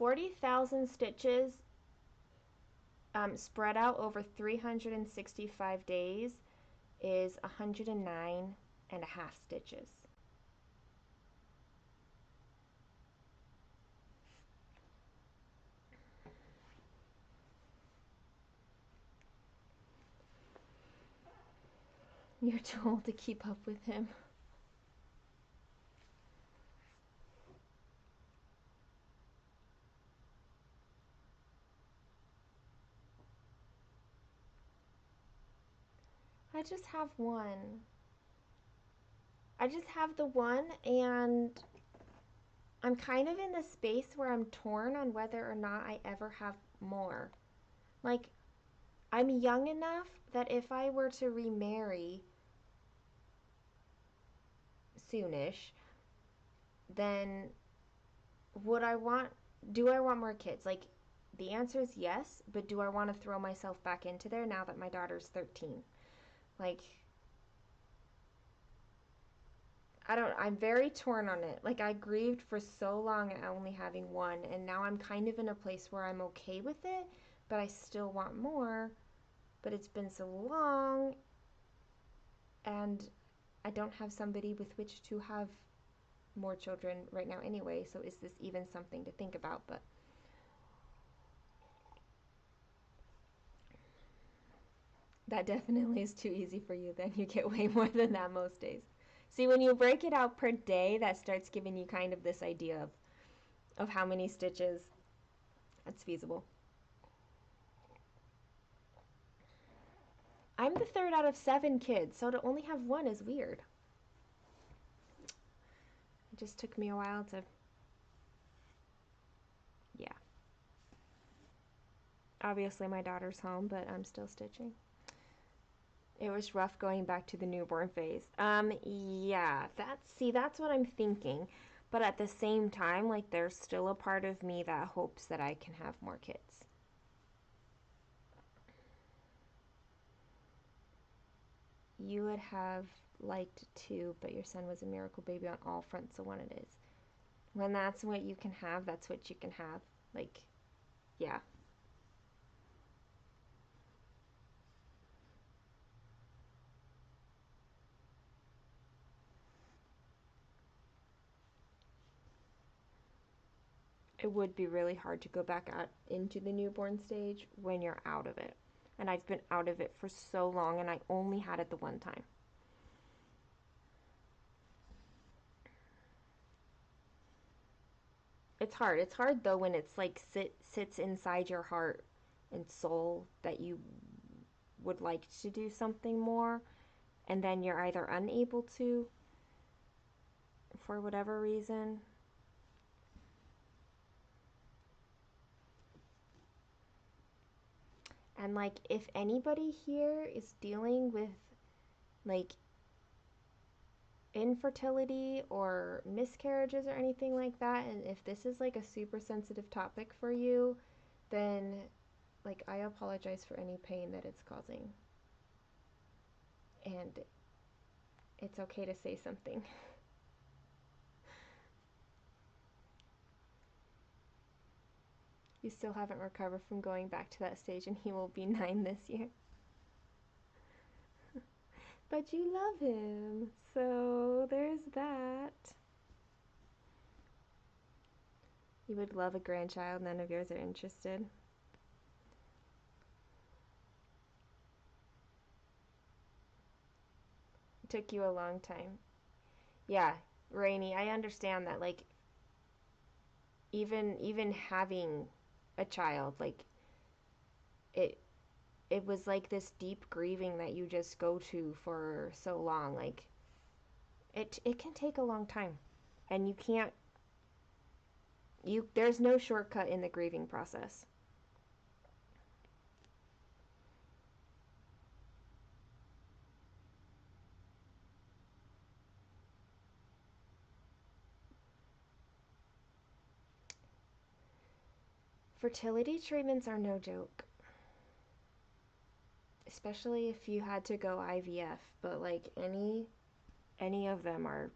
Speaker 1: $40,000 stitches spread out over 365 days is 109.5 stitches. You're too old to keep up with him. I just have one. I just have the one, and I'm kind of in the space where I'm torn on whether or not I ever have more. Like, I'm young enough that if I were to remarry soonish, then would I want, do I want more kids? Like, the answer is yes, but do I want to throw myself back into there now that my daughter's 13? Like, I'm very torn on it. Like, I grieved for so long at only having one, and now I'm kind of in a place where I'm okay with it, but I still want more. But it's been so long, and I don't have somebody with which to have more children right now anyway, so is this even something to think about? But that definitely is too easy for you then. You get way more than that most days. See, when you break it out per day, that starts giving you kind of this idea of how many stitches. That's feasible. I'm the third out of 7 kids, so to only have one is weird. It just took me a while to, yeah. Obviously, my daughter's home, but I'm still stitching. It was rough going back to the newborn phase. Yeah, that's what I'm thinking. But at the same time, like, there's still a part of me that hopes that I can have more kids. You would have liked to, but your son was a miracle baby on all fronts, so one it is. When that's what you can have, that's what you can have. Like, yeah. It would be really hard to go back out into the newborn stage when you're out of it. And I've been out of it for so long, and I only had it the one time. It's hard. It's hard though when it's like sits inside your heart and soul that you would like to do something more, and then you're either unable to for whatever reason. And like, if anybody here is dealing with like infertility or miscarriages or anything like that, and if this is like a super sensitive topic for you, then like, I apologize for any pain that it's causing. And it's okay to say something. You still haven't recovered from going back to that stage, and he will be 9 this year. But you love him, so there's that. You would love a grandchild, none of yours are interested. It took you a long time. Yeah, Rainy, I understand that. Like, even having a child, like, it it was like this deep grieving that you just go to for so long. Like, it can take a long time, and you can't, you there's no shortcut in the grieving process. Fertility treatments are no joke, especially if you had to go IVF, but like, any of them are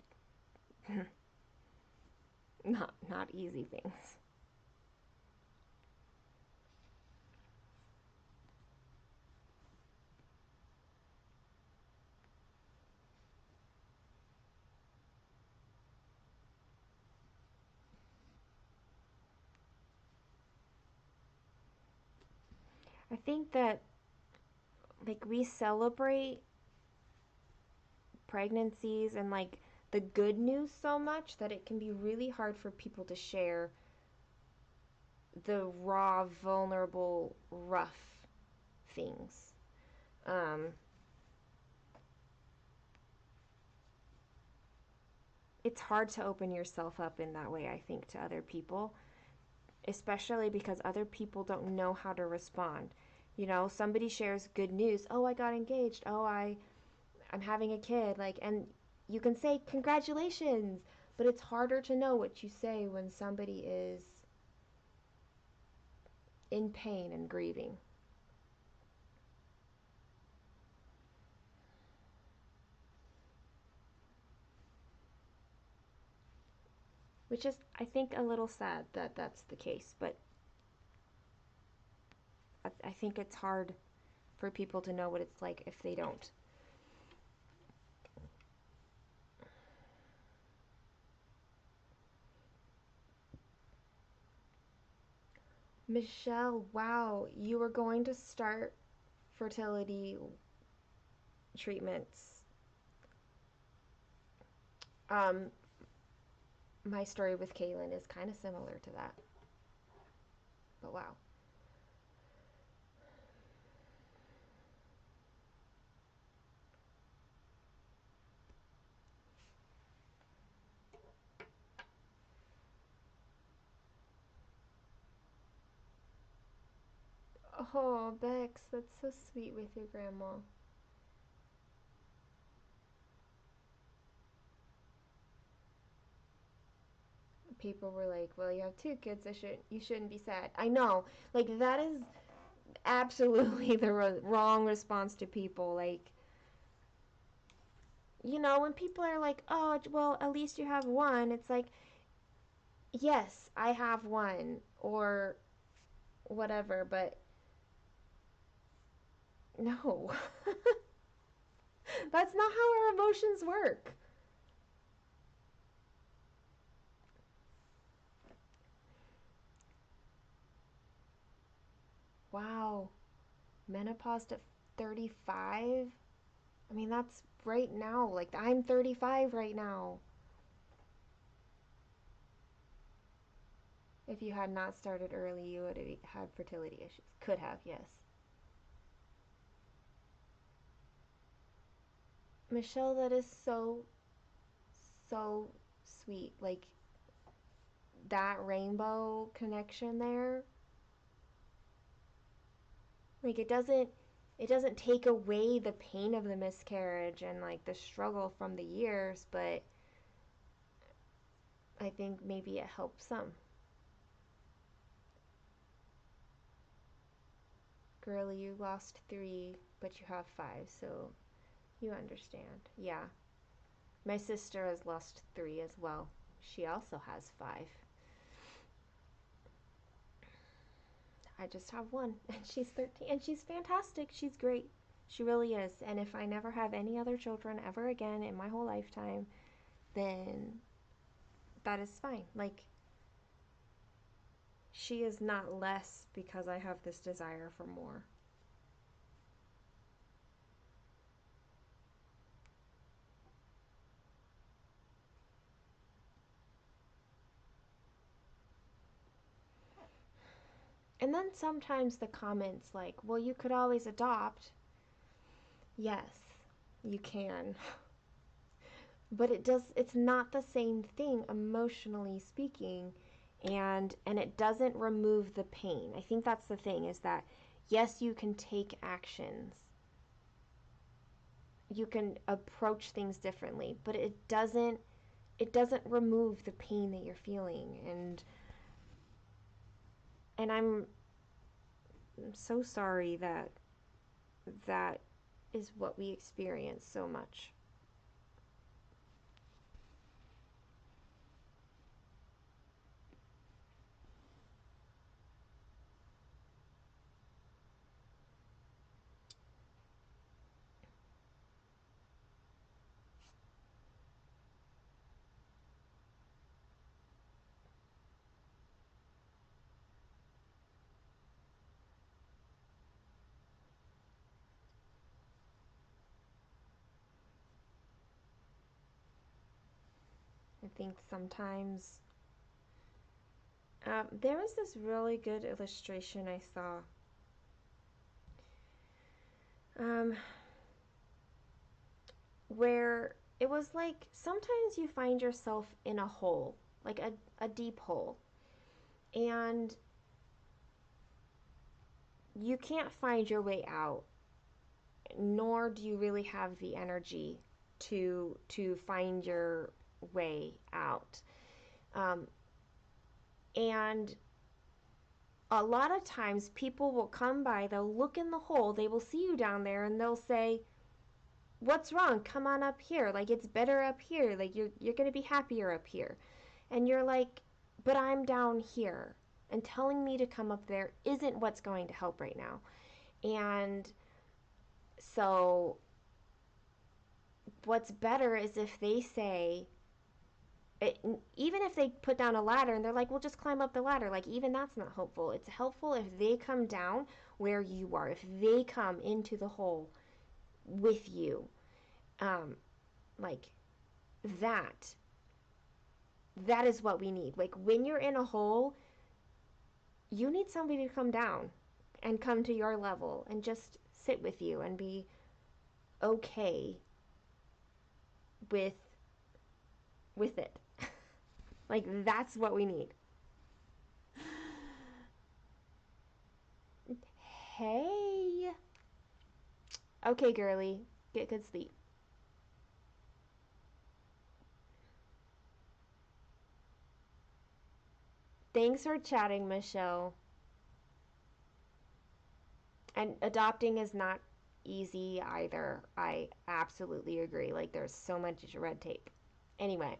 Speaker 1: not easy things. I think that, like, we celebrate pregnancies and like the good news so much that it can be really hard for people to share the raw, vulnerable, rough things. Um, it's hard to open yourself up in that way, I think, to other people, especially because other people don't know how to respond. You know, somebody shares good news. Oh, I got engaged. Oh, I'm having a kid. Like, and you can say congratulations, but it's harder to know what you say when somebody is in pain and grieving. Which is, I think, a little sad that that's the case, but I think it's hard for people to know what it's like if they don't. Michelle, wow, you were going to start fertility treatments. Um, my story with Kaylin is kind of similar to that, but wow. Oh, Bex, that's so sweet with your grandma. People were like, "Well, you have two kids. You shouldn't be sad." I know, like that is absolutely the wrong response to people. Like, when people are like, "Oh, well, at least you have one," it's like, yes, I have one, or whatever, but no, that's not how our emotions work. Wow, menopause at 35? I mean, that's right now. Like, I'm 35 right now. If you had not started early, you would have had fertility issues. Could have, yes. Michelle, that is so, so sweet. Like, that rainbow connection there. Like, it doesn't take away the pain of the miscarriage and like the struggle from the years, but I think maybe it helps some. Girl, you lost 3, but you have 5, so you understand. Yeah. My sister has lost 3 as well. She also has 5. I just have one, and she's 13, and she's fantastic. She's great. She really is. And if I never have any other children ever again in my whole lifetime, then that is fine. Like, she is not less because I have this desire for more. And then sometimes the comments like, well, you could always adopt. Yes, you can. But it's not the same thing emotionally speaking, and it doesn't remove the pain. I think that's the thing, is that yes, you can take actions, you can approach things differently, but it doesn't remove the pain that you're feeling. And I'm so sorry that that is what we experience so much. I think sometimes there was this really good illustration I saw. Um, where it was like sometimes you find yourself in a hole, like a deep hole, and you can't find your way out, nor do you really have the energy to find your way out. Um, and a lot of times people will come by, they'll look in the hole, they will see you down there, and they'll say, "What's wrong? Come on up here. Like, it's better up here. Like, you're going to be happier up here." And you're like, "But I'm down here." And telling me to come up there isn't what's going to help right now. And so what's better is if they say it, even if they put down a ladder and they're like, "Well, just climb up the ladder." Like, even that's not helpful. It's helpful if they come down where you are, if they come into the hole with you. Um, like that that is what we need. Like, when you're in a hole, you need somebody to come down and come to your level and just sit with you and be okay with it. Like, that's what we need. Hey. Okay, girly. Get good sleep. Thanks for chatting, Michelle. And adopting is not easy either. I absolutely agree. Like, there's so much red tape. Anyway,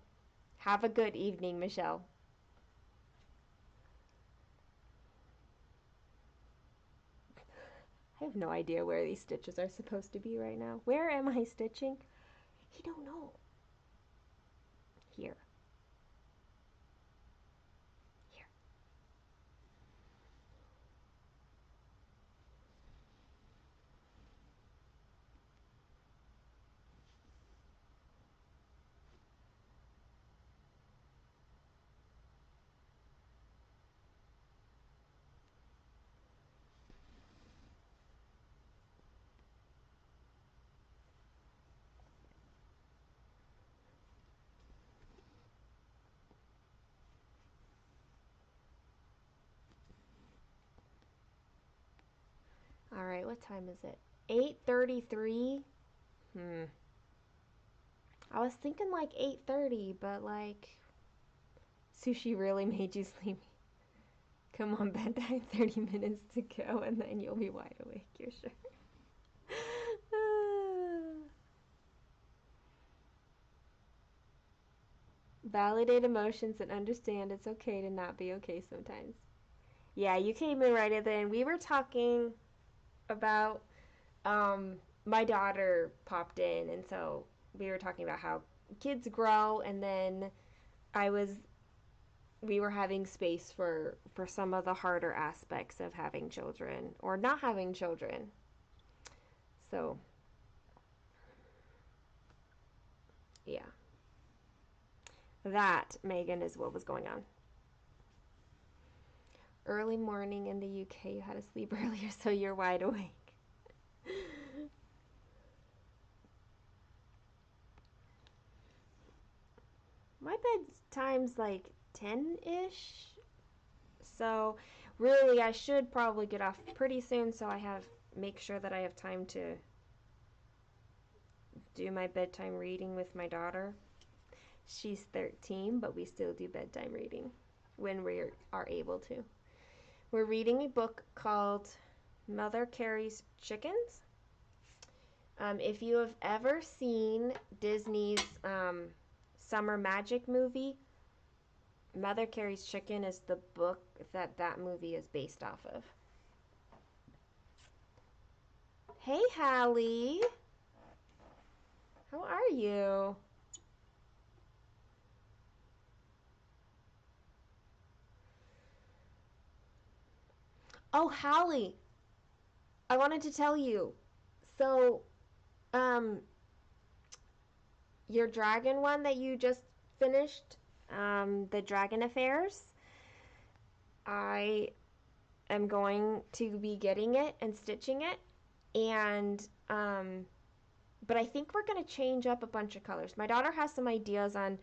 Speaker 1: have a good evening, Michelle. I have no idea where these stitches are supposed to be right now. Where am I stitching? You don't know. Here. Here. All right, what time is it? 8:33. Hmm. I was thinking like 8:30, but like sushi really made you sleepy. Come on, bedtime 30 minutes to go and then you'll be wide awake, you're sure. Validate emotions and understand it's okay to not be okay sometimes. Yeah, you came in right at the end. We were talking about um my daughter popped in, and so we were talking about how kids grow, and then I was we were having space for some of the harder aspects of having children or not having children. So, yeah. That, Megan, is what was going on. Early morning in the UK, you had to sleep earlier, so you're wide awake. My bedtime's like 10 ish. So, really, I should probably get off pretty soon so make sure that I have time to do my bedtime reading with my daughter. She's 13, but we still do bedtime reading when we are able to. We're reading a book called Mother Carries Chickens. If you have ever seen Disney's Summer Magic movie, Mother Carries Chicken is the book that movie is based off of. Hey, Hallie. How are you? Oh, Hallie, I wanted to tell you. So, um, your dragon one that you just finished, the Dragon Affairs, I am going to be getting it and stitching it, and but I think we're going to change up a bunch of colors. My daughter has some ideas on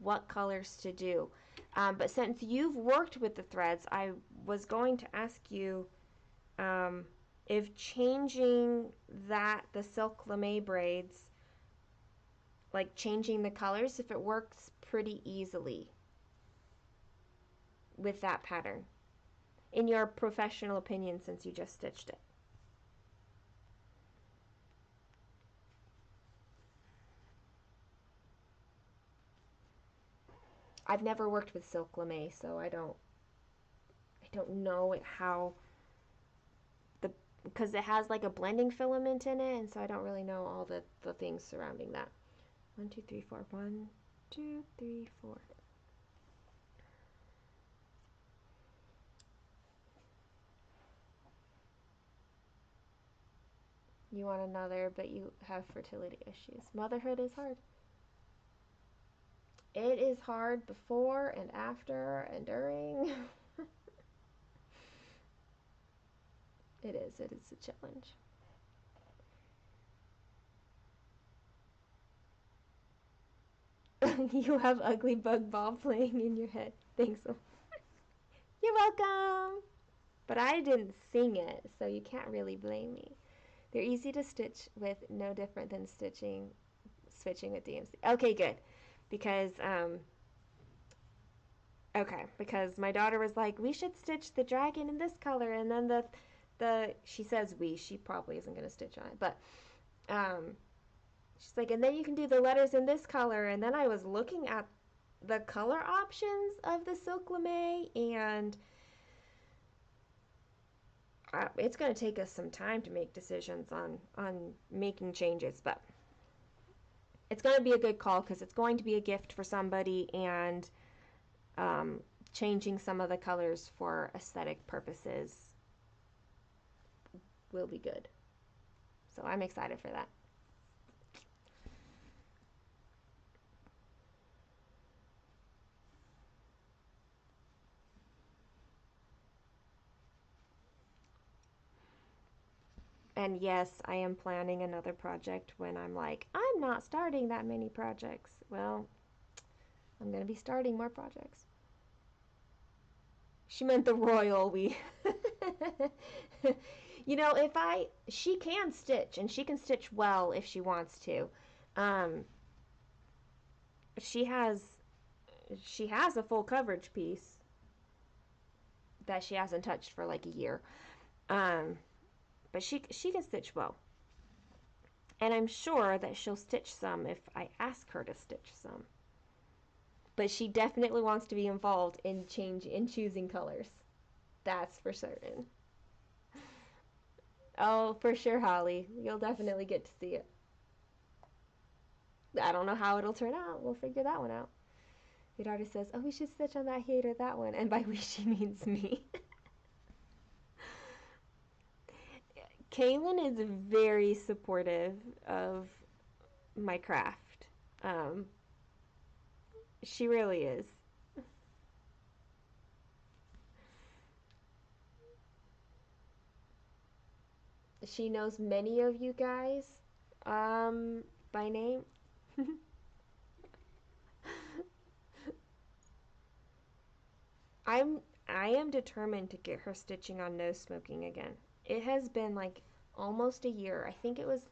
Speaker 1: what colors to do, but since you've worked with the threads, I was going to ask you um, if changing the silk lame braids, like changing the colors, if it works pretty easily with that pattern, in your professional opinion, since you just stitched it. I've never worked with silk lame, so I don't know how the because it has like a blending filament in it, and so I don't really know all the things surrounding that. 1, 2, 3, 4. 1, 2, 3, 4. You want another, but you have fertility issues. Motherhood is hard. It is hard before and after and during. It is. It is a challenge. You have ugly bug ball playing in your head. Thanks. You're welcome. But I didn't sing it, so you can't really blame me. They're easy to stitch with, no different than switching with DMC. Okay, good. Because because my daughter was like, we should stitch the dragon in this color, and then the she says we, she probably isn't gonna stitch on it, but um, she's like, and then you can do the letters in this color, and then I was looking at the color options of the silk lame, and it's going to take us some time to make decisions on making changes, but it's going to be a good call because it's going to be a gift for somebody, and um, changing some of the colors for aesthetic purposes will be good. So I'm excited for that. And yes, I am planning another project when I'm like, I'm not starting that many projects. Well, I'm going to be starting more projects. She meant the royal we. She can stitch, and she can stitch well if she wants to. Um, she has she has a full coverage piece that she hasn't touched for like a year. Um, but she can stitch well, and I'm sure that she'll stitch some if I ask her to stitch some. But she definitely wants to be involved in choosing colors. That's for certain. Oh, for sure, Holly. You'll definitely get to see it. I don't know how it'll turn out. We'll figure that one out. Your daughter says, "Oh, we should stitch on that HAED or that one," and by we she means me. Kaylin is very supportive of my craft. Um, she really is. She knows many of you guys by name. I'm I am determined to get her stitching on no smoking again. It has been like almost a year. I think it was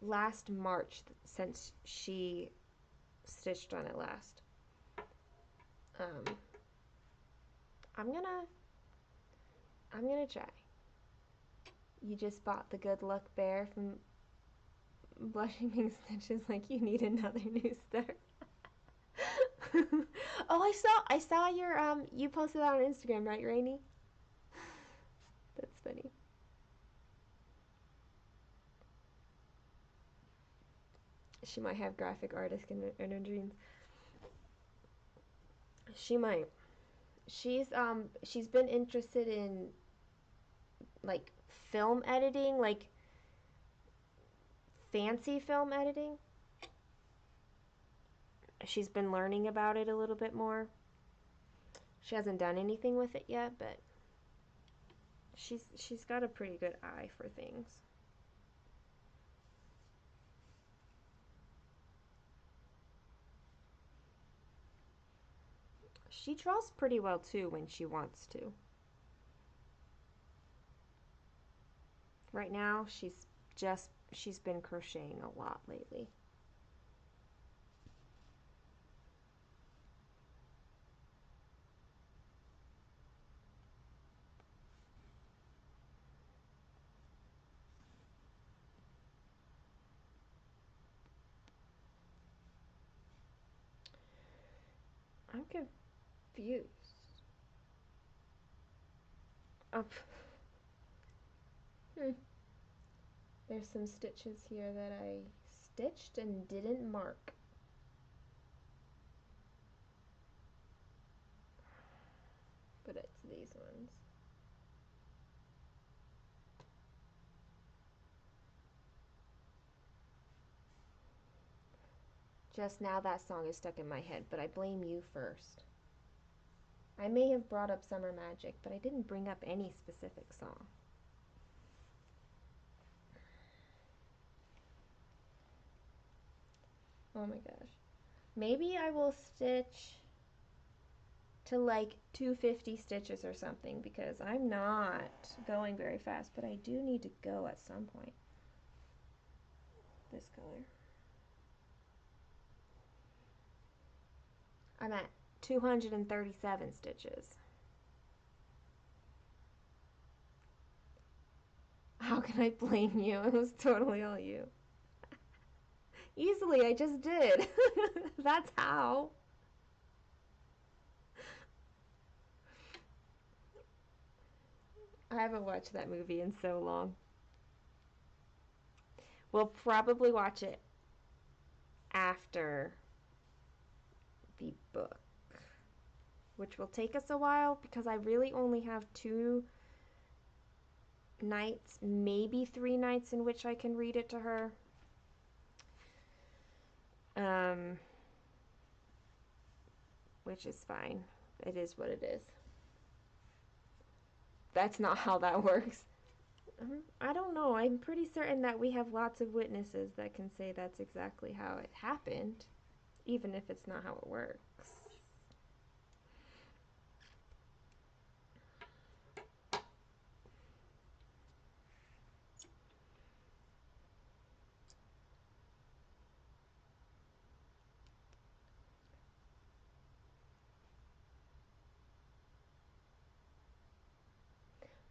Speaker 1: last March since she stitched on it last. Um, I'm gonna I'm gonna try. You just bought the good luck bear from Blushing Pink Stitches like you need another new start. Oh, I saw your you posted that on Instagram, right, Rainy? That's funny. She might have graphic artist in her dreams. She might. She's been interested in like film editing, like fancy film editing. She's been learning about it a little bit more. She hasn't done anything with it yet, but she's got a pretty good eye for things. She draws pretty well too when she wants to. Right now, she's been crocheting a lot lately. I'm confused. Oh, hmm. There's some stitches here that I stitched and didn't mark. But it's these ones. Just now that song is stuck in my head, but I blame you first. I may have brought up Summer Magic, but I didn't bring up any specific song. Oh my gosh. Maybe I will stitch. to like 250 stitches or something because I'm not going very fast, but I do need to go at some point. This color. I'm at 237 stitches. How can I blame you? It was totally all you. Easily, I just did. That's how. I haven't watched that movie in so long. We'll probably watch it after the book, which will take us a while because I really only have 2 nights, maybe 3 nights in which I can read it to her. Um, which is fine. It is what it is. That's not how that works. I don't know. I'm pretty certain that we have lots of witnesses that can say that's exactly how it happened, even if it's not how it works.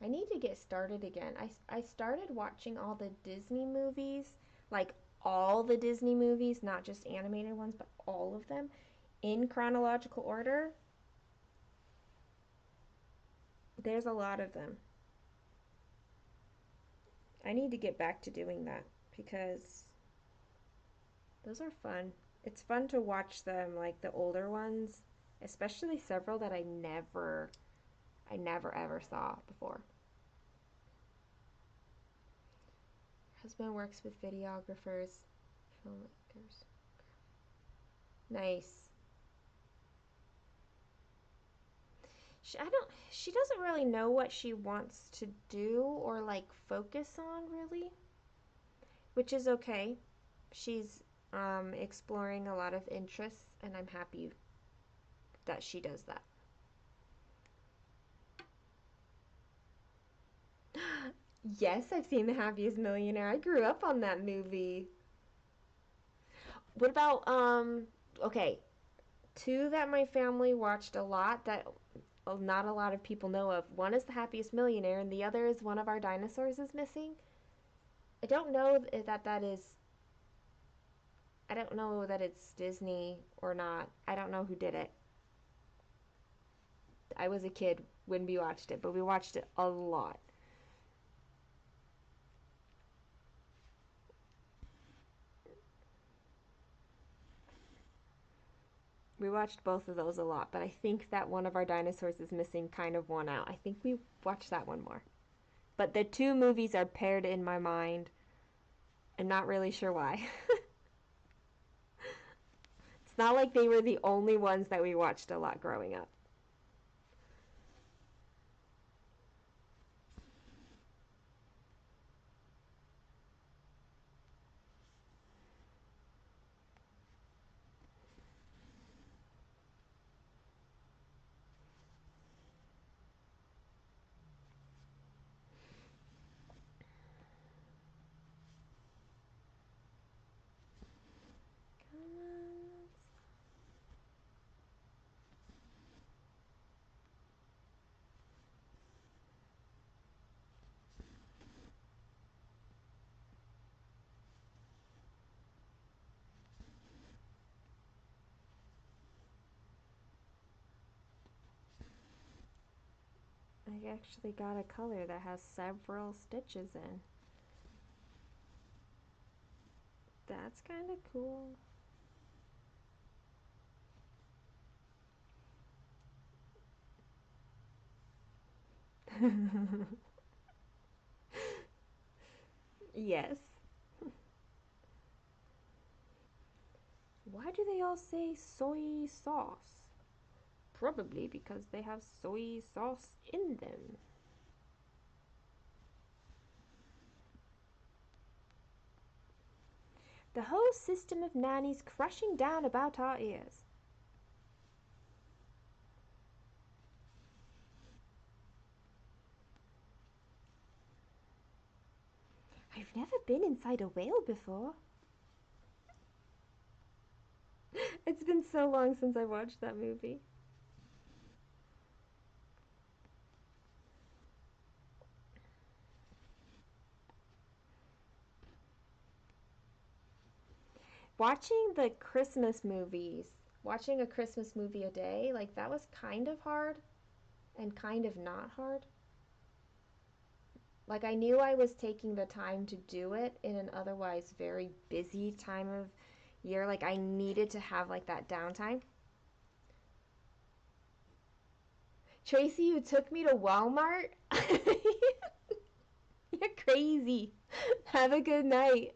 Speaker 1: I need to get started again. I started watching all the Disney movies, like all the Disney movies, not just animated ones, but all of them in chronological order. There's a lot of them. I need to get back to doing that because those are fun. It's fun to watch them, like the older ones, especially several that I never ever saw before. Husband works with videographers, filmmakers. Nice. She doesn't really know what she wants to do or like focus on really, which is okay. She's exploring a lot of interests and I'm happy that she does that. Yes, I've seen The Happiest Millionaire. I grew up on that movie. What about okay, two that my family watched a lot that not a lot of people know of. One is The Happiest Millionaire and the other is One of Our Dinosaurs is Missing. I don't know I don't know that it's Disney or not. I don't know who did it. I was a kid when we watched it, but we watched it a lot. We watched both of those a lot, but I think that One of Our Dinosaurs is Missing kind of won out. I think we watched that one more. But the two movies are paired in my mind. I'm not really sure why. It's not like they were the only ones that we watched a lot growing up. I actually got a color that has several stitches in. That's kind of cool. Yes. Why do they all say soy sauce? Probably because they have soy sauce in them. The whole system of nannies crushing down about our ears. I've never been inside a whale before. It's been so long since I watched that movie. Watching the Christmas movies, watching a Christmas movie a day, like that was kind of hard and kind of not hard. Like I knew I was taking the time to do it in an otherwise very busy time of year. Like I needed to have like that downtime. Tracy, you took me to Walmart? You're crazy. Have a good night.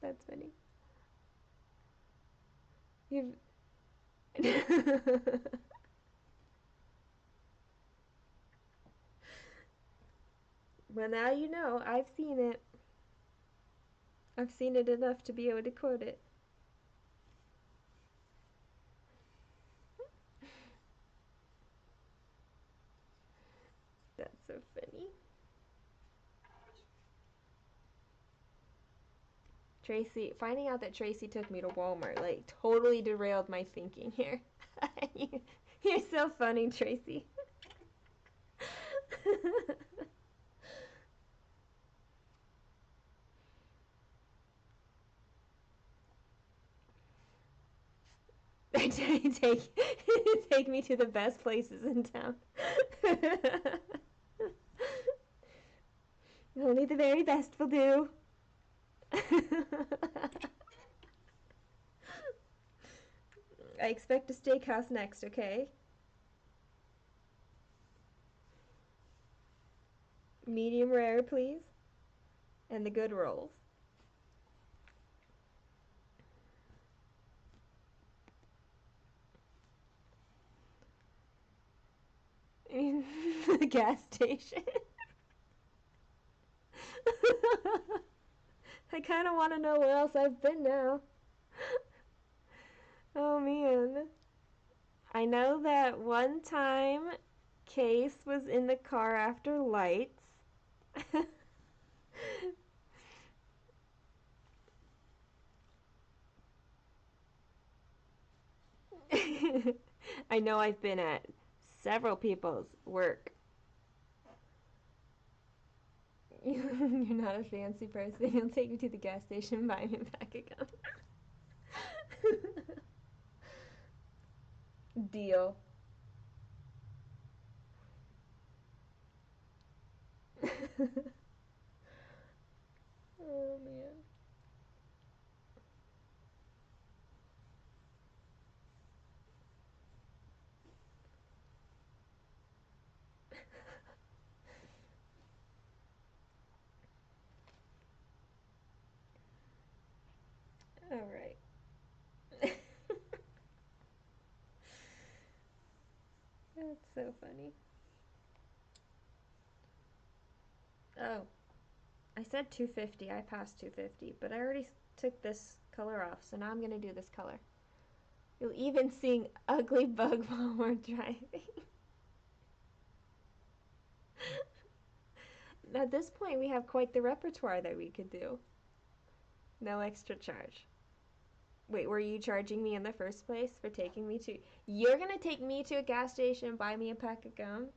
Speaker 1: That's funny. You've Well, now you know. I've seen it. I've seen it enough to be able to quote it. That's so funny. Tracy, finding out that Tracy took me to Walmart, like, totally derailed my thinking here. You're so funny, Tracy. take, take me to the best places in town. Only the very best will do. I expect a steakhouse next, okay? Medium rare, please. And the good rolls. The gas station. I kind of want to know where else I've been now. Oh man. I know that one time Case was in the car after lights. I know I've been at several people's work. You're not a fancy person. You'll take me to the gas station, buy me a pack of gum. Deal. Oh man. All right. That's so funny. Oh, I said 250. I passed 250, but I already took this color off, so now I'm going to do this color. You'll even sing Ugly Bug while we're driving. At this point, we have quite the repertoire that we could do. No extra charge. Wait, were you charging me in the first place for taking me to... You're going to take me to a gas station and buy me a pack of gum?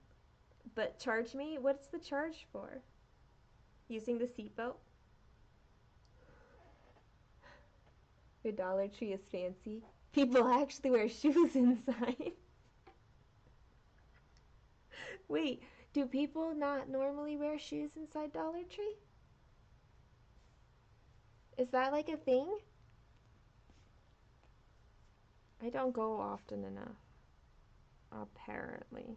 Speaker 1: But charge me? What's the charge for? Using the seatbelt? Your Dollar Tree is fancy. People actually wear shoes inside. Wait, do people not normally wear shoes inside Dollar Tree? Is that like a thing? I don't go often enough. Apparently.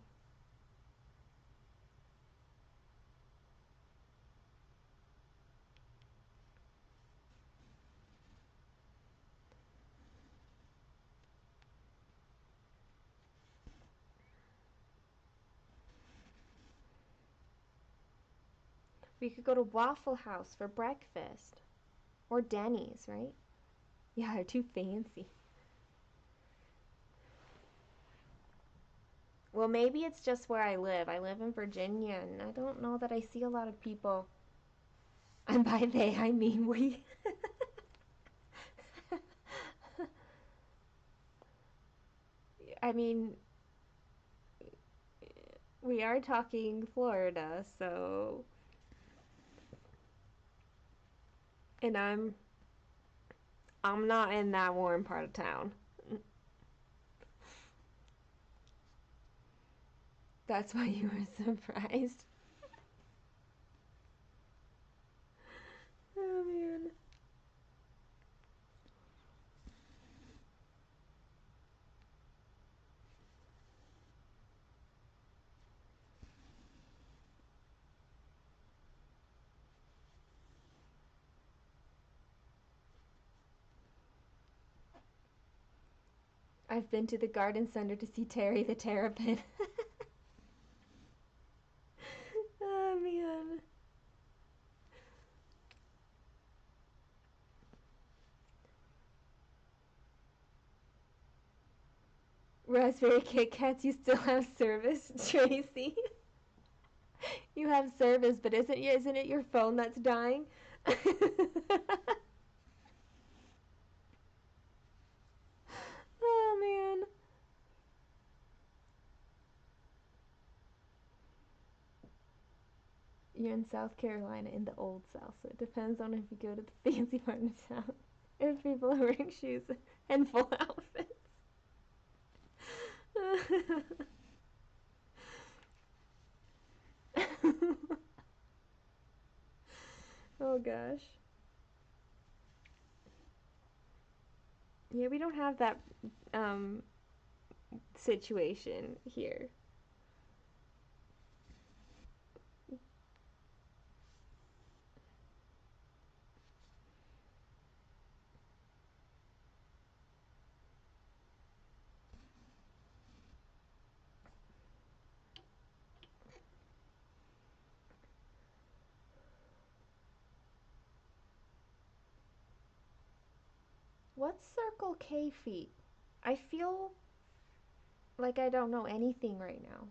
Speaker 1: We could go to Waffle House for breakfast. Or Denny's, right? Yeah, they're too fancy. Well, maybe it's just where I live. I live in Virginia, and I don't know that I see a lot of people. And by they, I mean we. I mean, we are talking Florida, so. And I'm not in that warm part of town. That's why you were surprised. Oh man. I've been to the garden center to see Terry the Terrapin. Oh man. Raspberry Kit Kats, you still have service, Tracy. You have service, but isn't it your phone that's dying? Oh man. You're in South Carolina in the old South, so it depends on if you go to the fancy part of town. If people are wearing shoes and full outfits. Oh gosh. Yeah, we don't have that um, situation here. What's Circle K feet? I feel like I don't know anything right now.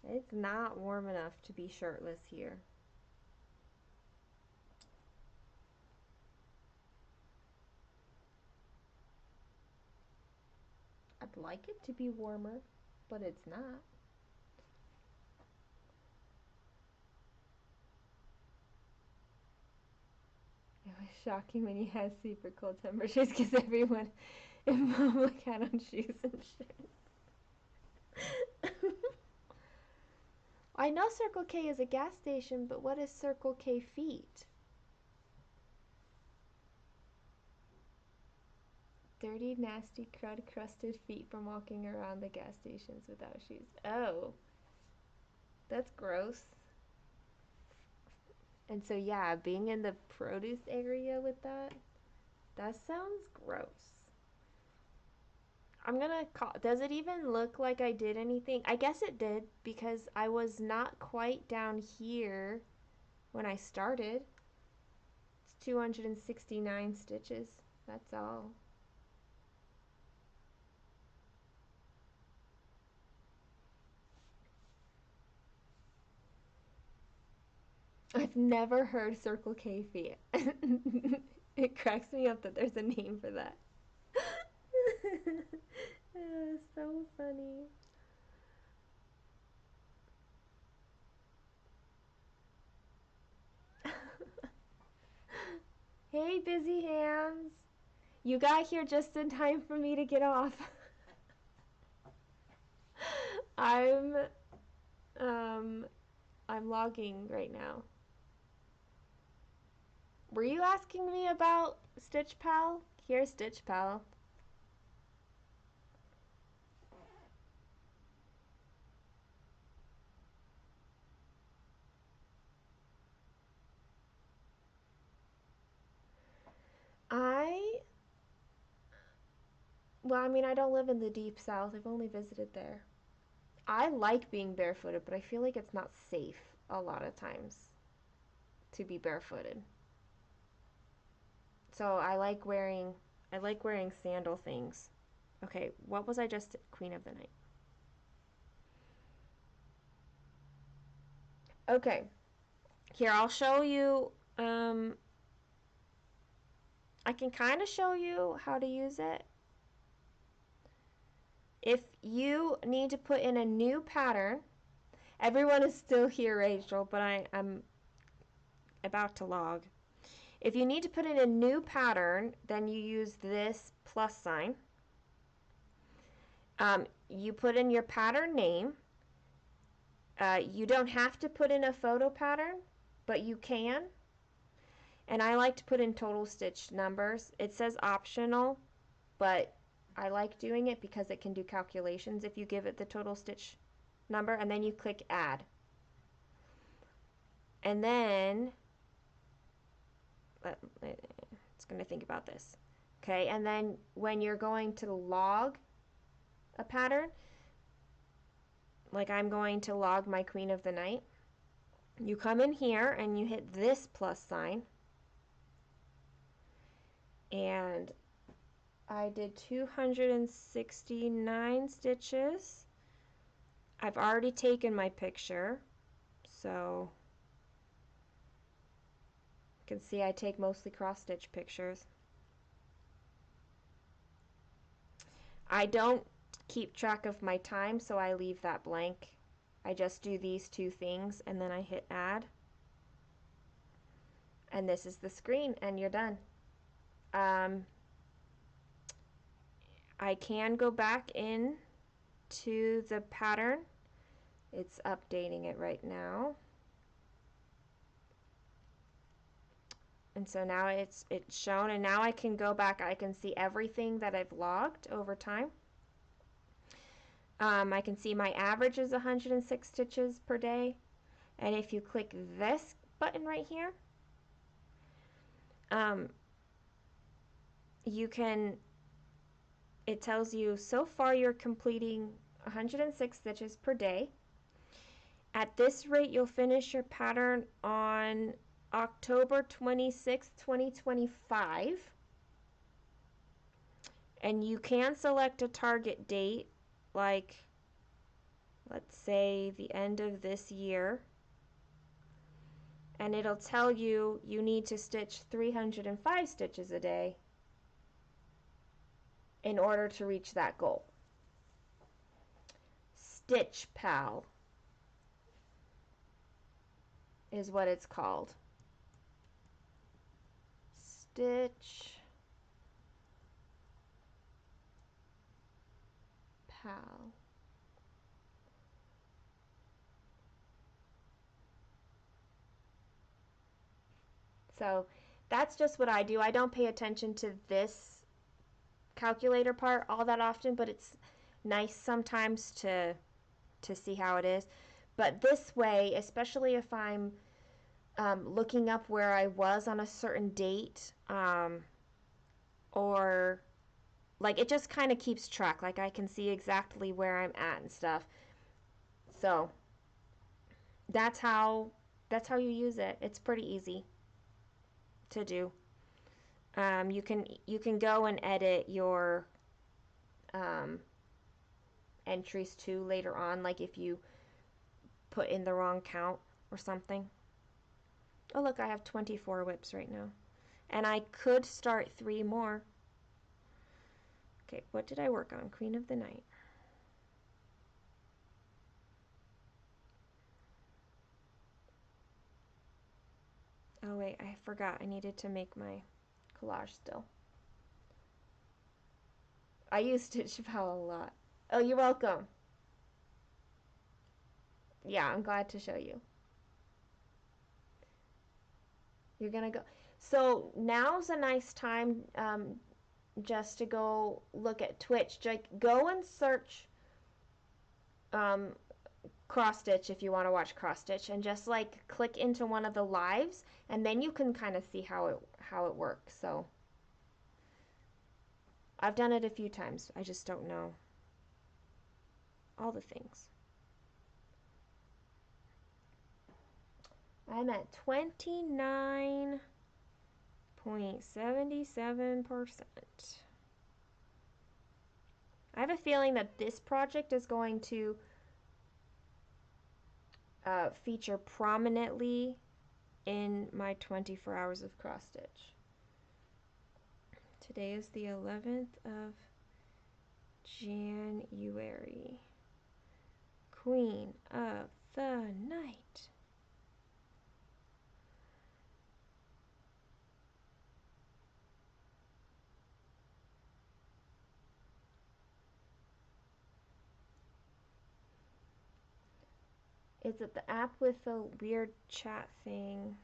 Speaker 1: It's not warm enough to be shirtless here. I'd like it to be warmer, but it's not. It was shocking when you had super cold temperatures because everyone in public had on shoes and shit. I know Circle K is a gas station, but what is Circle K feet? Dirty, nasty, crud crusted feet from walking around the gas stations without shoes. Oh, that's gross. And so, yeah, being in the produce area with that sounds gross. I'm gonna call. Does it even look like I did anything? I guess it did because I was not quite down here when I started. It's 269 stitches. That's all. I've never heard Circle K feet. It cracks me up that there's a name for that. So funny. Hey, busy hands. You got here just in time for me to get off. I'm um I'm logging right now. Were you asking me about Stitch Pal? Here's Stitch Pal. I well, I mean, I don't live in the deep south. I've only visited there. I like being barefooted, but I feel like it's not safe a lot of times to be barefooted. So I like wearing sandal things. Okay, what was I just Queen of the Night? Okay, here I'll show you I can kind of show you how to use it. If you need to put in a new pattern, everyone is still here, Rachel, but I'm about to log. If you need to put in a new pattern, then you use this plus sign. You put in your pattern name. You don't have to put in a photo pattern, but you can. And I like to put in total stitch numbers. It says optional, but I like doing it because it can do calculations if you give it the total stitch number, and then you click add. And then it's going to think about this. Okay, and then when you're going to log a pattern, like I'm going to log my Queen of the Night, you come in here and you hit this plus sign, and I did 269 stitches. I've already taken my picture, so you can see I take mostly cross stitch pictures. I don't keep track of my time, so I leave that blank. I just do these two things and then I hit add. And this is the screen and you're done. I can go back in to the pattern. It's updating it right now. And so now it's shown, and now I can go back. I can see everything that I've logged over time. I can see my average is 106 stitches per day. And if you click this button right here, you can, it tells you so far you're completing 106 stitches per day. At this rate, you'll finish your pattern on October 26th, 2025. And you can select a target date, like let's say the end of this year. And it'll tell you you need to stitch 305 stitches a day in order to reach that goal. Stitch Pal is what it's called. Stitch Pal. So that's just what I do. I don't pay attention to this calculator part all that often, but it's nice sometimes to see how it is. But this way, especially if I'm looking up where I was on a certain date, or like it just kind of keeps track. Like I can see exactly where I'm at and stuff. So that's how you use it. It's pretty easy to do. You can go and edit your entries too later on, like if you put in the wrong count or something. Oh look, I have 24 whips right now, and I could start 3 more. Okay, what did I work on? Queen of the Night. Oh wait, I forgot. I needed to make my collage still. I use Stitch Pal a lot. Oh, you're welcome. Yeah, I'm glad to show you. You're gonna go. So now's a nice time just to go look at Twitch. Like, go and search cross stitch if you want to watch cross stitch, and just like click into one of the lives, and then you can kind of see how it works. So I've done it a few times. I just don't know all the things. I'm at 29.77%. I have a feeling that this project is going to feature prominently in my 24 hours of cross stitch. Today is the 11th of January. Queen of the night. Is it the app with the weird chat thing?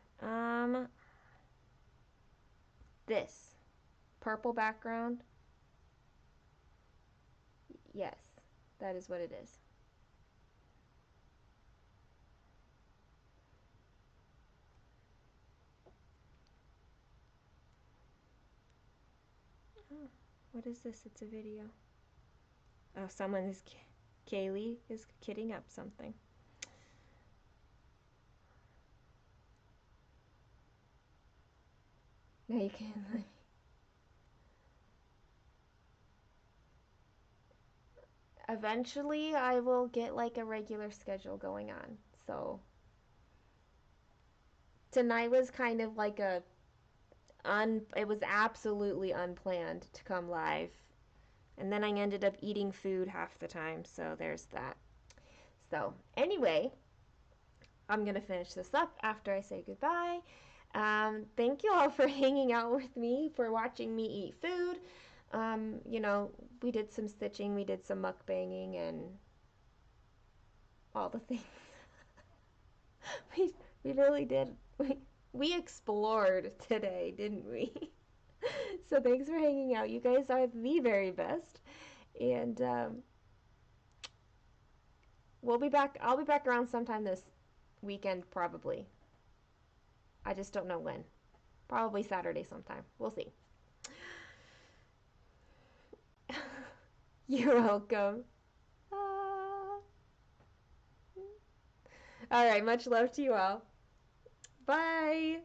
Speaker 1: This. Purple background. Yes, that is what it is. Oh, what is this? It's a video. Oh, someone is. Kaylee is kidding up something. Now you can. Eventually, I will get like a regular schedule going on. So tonight was kind of like it was absolutely unplanned to come live. And then I ended up eating food half the time, so there's that. So, anyway, I'm going to finish this up after I say goodbye. Thank you all for hanging out with me, for watching me eat food. You know, we did some stitching, we did some mukbanging, and all the things. we, we really did. We explored today, didn't we? So thanks for hanging out. You guys are the very best. And we'll be back. I'll be back around sometime this weekend, probably. I just don't know when. Probably Saturday sometime. We'll see. You're welcome. All right, much love to you all. Bye.